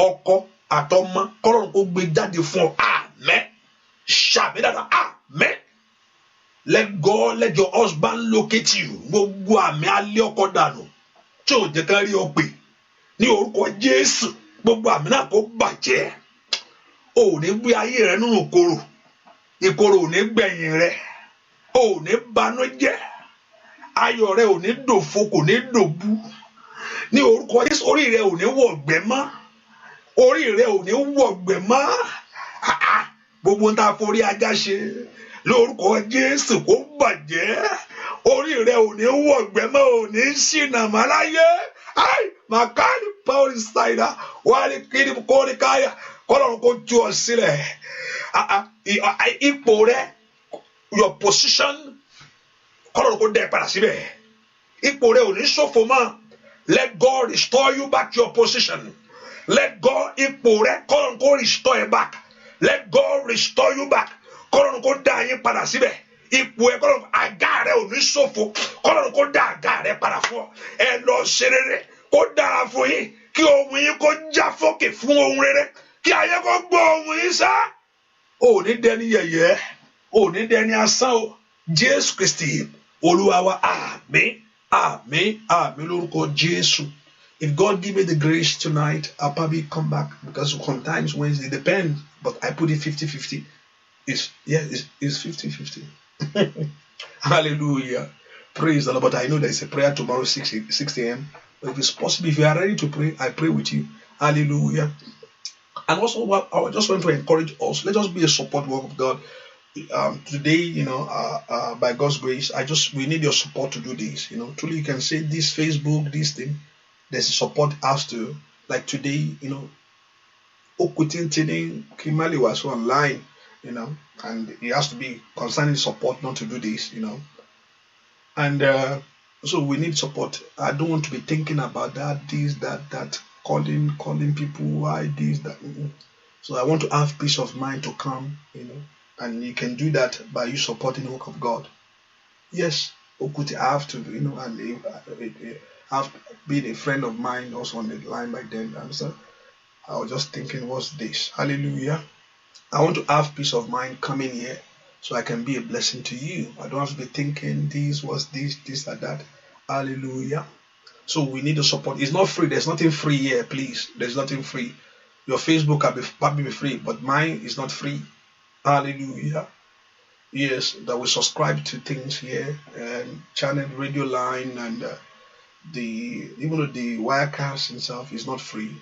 Ọkọ àtọmọ k'Ọlọ́run kó gbé jáde fún ọ. Àmín. Ṣàmì dáadáa, àmín. Let God, let your husband locate you. Gbogbo àmì alẹ́ ọkọ dànù tí ò jẹ́ ká rí ọ pé ní orúkọ Jésù, gbogbo àmì náà kó bàjẹ́. Ò ní gbé ayé rẹ nínú ìkorò. Ìkorò ò ní gbẹ̀yìn rẹ. Ò ní banújẹ́. Ayọ̀ rẹ ò ní dòfo, kò ní dòbu. Ní orúkọ Jésù, orí rẹ ò ní wọ̀gbẹ́ mọ́. Orí rẹ ò ní wọ̀gbẹ́ mọ́. Gbogbo ń ta forí ajá ṣe lórúkọ Jésù kó bàjẹ́. Orí rẹ ò ní wọ̀gbẹ́ mọ́, ò ní ṣìnà mọ́ láyé. Màkàrí Paul Saida wà ní kíni kórìkáyà k'Ọlọ́run kó tú ọ sílẹ̀. Ipò rẹ your position, kọ́lọ́run kó dá ẹ padà síbẹ̀. Ipò rẹ ò ní ṣòfò mọ́. Let God restore you back to your position. Let God, ipò rẹ, kọ́lọ́run kó restore ẹ back. Let God restore you back. Kọ́lọ́run kó dá yín padà síbẹ̀. Ipò ẹ, kọ́lọ́run, àga rẹ ò ní ṣòfò. Kọ́lọ́run kó dá àga rẹ padà fún ọ. Ẹ lọ ṣe rere, kó dára fún yín. Kí ohùn yín kó já fókè fún ohun rere. Kí ayé kó gbọ́ ohùn yín sá. Ò ní dẹni yẹ̀yẹ́, ò ní dẹni asán o. Jésù Kristi, Olúwa wa, àmín, àmín, àmín lórúkọ Jésù. If God give me the grace tonight, I'll probably come back because sometimes Wednesday depends, but I put it 50-50. It's 50-50. Hallelujah. Praise the Lord. But I know there's a prayer tomorrow 6 a.m. But if it's possible, if you are ready to pray, I pray with you. Hallelujah. And also, what I just want to encourage us, let us be a support work of God. Today, by God's grace, we need your support to do this. Truly, you can say this Facebook, this thing. There's a support as to, like today, Okutin Kimali was online, and it has to be concerning support not to do this, And so we need support. I don't want to be thinking about that, this, that, calling people, why this, that. So I want to have peace of mind to come, and you can do that by you supporting the work of God. Yes, Okuti, I have to, and have been a friend of mine also on the line by then. And so I was just thinking, what's this? Hallelujah. I want to have peace of mind coming here so I can be a blessing to you. I don't have to be thinking this was this or that. Hallelujah. So we need the support. It's not free. There's nothing free here, please. There's nothing free. Your Facebook can probably be free, but mine is not free. Hallelujah. Yes, that we subscribe to things here, and channel, radio line, and even the Wirecast itself is not free.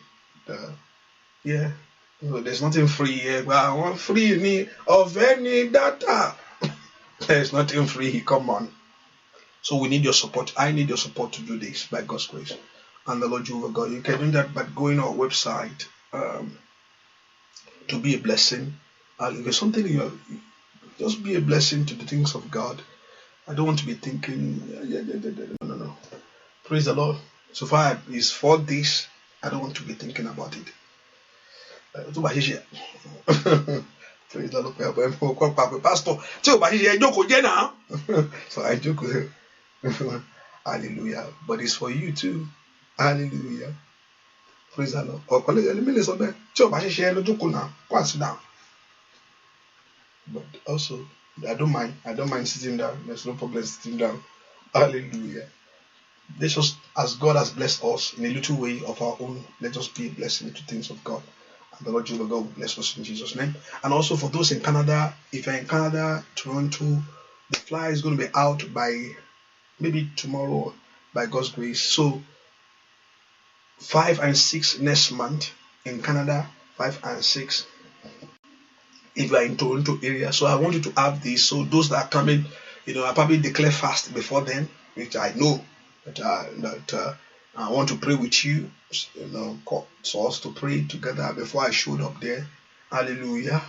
There's nothing free here. Well, I want free of any data. There's nothing free. Come on. So we need your support. I need your support to do this by God's grace. And the Lord Jehovah God, you can do that by going on our website to be a blessing. There's something just be a blessing to the things of God. I don't want to be thinking, no. Praise the Lord. So far is for this, I don't want to be thinking about it. Praise the Lord. Pastor, so I joke with him. Hallelujah. But it's for you too. Hallelujah. Praise the Lord. But also, I don't mind sitting down. There's no problem sitting down. Hallelujah. Let's just, as God has blessed us in a little way of our own, let us be a blessing to things of God. And the Lord Jehovah God will bless us in Jesus' name. And also for those in Canada, if you're in Canada, Toronto, the flyer is going to be out by maybe tomorrow by God's grace. So 5 and 6 next month in Canada, 5 and 6 if you are in Toronto area. So I want you to have this. So those that are coming, I probably declare fast before then, which I know that I want to pray with you. So us to pray together before I showed up there. Hallelujah.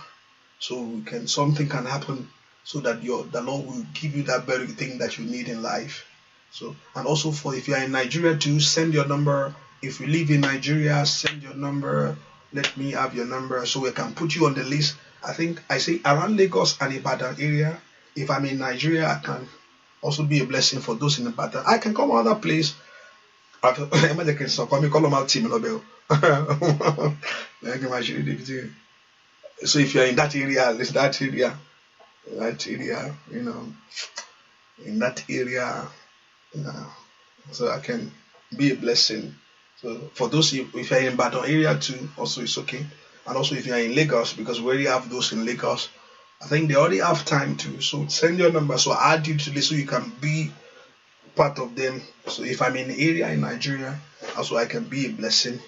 So something can happen so that the Lord will give you that very thing that you need in life. So, and also for if you are in Nigeria too, send your number. If you live in Nigeria, send your number. Let me have your number so we can put you on the list. I think I say around Lagos and Ibadan area. If I'm in Nigeria, I can also be a blessing for those in Ibadan. I can come other place. So if you're in that area, in that area, so I can be a blessing. So for those, if you're in Ibadan area too, also it's okay. And also if you're in Lagos, because we already have those in Lagos, I think they already have time too. So send your number, so I'll add you to this so you can be part of them. So if I'm in the area in Nigeria, also I can be a blessing.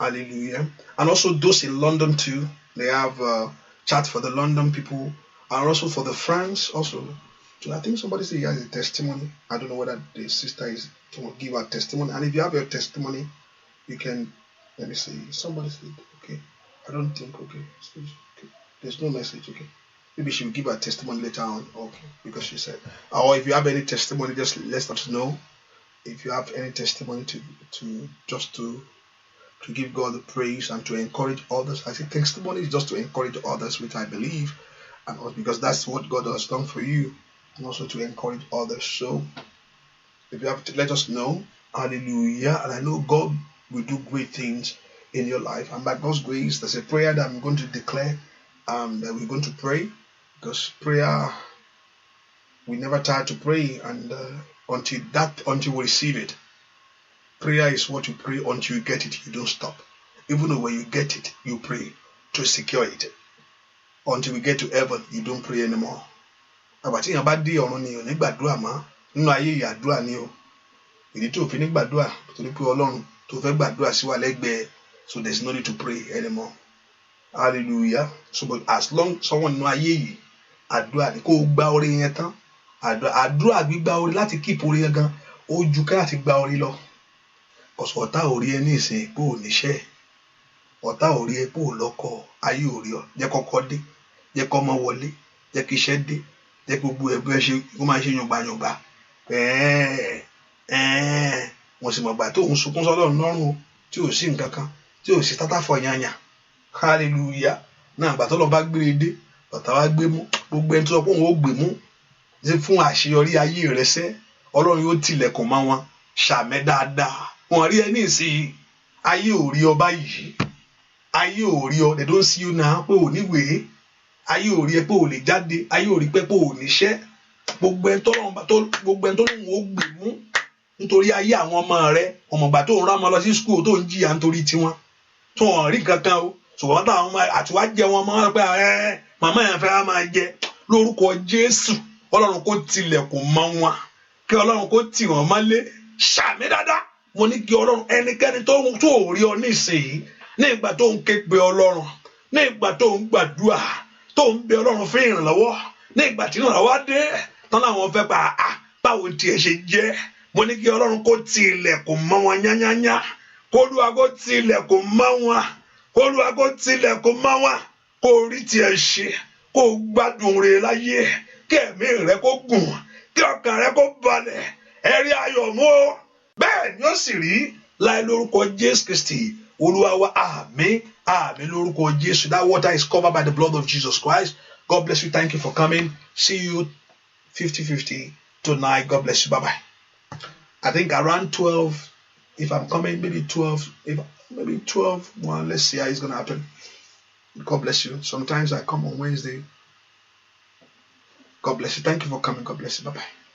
Hallelujah. And also those in London too, they have a chat for the London people, and also for the France also. So I think somebody said he has a testimony. I don't know whether the sister is to give a testimony. And if you have your testimony, you can, let me see, somebody said, okay. I don't think, okay. There's no message, okay. Maybe she will give her testimony later on. Okay, because she said, or if you have any testimony, just let us know. If you have any testimony to give God the praise and to encourage others. I say testimony is just to encourage others, which I believe, and also because that's what God has done for you, and also to encourage others. So if you have to, let us know. Hallelujah. And I know God will do great things in your life. And by God's grace, there's a prayer that I'm going to declare, that we're going to pray, because prayer, we never tire to pray, and until we receive it. Prayer is what you pray until you get it. You don't stop. Even though when you get it, you pray to secure it. Until we get to heaven, you don't pray anymore. Àbàtí yàn bá dé ọ̀run ni ò ní gbàdúrà mọ́. Nínú ayé ìyàdúrà ni o. Ìdí tó fi ní gbàdúrà torí pé Ọlọ́run tó fẹ́ gbàdúrà sí wa lẹ́gbẹ̀ẹ́. So there's no need to pray anymore. Hallelujah. So but as long someone nínú ayé yìí, àdúrà ni kó gba orí yẹn tán. Àdúrà gbígba orí láti keep orí yẹn gan. Ó ju ká láti gba orí lọ. Ọ̀tá ò rí ẹ ní ìsìn pé ò níṣẹ́, ọ̀tá ò rí ẹ pé ò lọ́kọ, ayé ò rí ọ, jẹ́ kọ́kọ́ dé, jẹ́ kọ́ ọmọ wọlé, jẹ́ kí iṣẹ́ dé, jẹ́ gbogbo ẹgbẹ́ ṣe kó máa ṣe yàngbàyàngbà. Wọ́n sì mọ̀ gbà tó ń sunkún sọ́lọ́run lọ́rùn o, tí ò sí nǹkan kan, tí ò sí tátàfọ̀ yányà. Hallelujah. Náà àgbà tó lọ bá gbére dé, ọ̀tá wá gbé mú, gbogbo ẹni tó sọ pé òun ó gbé mú fún àṣeyọrí ayé rẹ̀ sẹ́, Ọlọ́run yóò tilẹ̀kùn mọ́ wọn, ṣàmẹ́ dáadáa. Wọ́n rí ẹ ní ìsìn ayé ò rí ọ báyìí, ayé ò rí ọ, they don't see you now pé ò níwèé, ayé ò rí ẹ pé ò lè jáde, ayé ò rí pé ò níṣẹ́. Gbogbo ẹni tó lóun ó gbè mú nítorí ayé àwọn ọmọ rẹ, ọmọgbà tó ń rán ọmọ lọ sí school tó ń jìyà nítorí tiwọn, tó ń rí kankan o, ṣùgbọ́n táwọn ọmọ àtiwá jẹ wọn mọ́ pé màmá yẹn fẹ́ máa jẹ. Lórúkọ Jésù, Ọlọ́run kó tilẹ̀kùn mọ́ wọn, kí Ọlọ́run kó tì wọ́n mọ́lé. Ṣàmì dáadáa. Mo ní kí Ọlọ́run, ẹnikẹ́ni tó rí ọ nísìnyí, ní ìgbà tó ń ké pe Ọlọ́run, ní ìgbà tó ń gbàdúrà, tó ń bẹ Ọlọ́run fún ìrànlọ́wọ́, ní ìgbà tí ìrànlọ́wọ́ dé tán láwọn fẹ́ pa báwo tiẹ̀ ṣe jẹ́. Mo ní kí Ọlọ́run kó ti ilẹ̀kùn mọ́ wọn yányányá, kó Olúwa kó ti ilẹ̀kùn mọ́ wọn, kó Olúwa kó ti ilẹ̀kùn mọ́ wọn, kó rí tiẹ̀ ṣe, kó gbádùn rẹ̀ láyé, kí ẹ̀mí rẹ̀ kó gùn, kí ọkàn rẹ̀ kó balẹ̀, ẹ̀rí ayọ̀ mú o. Bẹ́ẹ̀ ni ó sì rí láì lórúkọ Jésù Kristi Olúwa wa. Àmín, àmín lórúkọ Jésù. That water is covered by the blood of Jesus Christ. God bless you. Thank you for coming. See you 50-50 tonight. God bless you. Bye-bye. I think around 12, if I'm coming, maybe 12, maybe 12:1. Let's see how it's going to happen. God bless you. Sometimes I come on Wednesday. God bless you. Thank you for coming. God bless you. Bye-bye.